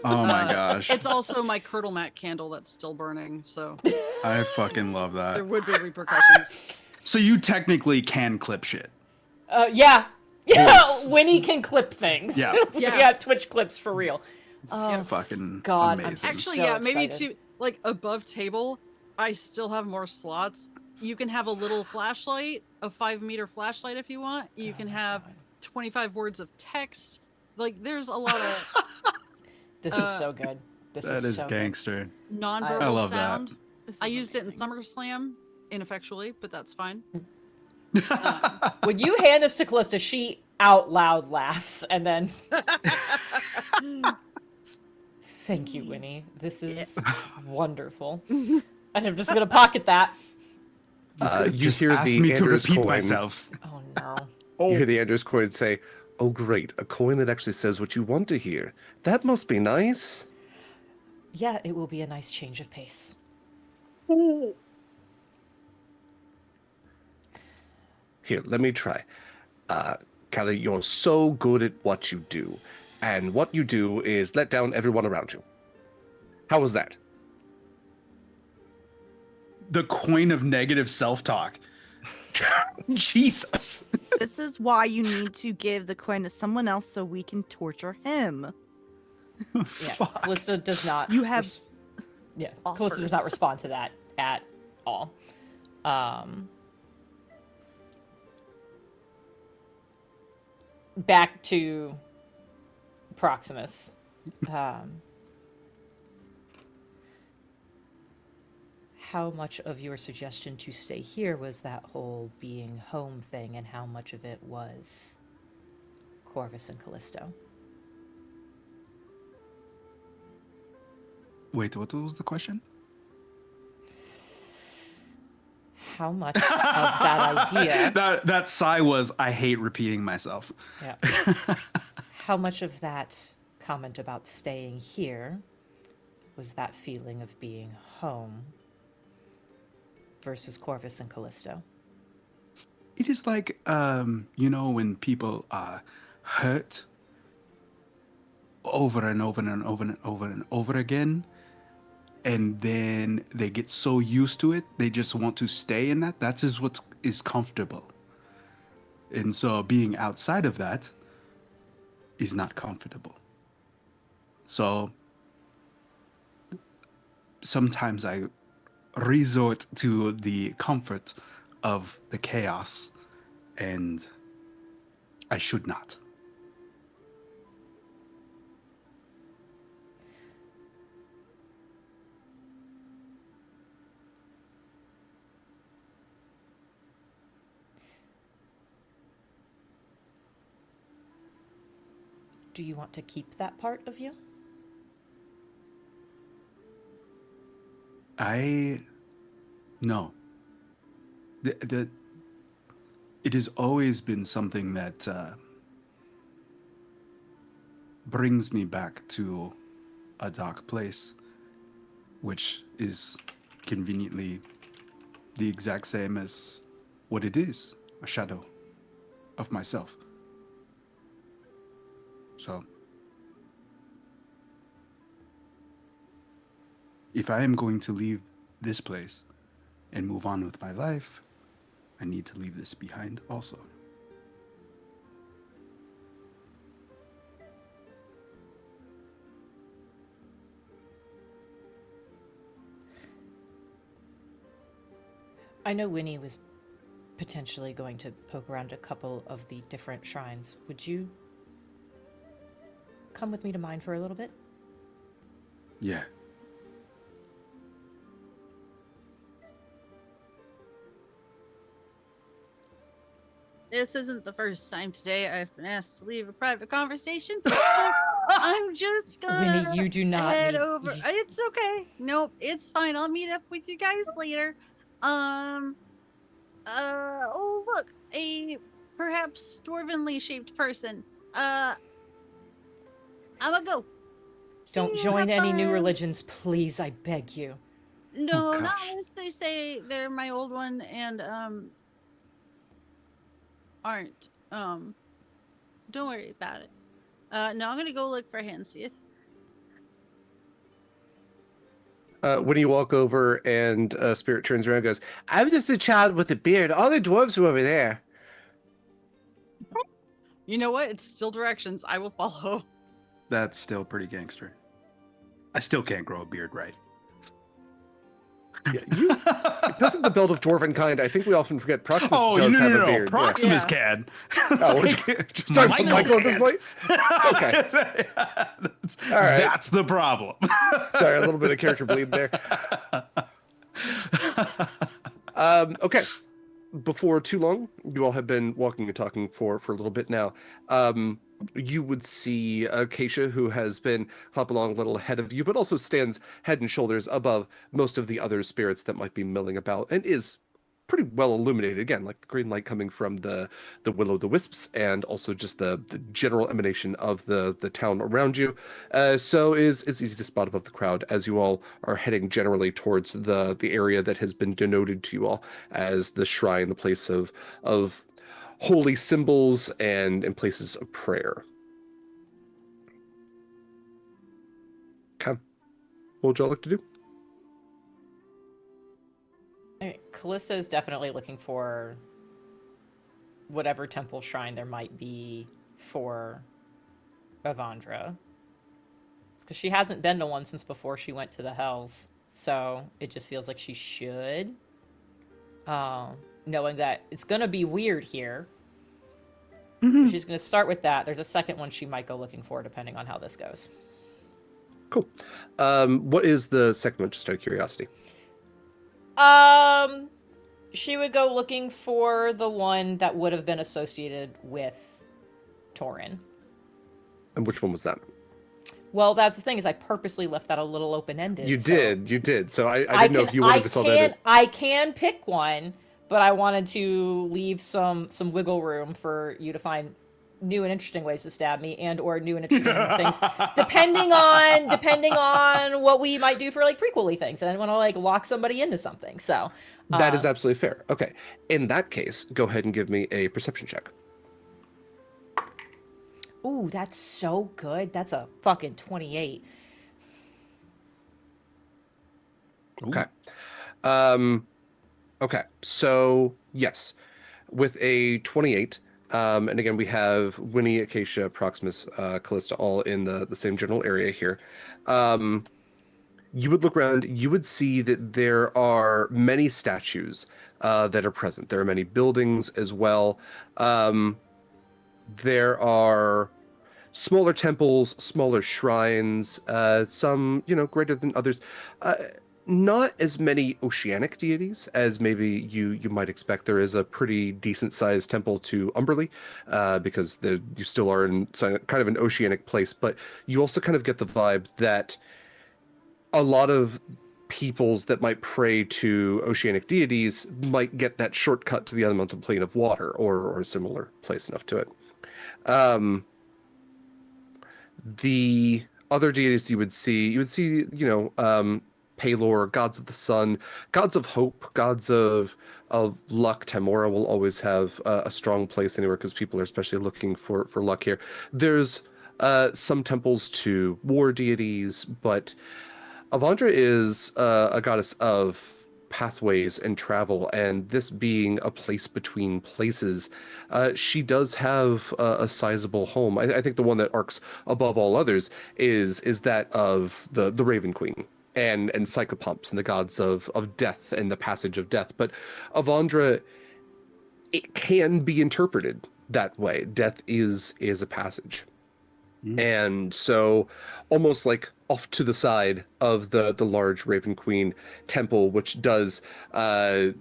Oh my gosh. It's also my Curdle Mac candle that's still burning, so I fucking love there that. would be repercussions. So you technically can clip shit. Yeah. Yeah, Yes. Winnie can clip things. Yeah. Yeah. Twitch clips for real. Oh, Fucking God, I'm amazing. Actually, so yeah, maybe excited. like above table, I still have more slots. You can have a little flashlight, a 5-meter flashlight if you want. You can have 25 words of text. Like, there's a lot of This is so good. This That is so good. gangster. nonverbal I love that. sound. I used it in SummerSlam ineffectually, but that's fine. When you hand this to Kallista, she out loud laughs and then thank you, Winnie. This is wonderful. And I'm just gonna pocket that. You Just hear ask the me to Anders repeat coin. myself. Oh no. You hear the Anders coin say, "Oh, great! A coin that actually says what you want to hear. That must be nice." Yeah, it will be a nice change of pace. Here, let me try. Kaila, you're so good at what you do, and what you do is let down everyone around you. How was that? The coin of negative self-talk. Jesus. This is why you need to give the coin to someone else so we can torture him. Yeah, Fuck. Kallista does not. You have yeah, Kallista does not offers. respond to that at all. Back to Proximus. How much of your suggestion to stay here was that whole being home thing, and how much of it was Corvus and Callisto? Wait, what was the question? How much of that idea? that sigh was, I hate repeating myself. Yeah. How much of that comment about staying here was that feeling of being home versus Corvus and Callisto? It is like, when people are hurt over and over and over and over and over again, and then they get so used to it, they just want to stay in that. That is what is comfortable. And so being outside of that is not comfortable. So sometimes I resort to the comfort of the chaos, and I should not. Do you want to keep that part of you? No. It has always been something that brings me back to a dark place, which is conveniently the exact same as what it is, a shadow of myself. So, if I am going to leave this place and move on with my life, I need to leave this behind also. I know Winnie was potentially going to poke around a couple of the different shrines. Would you come with me to mine for a little bit? Yeah. This isn't the first time today I've been asked to leave a private conversation, so I'm just gonna Winnie, you do not head need... over. It's okay. Nope, it's fine. I'll meet up with you guys later. Oh look, a perhaps dwarvenly shaped person. I'm gonna go. See Don't you, join have any new fun. religions, please, I beg you. No, not gosh. unless they say they're my old one and aren't. Don't worry about it. No, I'm gonna go look for Hanseath. When you walk over and Spirit turns around and goes, I'm just a child with a beard. All the dwarves are over there. You know what? It's still directions. I will follow. That's still pretty gangster. I still can't grow a beard right. Yeah, because of the build of dwarven kind, I think we often forget Proximus does no, have no, a no. beard. Proximus Yeah. can. Oh, we're just talking about Mikyl at this point? Okay. That's, All right. That's the problem. Sorry, a little bit of character bleed there. Okay. Before too long, you all have been walking and talking for a little bit now. You would see Acacia, who has been hopping along a little ahead of you, but also stands head and shoulders above most of the other spirits that might be milling about, and is pretty well illuminated. Again, like the green light coming from the will-o'-the-wisps, and also just the general emanation of the town around you. So it's easy to spot above the crowd as you all are heading generally towards the area that has been denoted to you all as the shrine, the place of holy symbols and places of prayer. Okay. What would y'all like to do? I mean, Kallista is definitely looking for whatever temple shrine there might be for Avandra. Because she hasn't been to one since before she went to the Hells, so it just feels like she should. Knowing that it's going to be weird here. She's going to start with that. There's a second one she might go looking for, depending on how this goes. Cool. What is the second one, just out of curiosity? She would go looking for the one that would have been associated with Torin. And which one was that? Well, that's the thing, is I purposely left that a little open-ended. You did. So I didn't know if you wanted to fill that in. I can pick one, but I wanted to leave some wiggle room for you to find new and interesting ways to stab me, and or new and interesting things, depending on what we might do for like prequel-y things. And I want to like lock somebody into something. So that is absolutely fair. Okay. In that case, go ahead and give me a perception check. Ooh, that's so good. That's a fucking 28. Okay. Okay. So yes, with a 28, and again we have Winnie, Acacia, Proximus, Kallista, all in the same general area here. You would look around, you would see that there are many statues that are present. There are many buildings as well. There are smaller temples, smaller shrines, some, greater than others. Not as many oceanic deities as maybe you might expect. There is a pretty decent-sized temple to Umberly, because you still are in kind of an oceanic place, but you also kind of get the vibe that a lot of peoples that might pray to oceanic deities might get that shortcut to the elemental plane of water, or a similar place enough to it. The other deities you would see, Palor, gods of the sun, gods of hope, gods of luck. Tamora will always have a strong place anywhere because people are especially looking for luck here. There's some temples to war deities, but Avandra is a goddess of pathways and travel, and this being a place between places, she does have a sizable home. I think the one that arcs above all others is that of the Raven Queen and Psychopomps and the gods of death and the passage of death. But Avandra, it can be interpreted that way. Death is a passage. And so almost like off to the side of the large Raven Queen temple, which does kind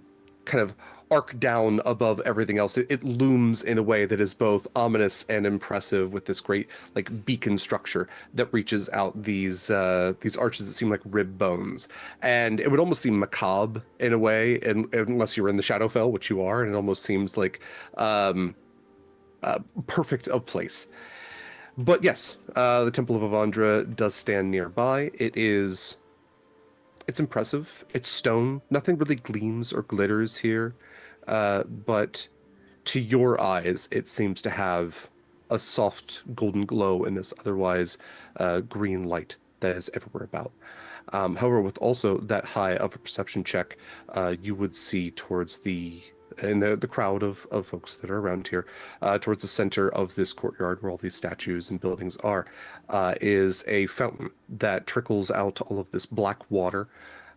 of arc down above everything else, it looms in a way that is both ominous and impressive, with this great like beacon structure that reaches out these arches that seem like rib bones. And it would almost seem macabre in a way, and unless you're in the Shadowfell, which you are, and it almost seems like perfect of place. But yes, the Temple of Avandra does stand nearby. It's impressive. It's stone. Nothing really gleams or glitters here. But to your eyes, it seems to have a soft golden glow in this otherwise green light that is everywhere about. However, with also that high of a perception check, you would see towards the crowd of folks that are around here, towards the center of this courtyard where all these statues and buildings are, is a fountain that trickles out all of this black water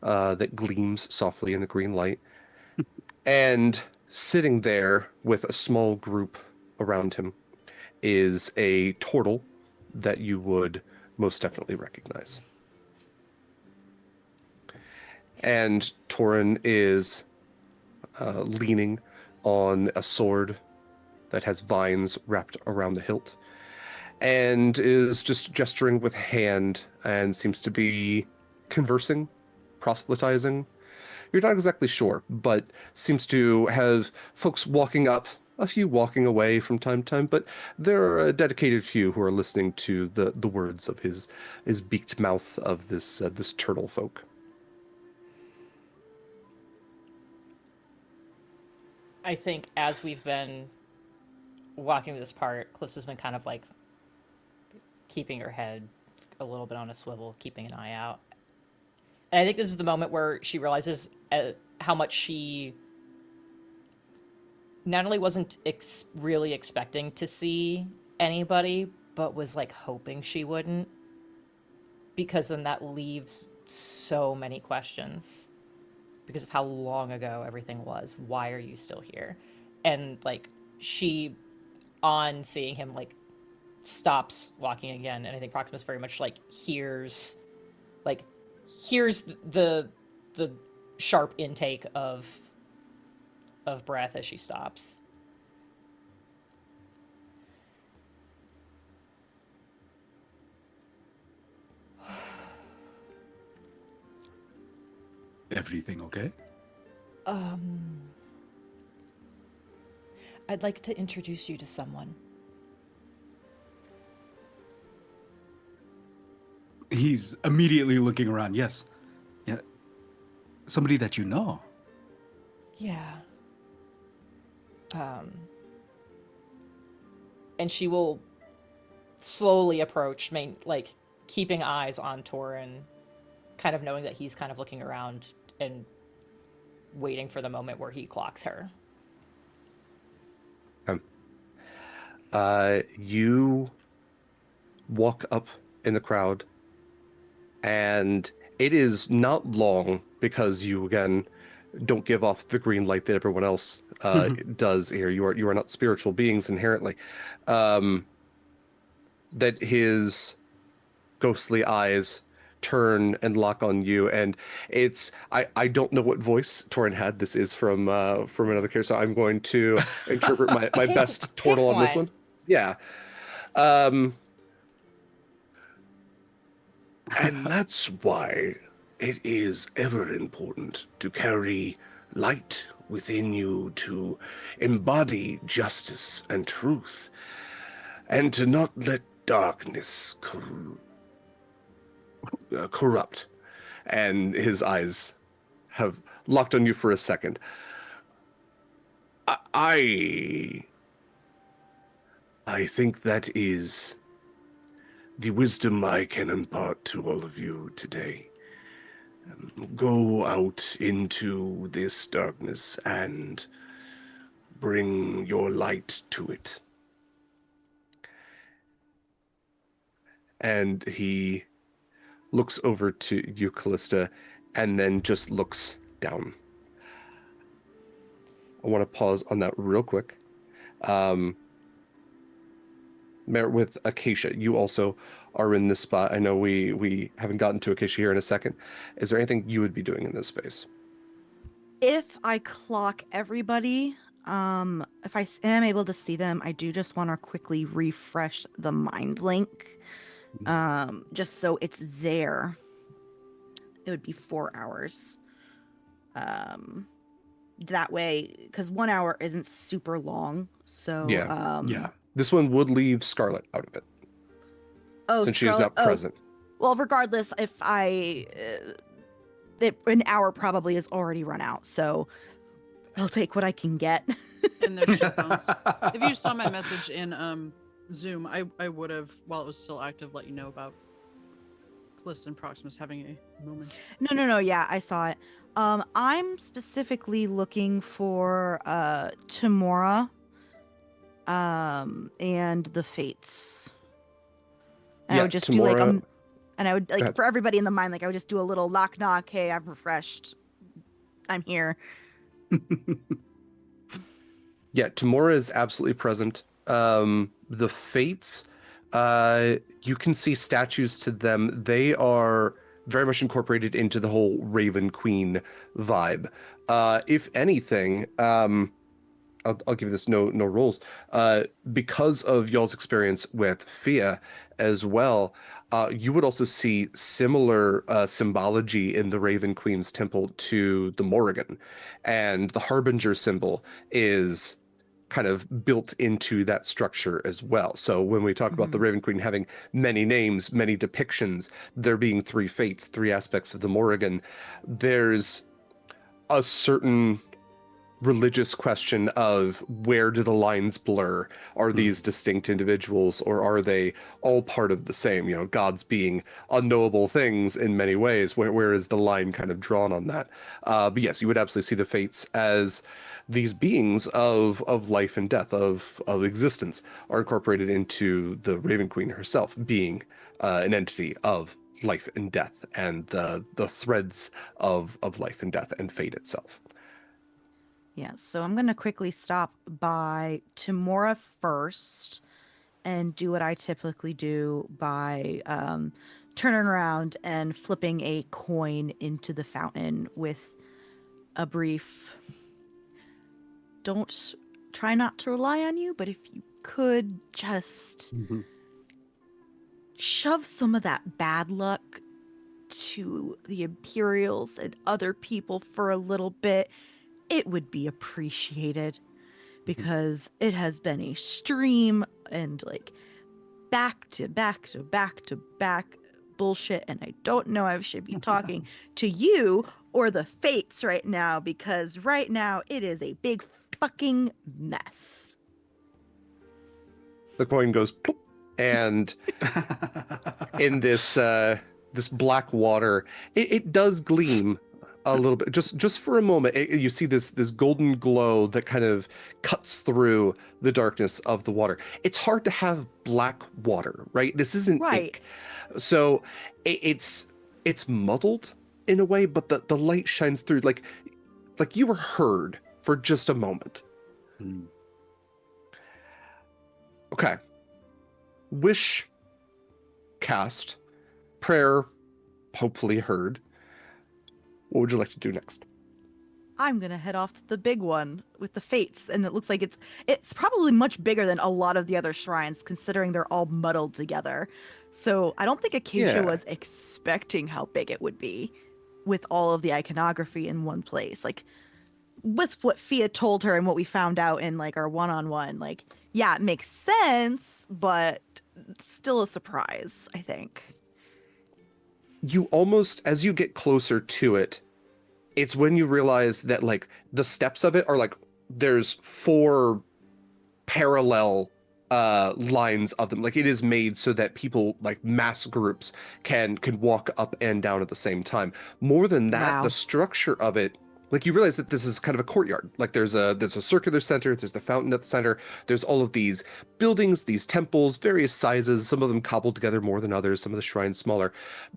that gleams softly in the green light. And sitting there with a small group around him is a turtle that you would most definitely recognize. And Torin is leaning on a sword that has vines wrapped around the hilt, and is just gesturing with hand and seems to be conversing, proselytizing. You're not exactly sure, but seems to have folks walking up, a few walking away from time to time, but there are a dedicated few who are listening to the words of his beaked mouth of this turtle folk. I think as we've been walking this part, Kallista's been kind of like keeping her head a little bit on a swivel, keeping an eye out. And I think this is the moment where she realizes how much she not only wasn't really expecting to see anybody, but was like hoping she wouldn't. Because then that leaves so many questions. Because of how long ago everything was. Why are you still here? And like she, on seeing him, like stops walking again. And I think Proximus very much like hears the sharp intake of breath as she stops. Everything okay? I'd like to introduce you to someone. He's immediately looking around. Yes. Yeah. Somebody that you know. Yeah. And she will slowly approach, keeping eyes on Torin, kind of knowing that he's kind of looking around and waiting for the moment where he clocks her. You walk up in the crowd, and it is not long because you, again, don't give off the green light that everyone else does here. You are not spiritual beings inherently. That his ghostly eyes turn and lock on you, and it's I don't know what voice Torin had. This is from another character, so I'm going to interpret my best turtle on this one. Yeah. And that's why it is ever important to carry light within you, to embody justice and truth, and to not let darkness corrupt. And his eyes have locked on you for a second. I think that is the wisdom I can impart to all of you today. Go out into this darkness and bring your light to it. And he looks over to you, Kallista, and then just looks down. I want to pause on that real quick. With Acacia, you also are in this spot. I know we haven't gotten to Acacia here in a second. Is there anything you would be doing in this space? If I clock everybody, if I am able to see them, I do just want to quickly refresh the mind link, just so it's there. It would be 4 hours. That way, because 1 hour isn't super long. So Yeah. This one would leave Scarlett out of it, since she is not present. Well, regardless, if an hour probably is already run out, so I'll take what I can get. And their ship phones. If you saw my message in Zoom, I would have, while it was still active, let you know about Kallista and Proximus having a moment. No. Yeah, I saw it. I'm specifically looking for Tamora, and the Fates. And I would just do like and I would like for everybody in the mind, like I would just do a little knock knock. Hey, I've refreshed. I'm here. Yeah, Tamora is absolutely present. The Fates, you can see statues to them. They are very much incorporated into the whole Raven Queen vibe. If anything, I'll give this no rules. Because of y'all's experience with Fia as well, you would also see similar symbology in the Raven Queen's temple to the Morrigan. And the Harbinger symbol is kind of built into that structure as well. So when we talk about the Raven Queen having many names, many depictions, there being 3 fates, 3 aspects of the Morrigan, there's a certain religious question of where do the lines blur? Are these distinct individuals, or are they all part of the same? You know, gods being unknowable things in many ways. Where is the line kind of drawn on that? But yes, you would absolutely see the Fates as these beings of life and death, of existence, are incorporated into the Raven Queen herself, being an entity of life and death, and the threads of life and death and fate itself. Yeah, so I'm going to quickly stop by Tamora first and do what I typically do by turning around and flipping a coin into the fountain with a brief, don't try not to rely on you, but if you could just shove some of that bad luck to the Imperials and other people for a little bit, it would be appreciated, because it has been a stream and like back to back to back to back bullshit, and I don't know if I should be talking to you or the Fates right now, because right now it is a big fucking mess. The coin goes plop, and in this this black water, it does gleam a little bit, just for a moment. You see this golden glow that kind of cuts through the darkness of the water. It's hard to have black water, right? This isn't ink. So it's muddled in a way, but the light shines through, like you were heard for just a moment. Okay. Wish cast, prayer hopefully heard. What would you like to do next? I'm gonna head off to the big one with the Fates, and it looks like it's probably much bigger than a lot of the other shrines, considering they're all muddled together. So I don't think Acacia was expecting how big it would be. with all of the iconography in one place. Like with what Fia told her and what we found out in like our one-on-one, like, yeah, it makes sense, but still a surprise, I think. You almost, as you get closer to it, it's when you realize that like the steps of it are like there's 4 parallel lines of them. Like it is made so that people, like mass groups, can walk up and down at the same time. More than that, Wow. the structure of it, like you realize that this is kind of a courtyard. Like there's a circular center, there's the fountain at the center, there's all of these buildings, these temples, various sizes, some of them cobbled together more than others, some of the shrines smaller.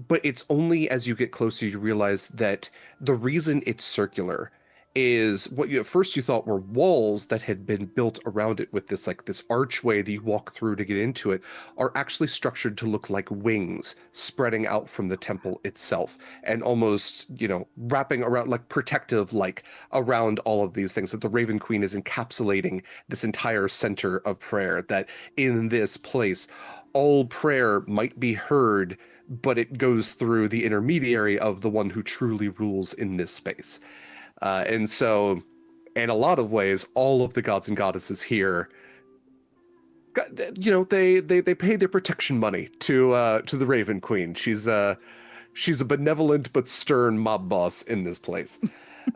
But it's only as you get closer you realize that the reason it's circular is what you at first you thought were walls that had been built around it with this like this archway that you walk through to get into it, are actually structured to look like wings spreading out from the temple itself and almost, wrapping around, like protective, like around all of these things, that the Raven Queen is encapsulating this entire center of prayer, that in this place all prayer might be heard, but it goes through the intermediary of the one who truly rules in this space. And so, in a lot of ways, all of the gods and goddesses here, they pay their protection money to the Raven Queen. She's a benevolent but stern mob boss in this place.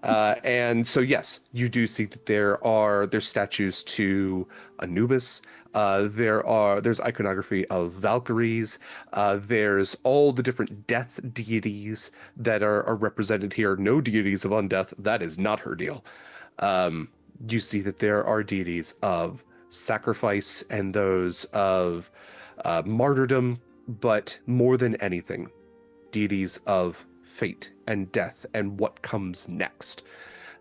And so, yes, you do see that there's statues to Anubis. There's iconography of Valkyries. There's all the different death deities that are represented here. No deities of undeath. That is not her deal. You see that there are deities of sacrifice and those of martyrdom, but more than anything, deities of fate and death and what comes next.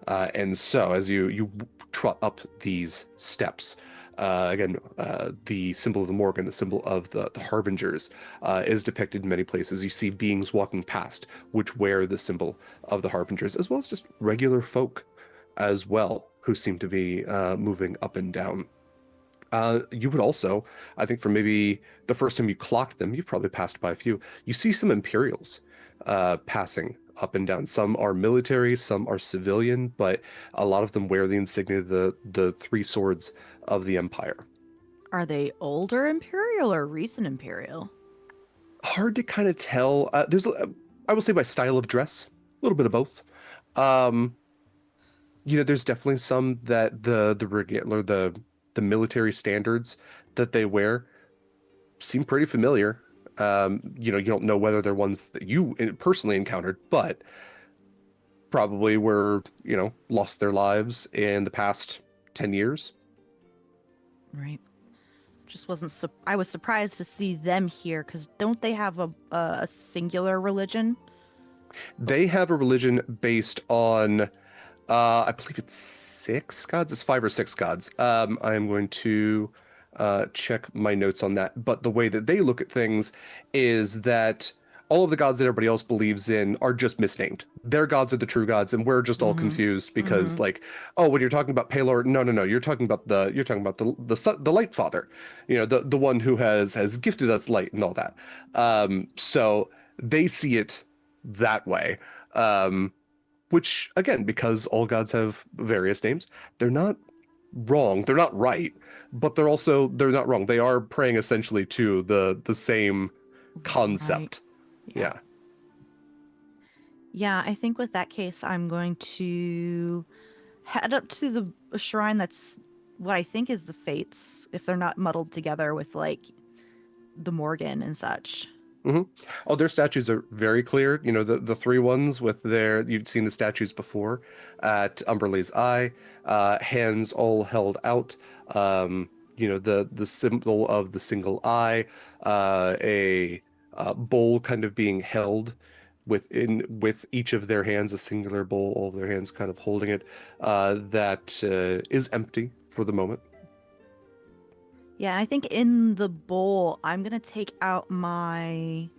And so as you trot up these steps, the symbol of the Morgan, the symbol of the Harbingers, is depicted in many places. You see beings walking past which wear the symbol of the Harbingers, as well as just regular folk as well, who seem to be moving up and down. You would also, I think for maybe the first time you clocked them, you've probably passed by a few, you see some Imperials passing up and down. Some are military, some are civilian, but a lot of them wear the insignia, the 3 swords of the Empire. Are they older Imperial or recent Imperial? Hard to kind of tell. I will say by style of dress, a little bit of both. There's definitely some that the military standards that they wear seem pretty familiar. You don't know whether they're ones that you personally encountered, but probably were, lost their lives in the past 10 years. Right. Just wasn't. I was surprised to see them here because don't they have a singular religion? They have a religion based on, I believe it's 6 gods. It's 5 or 6 gods. I am going to check my notes on that. But the way that they look at things is that all of the gods that everybody else believes in are just misnamed. Their gods are the true gods, and we're just all confused because, like, oh, when you're talking about Palor, no, you're talking about the Light Father, the one who has gifted us light and all that. So they see it that way. Which, again, because all gods have various names, they're not wrong. They're not right, but they're not wrong. They are praying essentially to the same concept. Right. Yeah, I think with that case, I'm going to head up to the shrine that's what I think is the Fates, if they're not muddled together with, like, the Morgan and such. Mm-hmm. Oh, their statues are very clear. The 3 ones with you'd seen the statues before at Umberlee's Eye, hands all held out. The symbol of the single eye, a bowl kind of being held with each of their hands, a singular bowl, all of their hands kind of holding it, that is empty for the moment. Yeah, and I think in the bowl, I'm going to take out my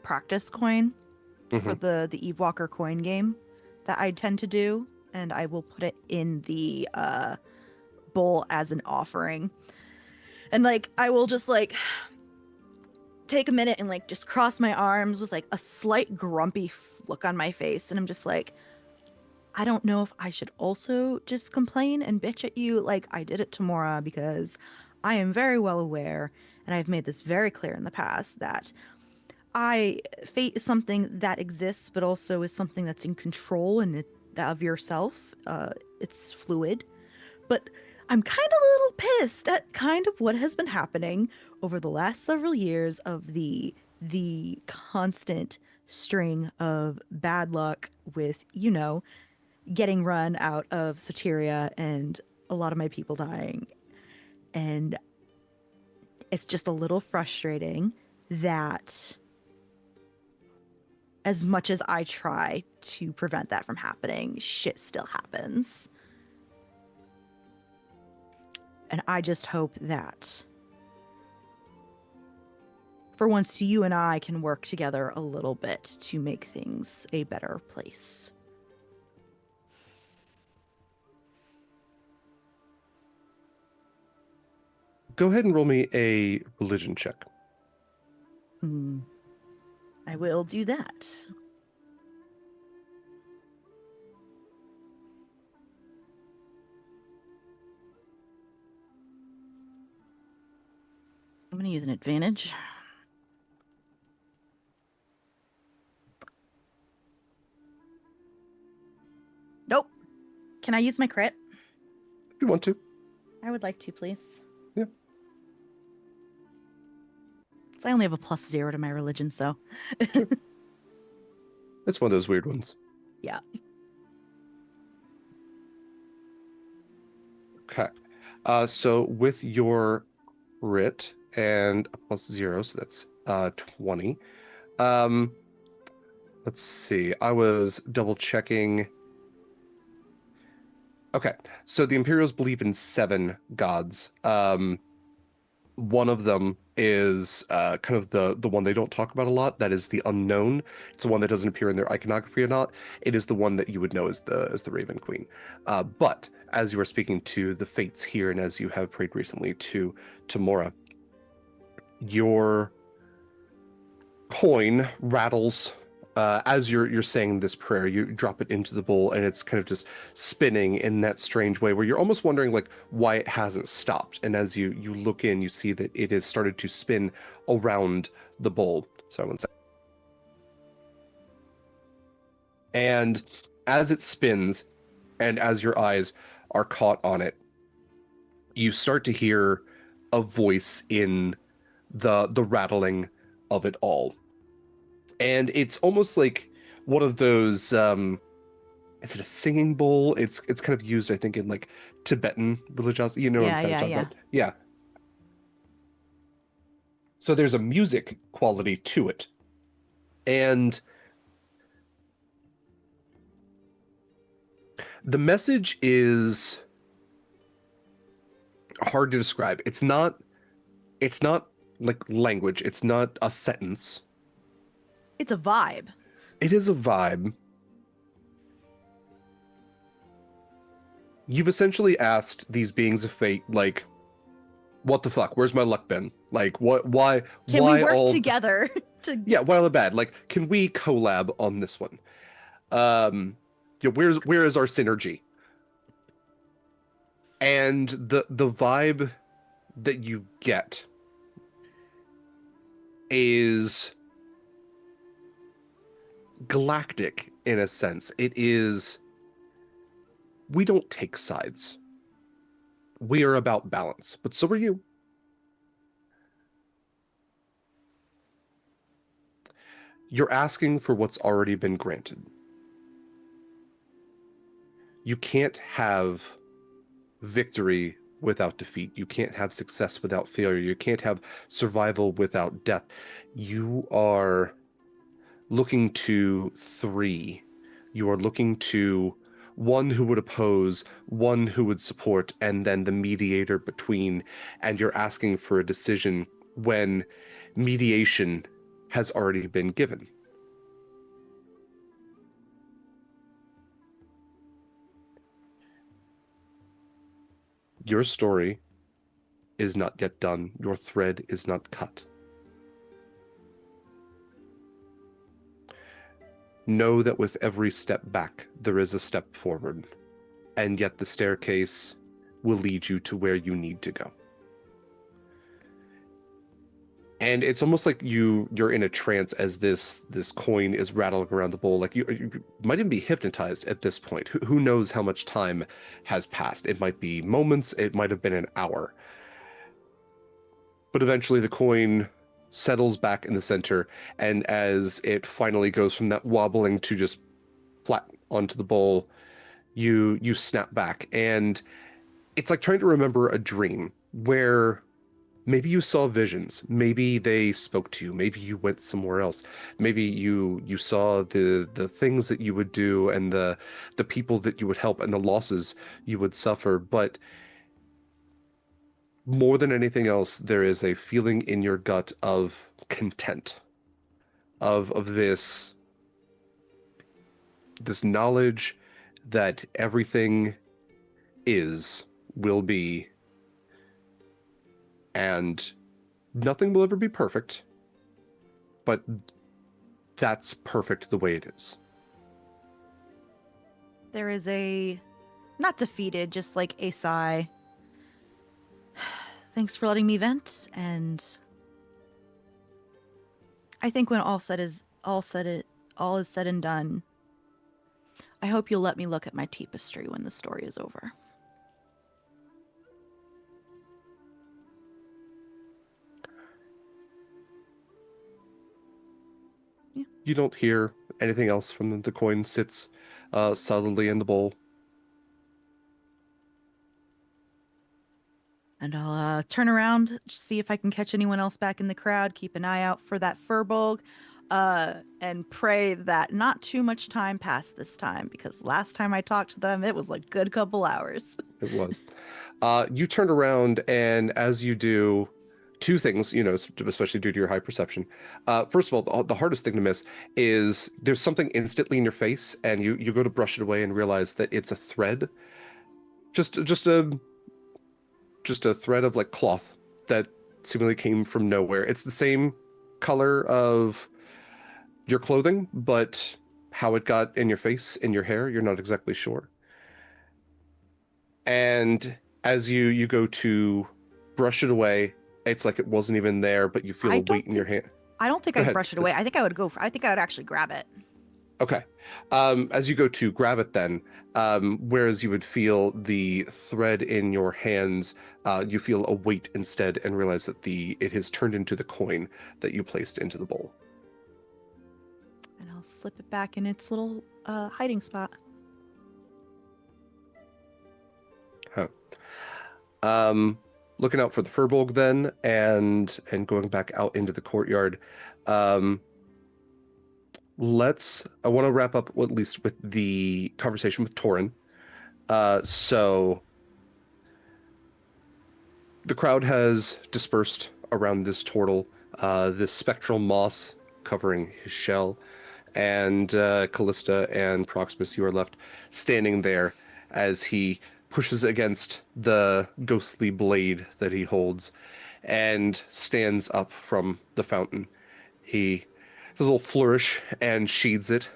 practice coin for the Eve Walker coin game that I tend to do, and I will put it in the bowl as an offering. And, like, I will just, like, take a minute and like just cross my arms with like a slight grumpy look on my face, and I'm just like, I don't know if I should also just complain and bitch at you like I did at Tamora, because I am very well aware, and I've made this very clear in the past, that fate is something that exists, but also is something that's in control and of yourself. It's fluid. But I'm kind of a little pissed at kind of what has been happening over the last several years of the constant string of bad luck with, getting run out of Soteria and a lot of my people dying. And it's just a little frustrating that as much as I try to prevent that from happening, shit still happens. And I just hope that for once you and I can work together a little bit to make things a better place. Go ahead and roll me a religion check. I will do that. I'm going to use an advantage. Nope. Can I use my crit? If you want to. I would like to, please. Yeah. So I only have a +0 to my religion, so. It's one of those weird ones. Yeah. Okay. So with your crit and a +0, so that's 20. Let's see. I was double checking. Okay. So the Imperials believe in 7 gods. One of them is kind of the one they don't talk about a lot. That is the unknown. It's the one that doesn't appear in their iconography or not. It is the one that you would know as the Raven Queen. But as you are speaking to the fates here, and as you have prayed recently to Tamora, your coin rattles as you're saying this prayer. You drop it into the bowl, and it's kind of just spinning in that strange way where you're almost wondering like why it hasn't stopped. And as you look in, you see that it has started to spin around the bowl. Sorry, one second. And as it spins, and as your eyes are caught on it, you start to hear a voice in the rattling of it all. And it's almost like one of those, is it a singing bowl? It's kind of used, I think, in like Tibetan religiosity. You know what I'm kind of talking about? Yeah. So there's a music quality to it. And the message is hard to describe. It's not like language. It's not a sentence. It's a vibe. It is a vibe. You've essentially asked these beings of fate, like, what the fuck? Where's my luck been? Like, what? Why? Can why we work all together? Yeah, why all the bad? Like, can we collab on this one? Yeah, where is our synergy? And the vibe that you get is galactic in a sense. It is, we don't take sides. We are about balance, but so are you. You're asking for what's already been granted. You can't have victory without defeat. You can't have success without failure. You can't have survival without death. You are looking to 3. You are looking to one who would oppose, one who would support, and then the mediator between. And you're asking for a decision when mediation has already been given. Your story is not yet done. Your thread is not cut. know that with every step back, there is a step forward, and yet the staircase will lead you to where you need to go. And it's almost like you're in a trance as this coin is rattling around the bowl. Like you might even be hypnotized at this point. Who knows how much time has passed? It might be moments. It might have been an hour. But eventually the coin settles back in the center, and as it finally goes from that wobbling to just flat onto the bowl, you snap back, and it's like trying to remember a dream where maybe you saw visions, maybe they spoke to you, maybe you went somewhere else, maybe you saw the things that you would do and the people that you would help and the losses you would suffer. But more than anything else, there is a feeling in your gut of content, of this knowledge that everything will be, and nothing will ever be perfect, but that's perfect the way it is. There is a, not defeated, just like a sigh. Thanks for letting me vent, and I think when all is said and done, I hope you'll let me look at my tapestry when the story is over. Yeah. You don't hear anything else from them. The coin sits solidly in the bowl. And I'll turn around, see if I can catch anyone else back in the crowd, keep an eye out for that Furbolg, and pray that not too much time passed this time, because last time I talked to them, it was like a good couple hours. It was. You turn around, and as you do, two things, especially due to your high perception. First of all, the hardest thing to miss is there's something instantly in your face, and you go to brush it away and realize that it's a thread. Just a thread of like cloth that seemingly came from nowhere. It's the same color of your clothing, but how it got in your face, in your hair, you're not exactly sure. And as you go to brush it away, it's like it wasn't even there, but you feel a weight in your hand. I don't think Go I'd ahead, brush it away. please. I think I would actually grab it. Okay. As you go to grab it then, whereas you would feel the thread in your hands, you feel a weight instead and realize that it has turned into the coin that you placed into the bowl. And I'll slip it back in its little hiding spot. Looking out for the Furbolg then, and going back out into the courtyard. I want to wrap up at least with the conversation with Torin. So the crowd has dispersed around this turtle, this spectral moss covering his shell, and Kallista and Proximus, you are left standing there as he pushes against the ghostly blade that he holds and stands up from the fountain. He does a little flourish and sheathes it.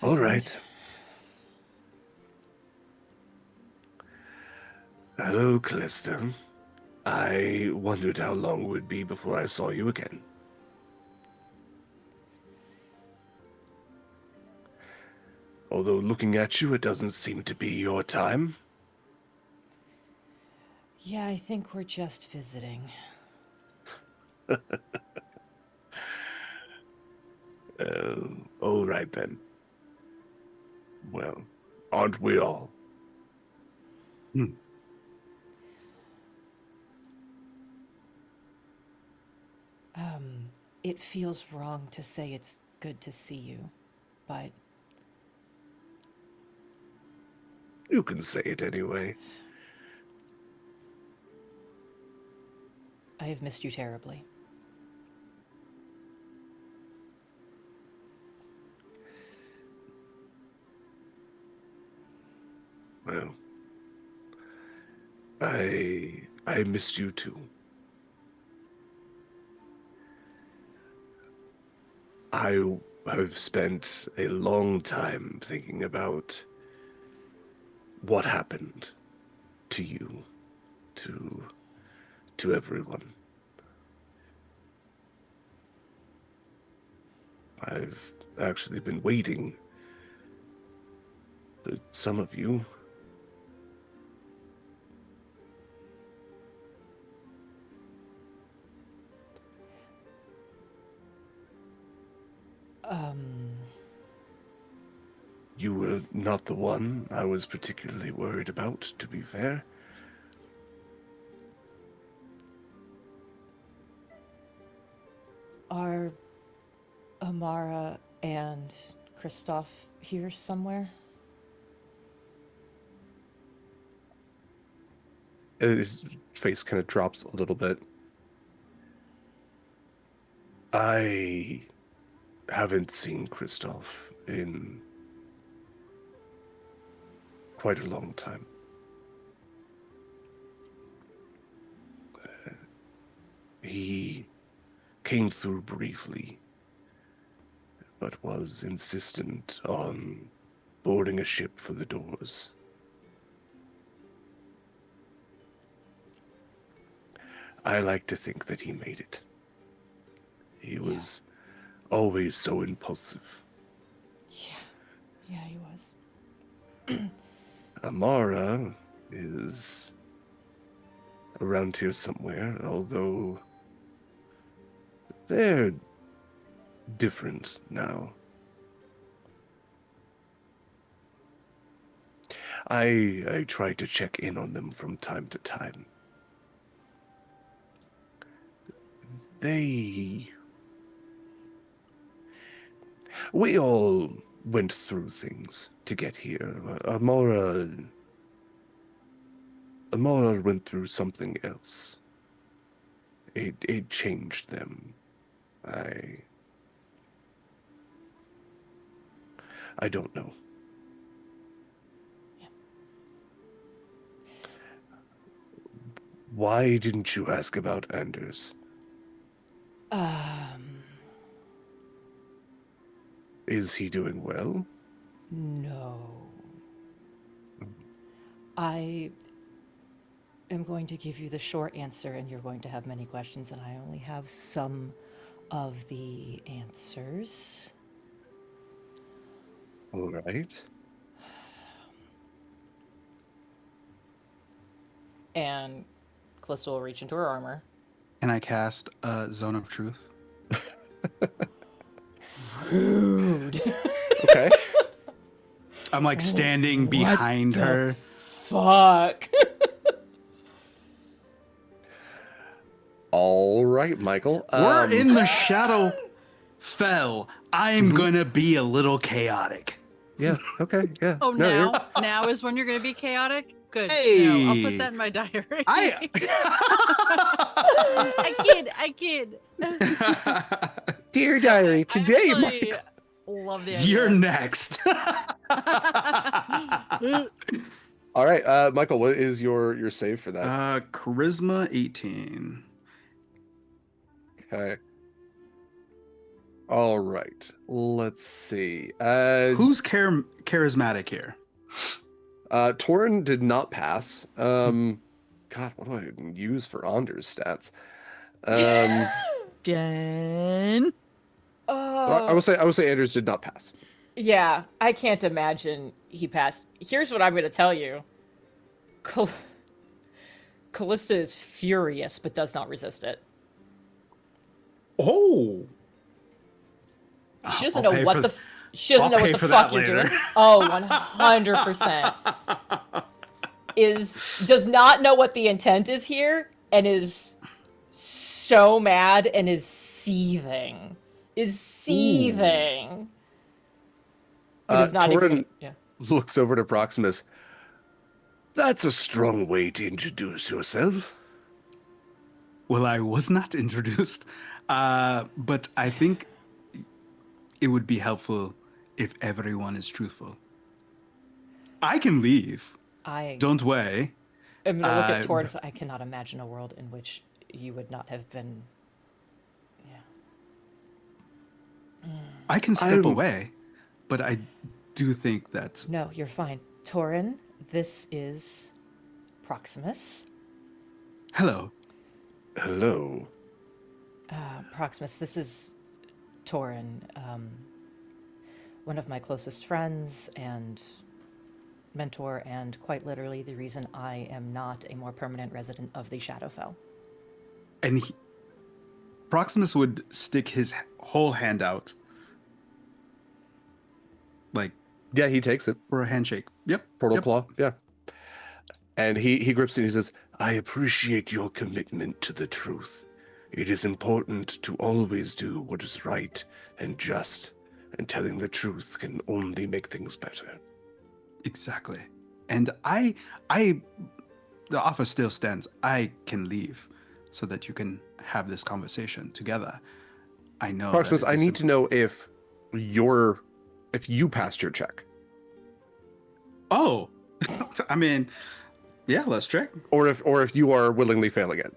All right. Hello, Kallista. I wondered how long it would be before I saw you again. Although looking at you, it doesn't seem to be your time. Yeah, I think we're just visiting. All right then. Well, aren't we all? It feels wrong to say it's good to see you, but You can say it anyway. I have missed you terribly. Well, I missed you too. I have spent a long time thinking about what happened to you, to everyone. I've actually been waiting for some of you. You were not the one I was particularly worried about, to be fair. Are Amara and Kristoff here somewhere? His face kind of drops a little bit. I haven't seen Kristoff in quite a long time. He came through briefly, but was insistent on boarding a ship for the doors. I like to think that he made it. He was always so impulsive. Yeah, he was. Amara is around here somewhere, although they're different now. I try to check in on them from time to time. We all went through things to get here. Amara went through something else. It changed them. I don't know. Yeah. Why didn't you ask about Anders? Is he doing well? No. I am going to give you the short answer, and you're going to have many questions, and I only have some of the answers. All right. And Kallista will reach into her armor. Can I cast a Zone of Truth? Rude. Okay. I'm like standing behind her. Fuck. All right, Michael. We're in the shadow fell. I'm gonna be a little chaotic. Yeah. Okay. Yeah. Oh, No, you're- now is when you're going to be chaotic? Good. Hey! No, I'll put that in my diary. I I kid. Dear diary, I today, actually Michael. love the idea. You're next. All right, Michael. What is your save for that? Charisma 18. Okay. All right. Let's see. Who's charismatic here? Torin did not pass. God, what do I use for Anders stats? Jenn. I would say Anders did not pass. Yeah, I can't imagine he passed. Here's what I'm going to tell you. Kallista is furious, but does not resist it. Oh. She doesn't I'll know pay what for- the she doesn't I'll know pay what the for that fuck you're later. doing. Oh, 100%. Does not know what the intent is here and is so mad and is seething. But is not Torin even yeah. looks over to Proximus. That's a strong way to introduce yourself. Well, I was not introduced, but I think it would be helpful if everyone is truthful. I can leave. Don't worry. I'm gonna look at Torin. I cannot imagine a world in which you would not have been. Yeah. I can step I'm- away, but I do think that No, you're fine. Torin, this is Proximus. hello. Hello. Proximus, this is Torin, one of my closest friends and mentor, and quite literally the reason I am not a more permanent resident of the Shadowfell. And Proximus would stick his whole hand out, like Yeah, he takes it. for a handshake. Yep. Portal yep. claw. Yeah. And he grips it and he says, I appreciate your commitment to the truth. It is important to always do what is right and just, and telling the truth can only make things better. Exactly. And the offer still stands. I can leave so that you can have this conversation together. I know. Proximus, I need to know if you passed your check. Oh, I mean, yeah, let's check. Or if you are willingly failing it.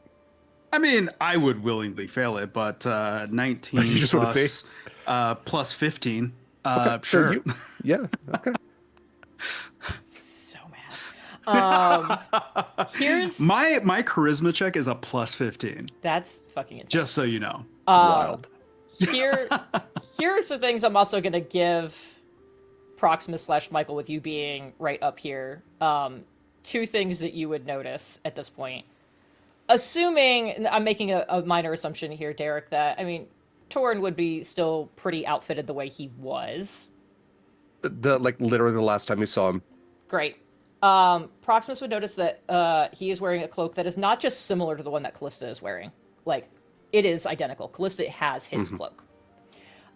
I mean, I would willingly fail it, but 19 You just wanna see? plus 15. Okay, so Sure. Yeah. Okay. So mad. Here's my charisma check is a plus 15. That's fucking insane. Just so you know. Wild. Here's the things I'm also gonna give Proximus / Mikyl, with you being right up here. Two things that you would notice at this point. Assuming, I'm making a minor assumption here, Derek, that, I mean, Torin would be still pretty outfitted the way he was. Literally the last time we saw him. Great. Proximus would notice that he is wearing a cloak that is not just similar to the one that Kallista is wearing. Like, it is identical. Kallista has his cloak.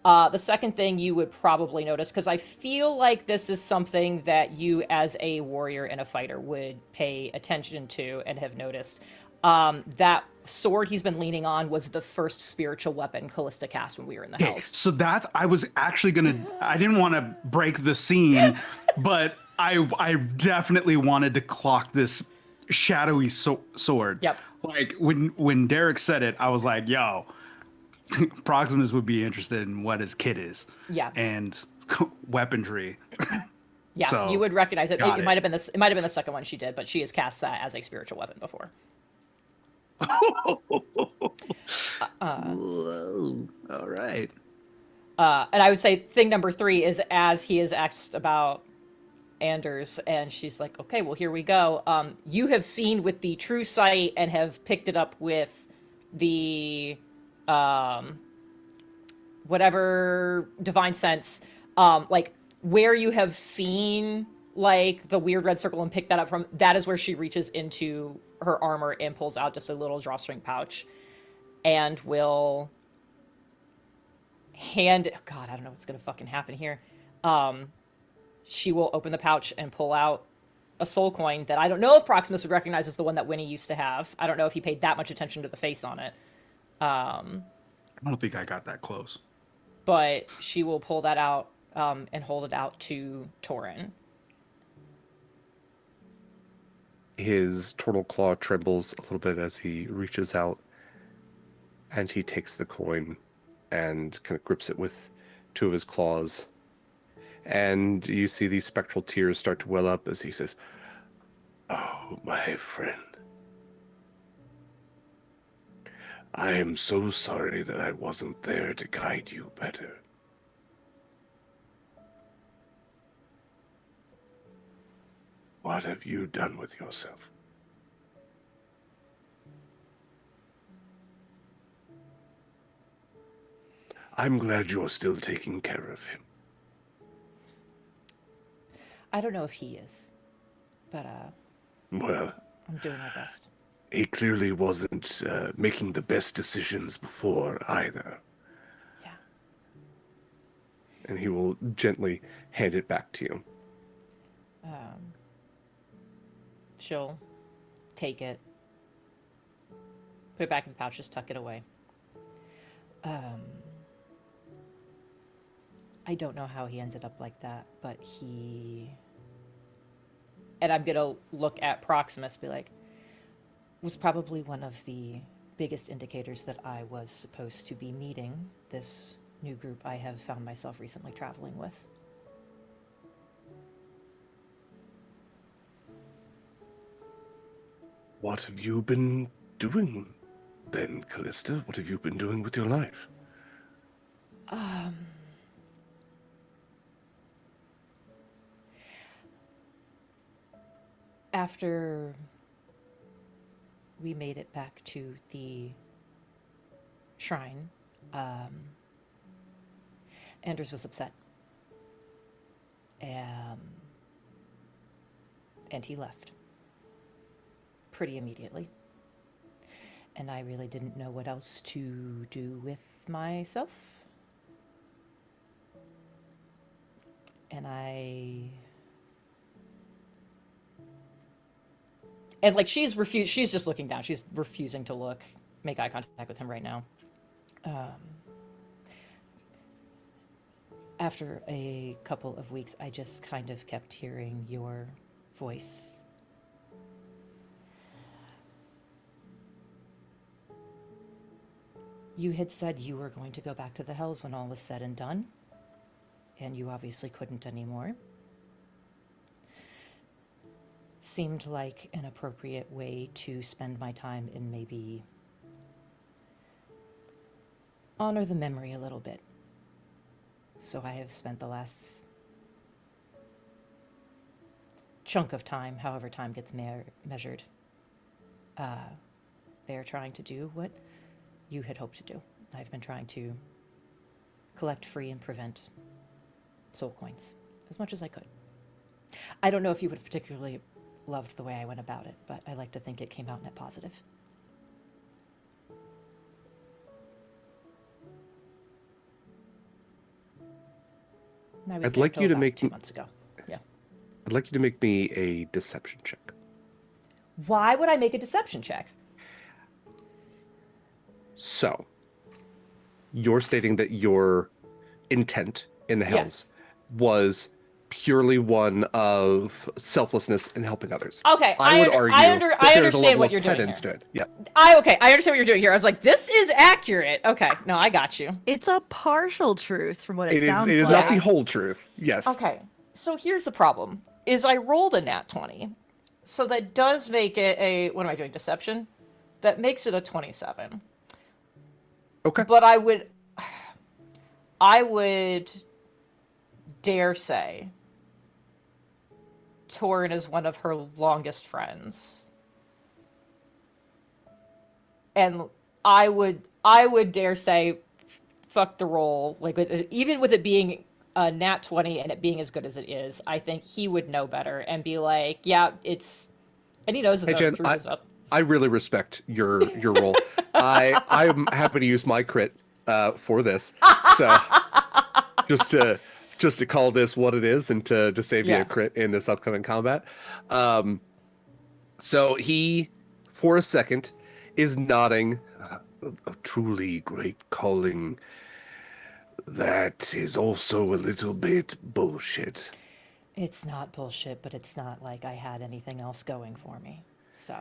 The second thing you would probably notice, because I feel like this is something that you as a warrior and a fighter would pay attention to and have noticed, that sword he's been leaning on was the first spiritual weapon Kallista cast when we were in the Okay, house. so that I was actually I didn't want to break the scene, but I definitely wanted to clock this shadowy sword. Yep. Like when Derek said it, I was like, yo, Proximus would be interested in what his kit is. Yeah. And weaponry. Yeah, So, you would recognize it. got It it. might have been the second one she did, but she has cast that as a spiritual weapon before. Whoa. All right. And I would say thing number 3 is, as he is asked about Anders, and she's like, okay, well, here we go. You have seen with the true sight and have picked it up with the whatever divine sense, like where you have seen like the weird red circle and picked that up from, that is where she reaches into her armor and pulls out just a little drawstring pouch and will hand, God, I don't know what's gonna fucking happen here. She will open the pouch and pull out a soul coin that I don't know if Proximus would recognize as the one that Winnie used to have. I don't know if he paid that much attention to the face on it. I don't think I got that close. But she will pull that out and hold it out to Torin. His turtle claw trembles a little bit as he reaches out, and he takes the coin and kind of grips it with 2 of his claws. And you see these spectral tears start to well up as he says, Oh, my friend. I am so sorry that I wasn't there to guide you better. What have you done with yourself? I'm glad you're still taking care of him. I don't know if he is, but Well, I'm doing my best. he clearly wasn't making the best decisions before either. Yeah. and he will gently hand it back to you. She'll take it, put it back in the pouch, just tuck it away. I don't know how he ended up like that, but he... And I'm gonna look at Proximus, be like, was probably one of the biggest indicators that I was supposed to be meeting this new group I have found myself recently traveling with. What have you been doing then, Kallista? What have you been doing with your life? After we made it back to the shrine, Anders was upset. And he left pretty immediately. And I really didn't know what else to do with myself. And like she's just looking down. She's refusing to make eye contact with him right now. After a couple of weeks, I just kind of kept hearing your voice. You had said you were going to go back to the Hells when all was said and done, and you obviously couldn't anymore. Seemed like an appropriate way to spend my time and maybe honor the memory a little bit. So I have spent the last chunk of time, however time gets measured, they're trying to do what you had hoped to do. I've been trying to collect, free, and prevent soul coins as much as I could. I don't know if you would have particularly loved the way I went about it, but I like to think it came out net positive. I was I'd there like till you to about make 2 months ago. Yeah. I'd like you to make me a deception check. Why would I make a deception check? So, you're stating that your intent in the Hells was purely one of selflessness and helping others. Okay, I would argue I that there's a understand level what of you're doing penance here. to it. Yeah. I understand what you're doing here. I was like, this is accurate. Okay, no, I got you. It's a partial truth from what it It sounds is like. not the whole truth. Yes. Okay, so here's the problem: is I rolled a nat 20, so that does make it a what am I doing? Deception. That makes it a 27. Okay. But I would dare say Torin is one of her longest friends. And I would dare say fuck the roll. Like even with it being a nat 20 and it being as good as it is, I think he would know better and be like, yeah, it's and he knows his Hey, own Jen, truth is up. I really respect your role. I'm happy to use my crit for this. So just to call this what it is and to save you a crit in this upcoming combat. So he, for a second, is nodding. A truly great calling. That is also a little bit bullshit. It's not bullshit, but it's not like I had anything else going for me. So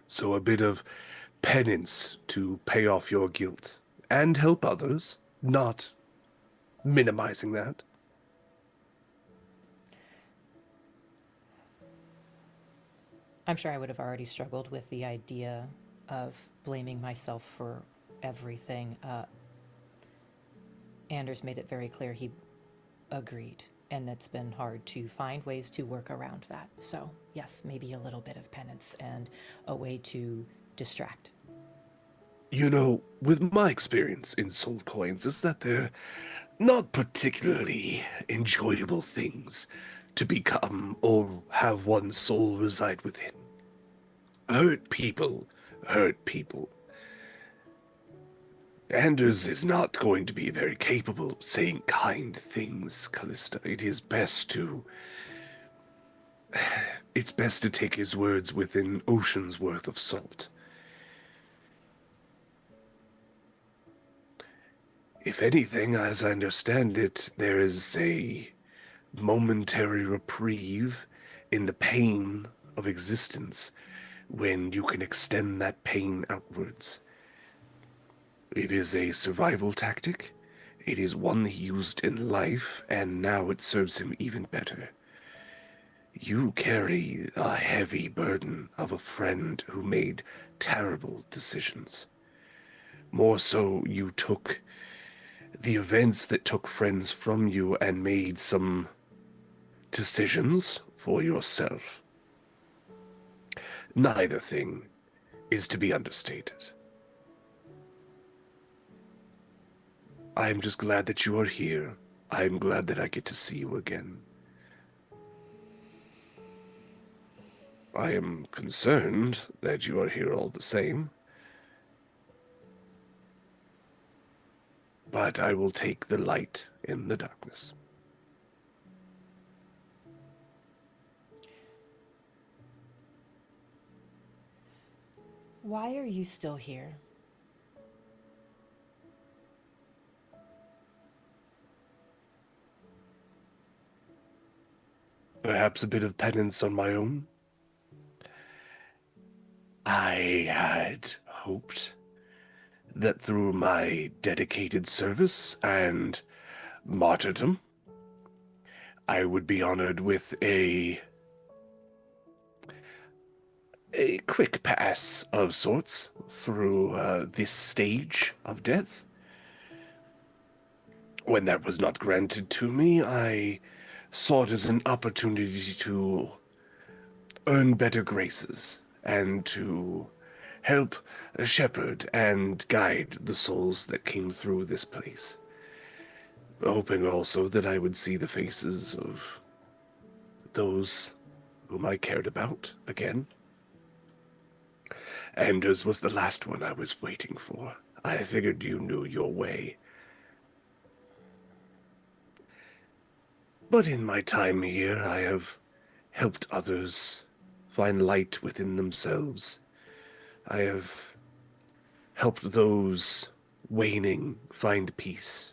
So a bit of penance to pay off your guilt and help others, not minimizing that. I'm sure I would have already struggled with the idea of blaming myself for everything. Anders made it very clear he agreed, and it's been hard to find ways to work around that. So, yes, maybe a little bit of penance and a way to distract. You know, with my experience in soul coins is that they're not particularly enjoyable things to become or have one's soul reside within. Hurt people hurt people. Anders is not going to be very capable of saying kind things, Kallista. It's best to take his words with an ocean's worth of salt. If anything, as I understand it, there is a momentary reprieve in the pain of existence when you can extend that pain outwards. It is a survival tactic. It is one he used in life, and now it serves him even better. You carry a heavy burden of a friend who made terrible decisions. More so, you took the events that took friends from you and made some decisions for yourself. Neither thing is to be understated. I am just glad that you are here. I am glad that I get to see you again. I am concerned that you are here all the same. But I will take the light in the darkness. Why are you still here? Perhaps a bit of penance on my own. I had hoped that through my dedicated service and martyrdom, I would be honored with a quick pass of sorts through this stage of death. When that was not granted to me, I saw it as an opportunity to earn better graces and to help shepherd and guide the souls that came through this place. Hoping also that I would see the faces of those whom I cared about again. Anders was the last one I was waiting for. I figured you knew your way. But in my time here, I have helped others find light within themselves. I have helped those waning find peace.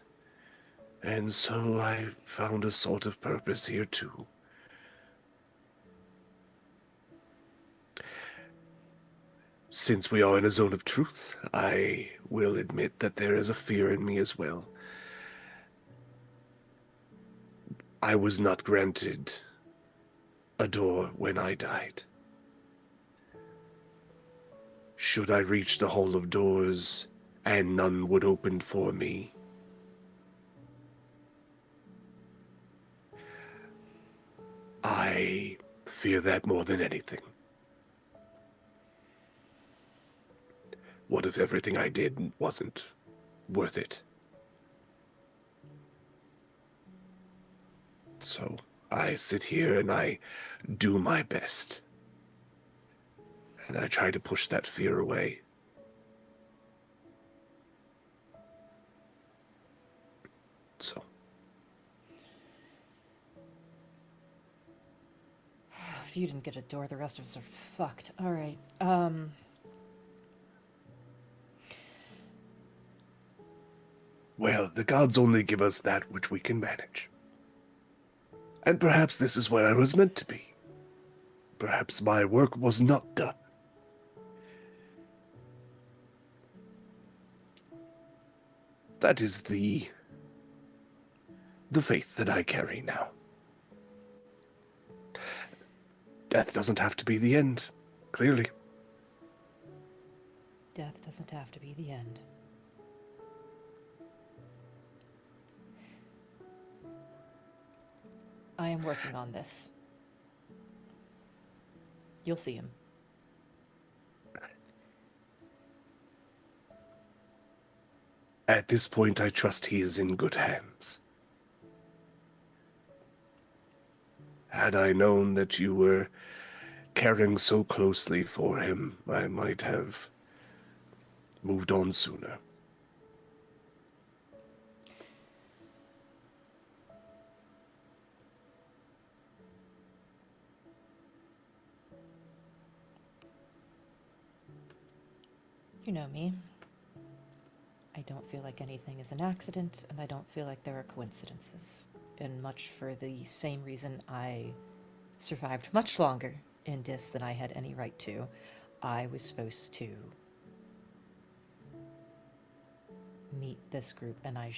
And so I found a sort of purpose here too. Since we are in a zone of truth, I will admit that there is a fear in me as well. I was not granted a door when I died. Should I reach the Hall of Doors and none would open for me, I fear that more than anything. What if everything I did wasn't worth it? So I sit here and I do my best. And I try to push that fear away. So. If you didn't get a door, the rest of us are fucked. Alright, Well, the gods only give us that which we can manage. And perhaps this is where I was meant to be. Perhaps my work was not done. That is the faith that I carry now. Death doesn't have to be the end, clearly. death doesn't have to be the end. I am working on this. You'll see him. At this point, I trust he is in good hands. Had I known that you were caring so closely for him, I might have moved on sooner. You know me. I don't feel like anything is an accident, and I don't feel like there are coincidences. And much for the same reason I survived much longer in Dis than I had any right to. I was supposed to meet this group, and I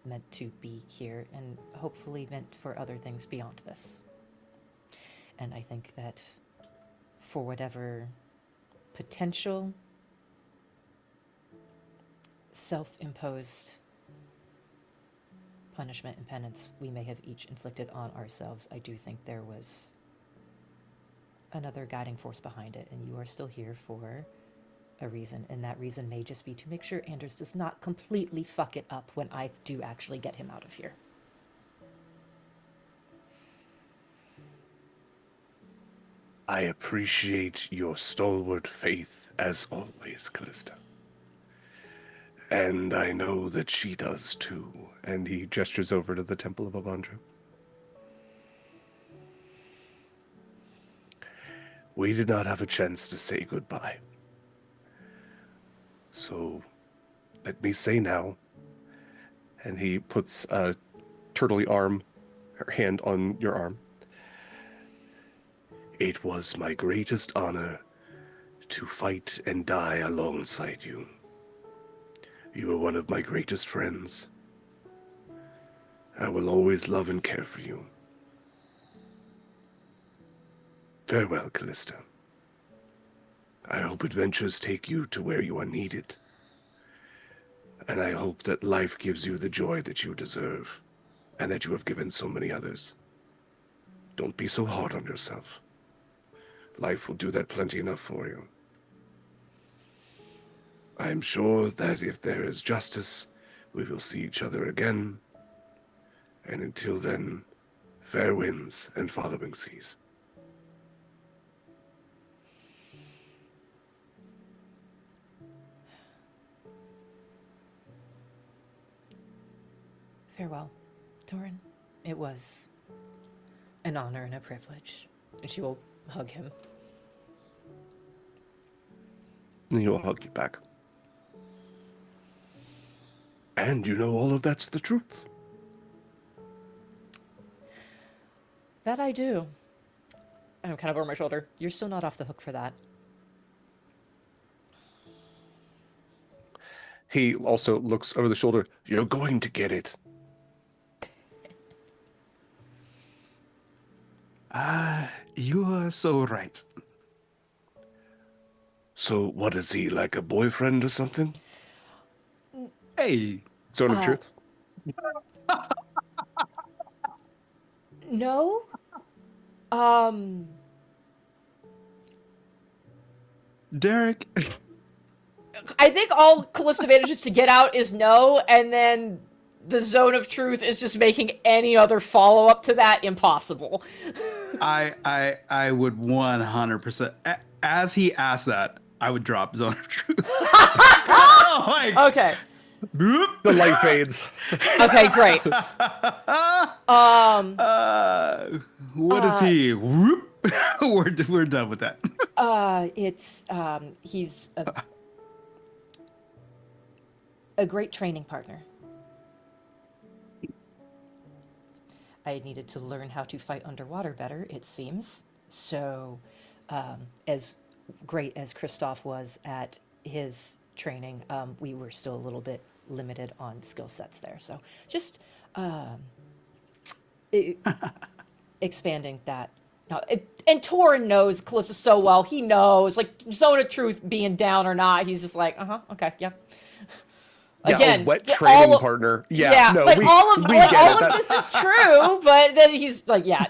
meant to be here, and hopefully meant for other things beyond this. And I think that for whatever potential self-imposed punishment and penance we may have each inflicted on ourselves, I do think there was another guiding force behind it, and you are still here for a reason, and that reason may just be to make sure Anders does not completely fuck it up when I do actually get him out of here. I appreciate your stalwart faith as always, Kallista. And I know that she does too. And he gestures over to the Temple of Abandra. We did not have a chance to say goodbye. So, let me say now. And he puts a turtly hand on your arm. It was my greatest honor to fight and die alongside you. You were one of my greatest friends. I will always love and care for you. Farewell, Kallista. I hope adventures take you to where you are needed. And I hope that life gives you the joy that you deserve, and that you have given so many others. Don't be so hard on yourself. Life will do that plenty enough for you. I am sure that if there is justice, we will see each other again. And until then, fair winds and following seas. Farewell, Torin. It was an honor and a privilege. And she will hug him. And he will hug you back. And you know all of that's the truth. That I do. And I'm kind of over my shoulder. You're still not off the hook for that. He also looks over the shoulder. You're going to get it. You are so right. So what is he, like a boyfriend or something? Hey, Zone of truth. No. Derek. I think all Kallista manages to get out is no, and then the zone of truth is just making any other follow-up to that impossible. I would 100%. As he asked that, I would drop Zone of Truth. Like, Okay. boop. The light fades. Okay, great. What is he? Whoop. We're done with that. He's a great training partner. I needed to learn how to fight underwater better, it seems. So, as great as Kristoff was at his training, we were still a little bit limited on skill sets there. So, just expanding that. Now, and Torin knows Kallista so well. He knows, like, Zone of Truth being down or not, he's just like, okay, yeah. Again, a wet training partner. Yeah, no, like we, all of we get all it. of this is true, but then he's like, yeah.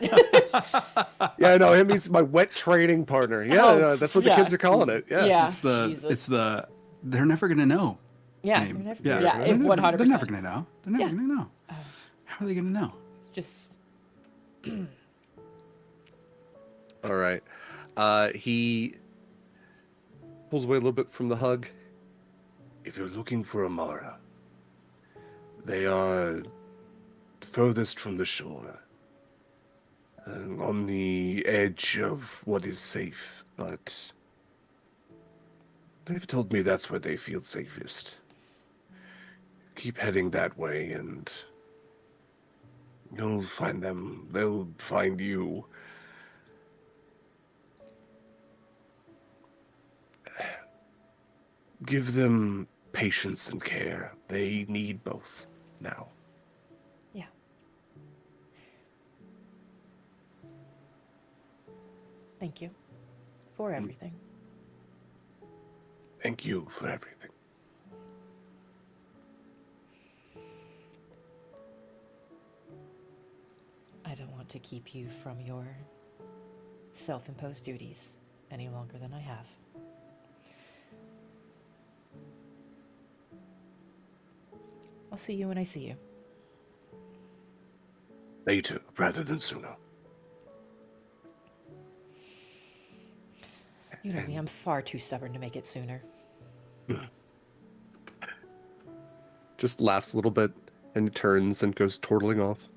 Yeah, no, him. He's my wet training partner. Yeah, Oh, no, that's what the yeah. kids are calling it. Yeah. Yeah, It's the they're never gonna know. yeah, name. yeah, They're 100%. They're never gonna know. They're never Yeah. gonna know. How are they gonna know? Just All right. He pulls away a little bit from the hug. If you're looking for Amara, they are furthest from the shore, on the edge of what is safe, but they've told me that's where they feel safest. Keep heading that way and you'll find them. They'll find you. give them patience and care. They need both now. Yeah. Thank you for everything. Thank you for everything. I don't want to keep you from your self-imposed duties any longer than I have. I'll see you when I see you. Later, rather than sooner. You know me, I'm far too stubborn to make it sooner. Just laughs a little bit and turns and goes turtling off.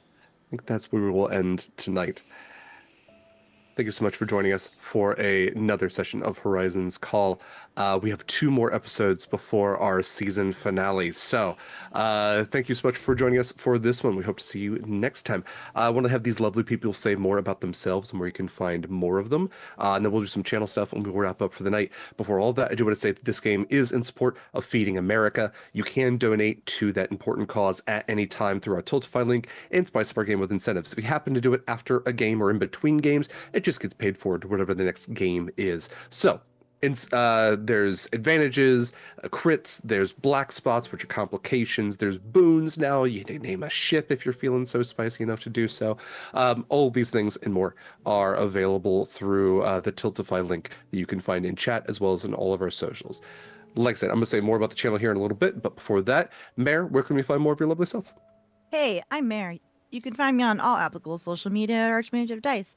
I think that's where we will end tonight. Thank you so much for joining us for another session of Horizons Call. We have 2 more episodes before our season finale. So thank you so much for joining us for this one. We hope to see you next time. I want to have these lovely people say more about themselves and where you can find more of them. And then we'll do some channel stuff and we'll wrap up for the night. Before all of that, I do want to say that this game is in support of Feeding America. You can donate to that important cause at any time through our Tiltify link and spice up our game with incentives. If you happen to do it after a game or in between games, it just gets paid forward to whatever the next game is. So there's advantages, crits, there's black spots, which are complications, there's boons now, you can name a ship if you're feeling so spicy enough to do so. All of these things and more are available through the Tiltify link that you can find in chat as well as in all of our socials. Like I said, I'm going to say more about the channel here in a little bit, but before that, Mare, where can we find more of your lovely self? Hey, I'm Mary. You can find me on all applicable social media at Archmage of Dice.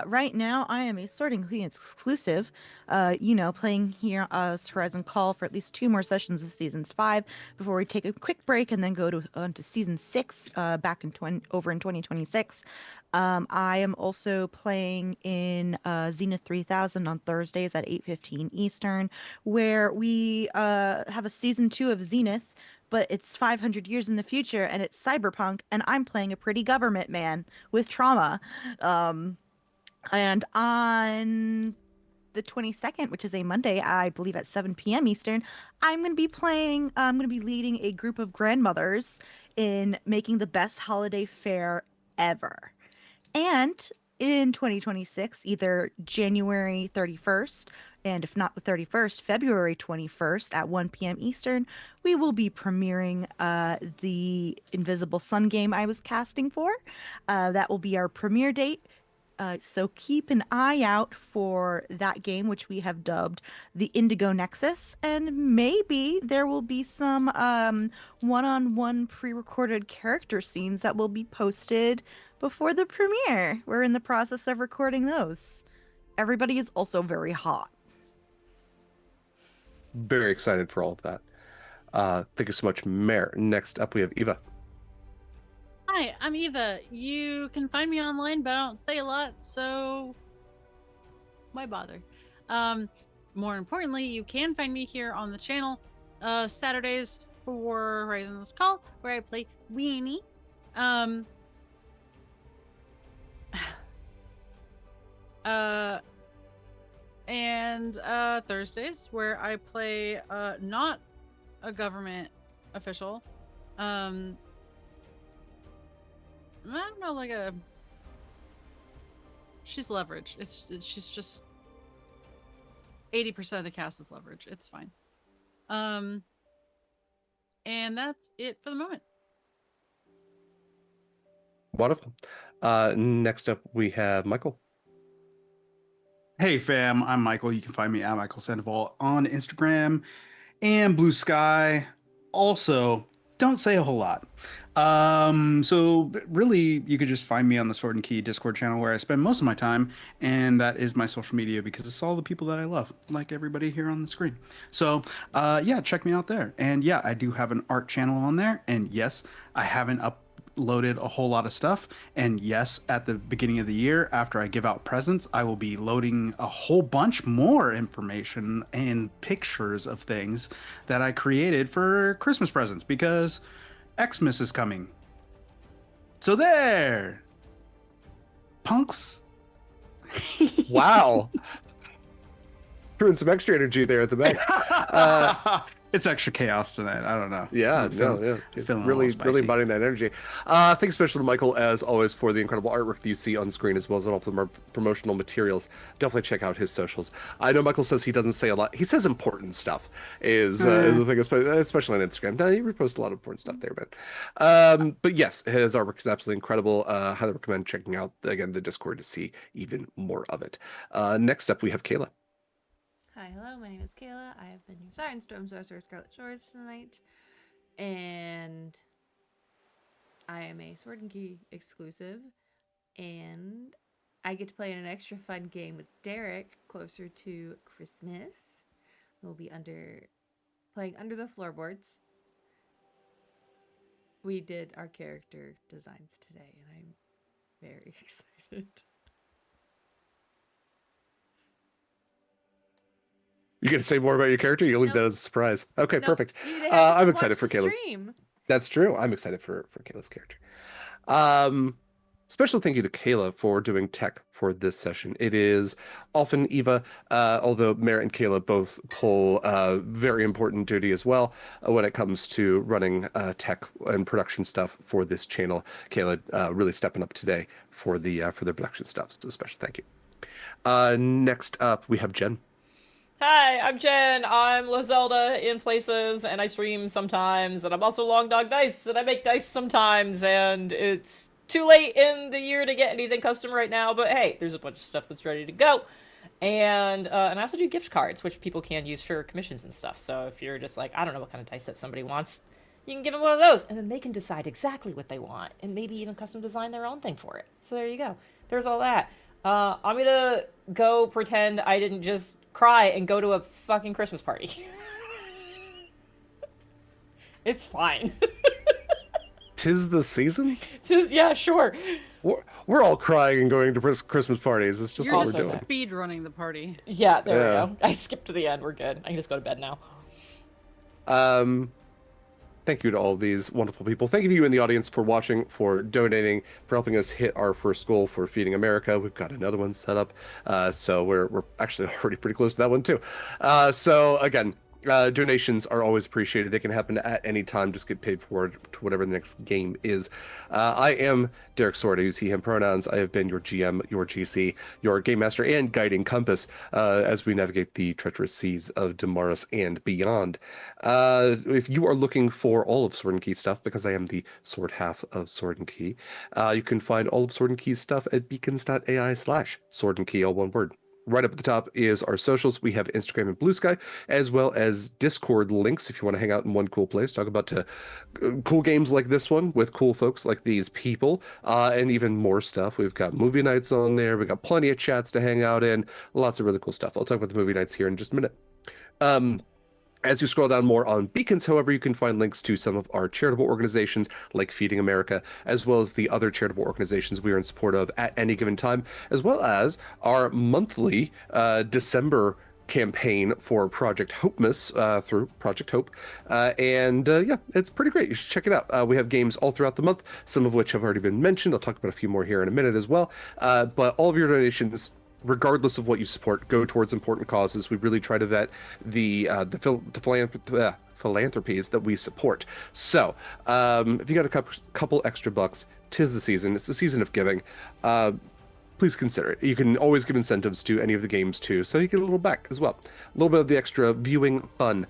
Right now, I am a Sorting Clean exclusive, playing here as Horizon Call for at least 2 more sessions of Seasons 5 before we take a quick break and then go to Season 6 back in 2026. I am also playing in Zenith 3000 on Thursdays at 8:15 Eastern, where we have a Season 2 of Zenith, but it's 500 years in the future and it's cyberpunk and I'm playing a pretty government man with trauma. And on the 22nd, which is a Monday, I believe at 7 p.m. Eastern, I'm going to be leading a group of grandmothers in making the best holiday fair ever. And in 2026, either January 31st, and if not the 31st, February 21st at 1 p.m. Eastern, we will be premiering the Invisible Sun game I was casting for. That will be our premiere date. So keep an eye out for that game, which we have dubbed the Indigo Nexus, and maybe there will be some one-on-one pre-recorded character scenes that will be posted before the premiere. We're in the process of recording those. Everybody is also very hot. Very excited for all of that. Thank you so much, Mare. Next up, we have Eva. Hi, I'm Eva. You can find me online, but I don't say a lot, so why bother? More importantly, you can find me here on the channel Saturdays for Horizons Call, where I play Weenie. And Thursdays, where I play not a government official. I don't know, like she's leverage. She's just 80% of the cast of leverage. It's fine. And that's it for the moment. Wonderful. Next up, we have Mikyl. Hey fam, I'm Mikyl. You can find me at Mikyl Sandoval on Instagram and BlueSky. Also, don't say a whole lot. So really, you could just find me on the Sword and Key Discord channel where I spend most of my time, and that is my social media because it's all the people that I love, like everybody here on the screen. So yeah, check me out there. And yeah, I do have an art channel on there, and yes, I haven't uploaded a whole lot of stuff, and yes, at the beginning of the year after I give out presents, I will be loading a whole bunch more information and pictures of things that I created for Christmas presents because Xmas is coming. So there, punks. Wow. Throwing some extra energy there at the back. It's extra chaos tonight. I don't know. Yeah, I'm feeling Really, a little really spicy. embodying that energy. Thanks especially to Michael, as always, for the incredible artwork that you see on screen, as well as all of the promotional materials. Definitely check out his socials. I know Michael says he doesn't say a lot. He says important stuff, is the thing, especially on Instagram. Now, he reposts a lot of important stuff there, but yes, his artwork is absolutely incredible. Highly recommend checking out, again, the Discord to see even more of it. Next up, we have Kaila. Hi, hello, my name is Kaila. I have been your Siren Storm Sorcerer Scarlett Shores tonight, and I am a Sword and Key exclusive, and I get to play in an extra fun game with Derek closer to Christmas. We'll be playing under the floorboards. We did our character designs today, and I'm very excited. You gonna say more about your character? You'll leave that as a surprise. Okay, No, perfect. they have to I'm come excited watch for the Kayla's. stream. That's true. I'm excited for Kayla's character. Special thank you to Kaila for doing tech for this session. It is often Eva, although Mara and Kaila both pull very important duty as well when it comes to running tech and production stuff for this channel. Kaila really stepping up today for the production stuff. So special thank you. Next up, we have Jenn. Hi, I'm Jenn. I'm La Zelda in places, and I stream sometimes, and I'm also Long Dog Dice, and I make dice sometimes, and it's too late in the year to get anything custom right now, but hey, there's a bunch of stuff that's ready to go. And I also do gift cards, which people can use for commissions and stuff, so if you're just like, I don't know what kind of dice set somebody wants, you can give them one of those, and then they can decide exactly what they want, and maybe even custom design their own thing for it. So there you go. There's all that. I'm gonna go pretend I didn't just cry and go to a fucking Christmas party. It's fine. 'Tis the season? Yeah, sure. We're all crying and going to Christmas parties. It's just You're what just we're doing. speed running the party. Yeah, there Yeah. we go. I skipped to the end. We're good. I can just go to bed now. Thank you to all these wonderful people. Thank you to you in the audience for watching, for donating, for helping us hit our first goal for Feeding America. We've got another one set up, so we're actually already pretty close to that one too. So again, donations are always appreciated. They can happen at any time. Just get paid forward to whatever the next game is. I am Derek Sword. I use he, him pronouns. I have been your GM, your GC, your game master, and guiding compass as we navigate the treacherous seas of Damaris and beyond. If you are looking for all of Sword and Key stuff, because I am the sword half of Sword and Key, you can find all of Sword and Key stuff at beacons.ai/Sword and Key, all one word. Right up at the top is our socials. We have Instagram and BlueSky, as well as Discord links if you want to hang out in one cool place, talk about cool games like this one with cool folks like these people, and even more stuff. We've got movie nights on there. We've got plenty of chats to hang out in. Lots of really cool stuff. I'll talk about the movie nights here in just a minute. As you scroll down more on Beacons, however, you can find links to some of our charitable organizations like Feeding America, as well as the other charitable organizations we are in support of at any given time, as well as our monthly December campaign for Project Hopemas through Project Hope. Yeah, it's pretty great. You should check it out. We have games all throughout the month, some of which have already been mentioned. I'll talk about a few more here in a minute as well. But all of your donations, regardless of what you support, go towards important causes. We really try to vet the philanthropies that we support. So if you got a couple extra bucks, 'tis the season. It's the season of giving. Please consider it. You can always give incentives to any of the games too, so you get a little back as well. A little bit of the extra viewing fun.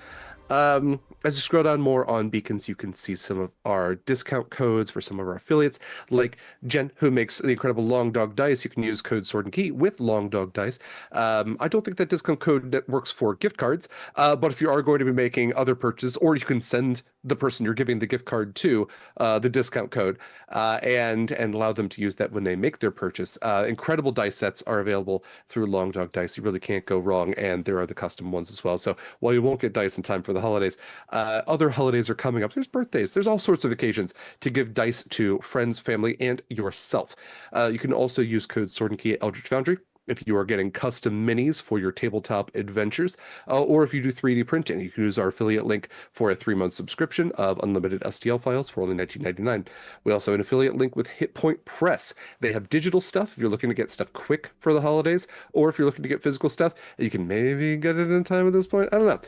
As you scroll down more on Beacons, you can see some of our discount codes for some of our affiliates, like Jenn, who makes the incredible Long Dog Dice. You can use code Sword and Key with Long Dog Dice. I don't think that discount code works for gift cards, but if you are going to be making other purchases, or you can send the person you're giving the gift card to the discount code and allow them to use that when they make their purchase. Incredible dice sets are available through Long Dog Dice. You really can't go wrong, and there are the custom ones as well. So while you won't get dice in time for the holidays, other holidays are coming up. There's birthdays. There's all sorts of occasions to give dice to friends, family, and yourself. You can also use code Sword and Key at Eldritch Foundry if you are getting custom minis for your tabletop adventures, or if you do 3D printing, you can use our affiliate link for a 3-month subscription of unlimited STL files for only $19.99. We also have an affiliate link with Hit Point Press. They have digital stuff if you're looking to get stuff quick for the holidays, or if you're looking to get physical stuff, you can maybe get it in time at this point. I don't know.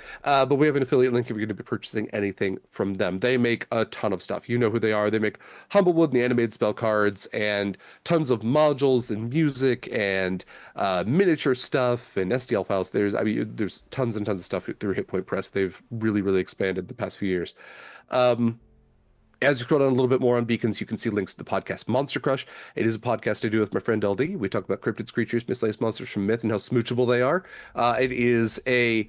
But we have an affiliate link if you're going to be purchasing anything from them. They make a ton of stuff. You know who they are. They make Humblewood and the animated spell cards and tons of modules and music and miniature stuff and STL files. There's tons and tons of stuff through Hit Point Press. They've really expanded the past few years. As you scroll down a little bit more on Beacons, you can see links to the podcast Monster Crush. It is a podcast I do with my friend LD. We talk about cryptids, creatures, miscellaneous monsters from myth and how smoochable they are. It is a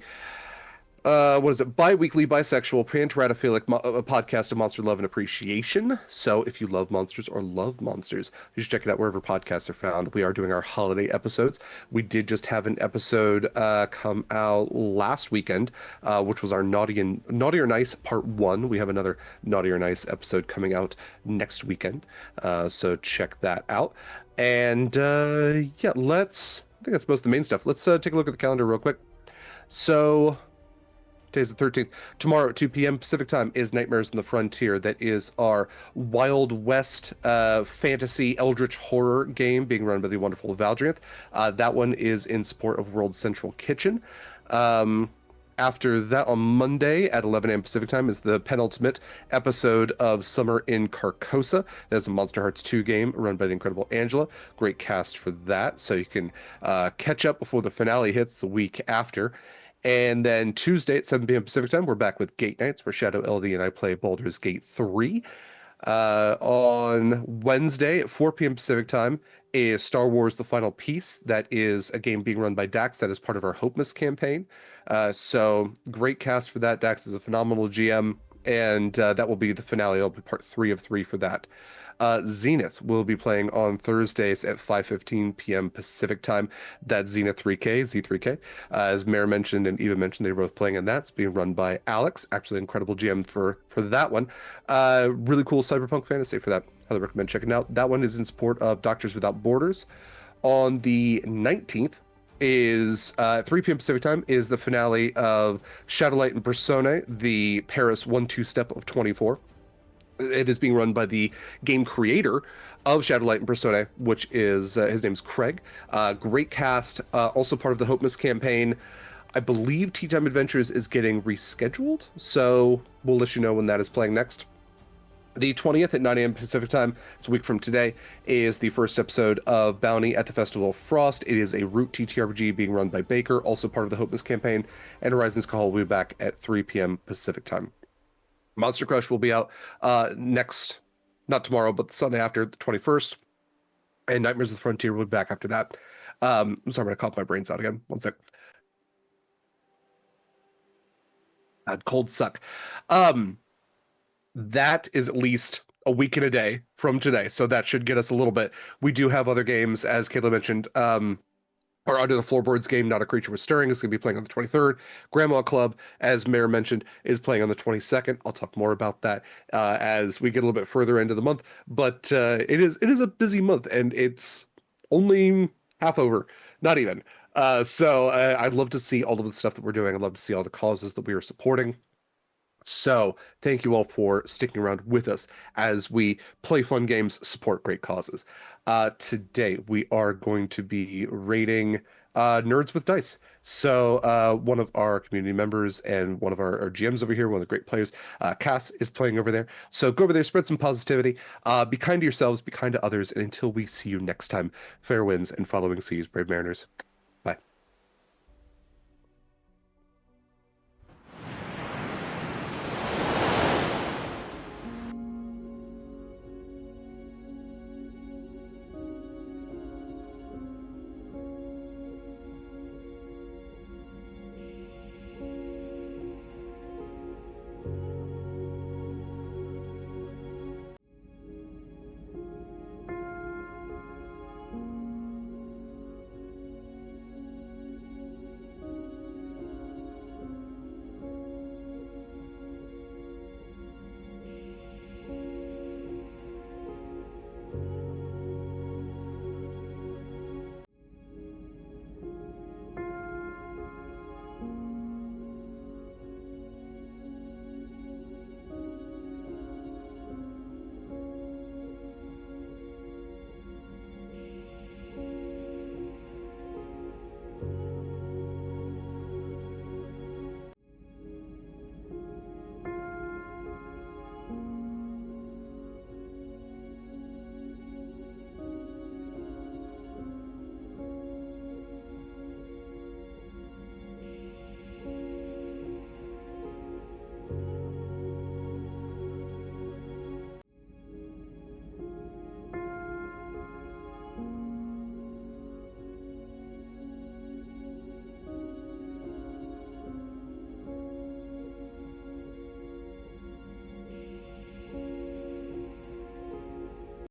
bi-weekly, bisexual, panteratophilic podcast of monster love and appreciation. So if you love monsters or love monsters, you should check it out wherever podcasts are found. We are doing our holiday episodes. We did just have an episode come out last weekend, which was our Naughty or Nice Part 1. We have another Naughty or Nice episode coming out next weekend. So check that out. And I think that's most of the main stuff. Let's take a look at the calendar real quick. So today's the 13th. Tomorrow at 2 p.m. Pacific time is Nightmares on the Frontier. That is our Wild West fantasy eldritch horror game being run by the wonderful Valdrianth. That one is in support of World Central Kitchen. After that, on Monday at 11 a.m. Pacific time is the penultimate episode of Summer in Carcosa. That's a Monster Hearts 2 game run by the incredible Angela. Great cast for that, so you can catch up before the finale hits the week after. And then Tuesday at 7 p.m. Pacific time, we're back with Gate Nights, where Shadow LD and I play Baldur's Gate 3. On Wednesday at 4 p.m. Pacific time is Star Wars The Final Piece. That is a game being run by Dax. That is part of our Hopemas campaign. So great cast for that. Dax is a phenomenal GM, and that will be the finale. It'll be part 3 of 3 for that. Zenith will be playing on Thursdays at 5:15 p.m. Pacific time. That's Zenith 3K, Z3K. As Mare mentioned and Eva mentioned, they were both playing in that. It's being run by Alex, actually incredible GM for that one. Really cool cyberpunk fantasy for that. Highly recommend checking out. That one is in support of Doctors Without Borders. On the 19th is 3 p.m. Pacific time is the finale of Shadowlight and Persona, the Paris 1-2 step of 24. It is being run by the game creator of Shadowlight and Persona, which is, his name's Craig. Great cast, also part of the Hopemas campaign. I believe Tea Time Adventures is getting rescheduled, so we'll let you know when that is playing next. The 20th at 9 a.m. Pacific time, it's a week from today, is the first episode of Bounty at the Festival of Frost. It is a Root TTRPG being run by Baker, also part of the Hopemas campaign, and Horizons Call will be back at 3 p.m. Pacific time. Monster Crush will be out next, not tomorrow, but the Sunday after, the 21st. And Nightmares of the Frontier will be back after that. I'm sorry, I'm going to cough my brains out again. One sec. I'd cold suck. That is at least a week and a day from today, so that should get us a little bit. We do have other games, as Kaila mentioned. Our Under the Floorboards game, Not a Creature Was Stirring, is going to be playing on the 23rd. Grandma Club, as Mare mentioned, is playing on the 22nd. I'll talk more about that as we get a little bit further into the month. But it is a busy month, and it's only half over. Not even. So I'd love to see all of the stuff that we're doing. I'd love to see all the causes that we are supporting. So thank you all for sticking around with us as we play fun games, support great causes. Today we are going to be rating Nerds with Dice. So one of our community members and one of our GMs over here, one of the great players, Cass, is playing over there. So go over there, spread some positivity, be kind to yourselves, be kind to others, and until we see you next time, fair winds and following seas, brave mariners.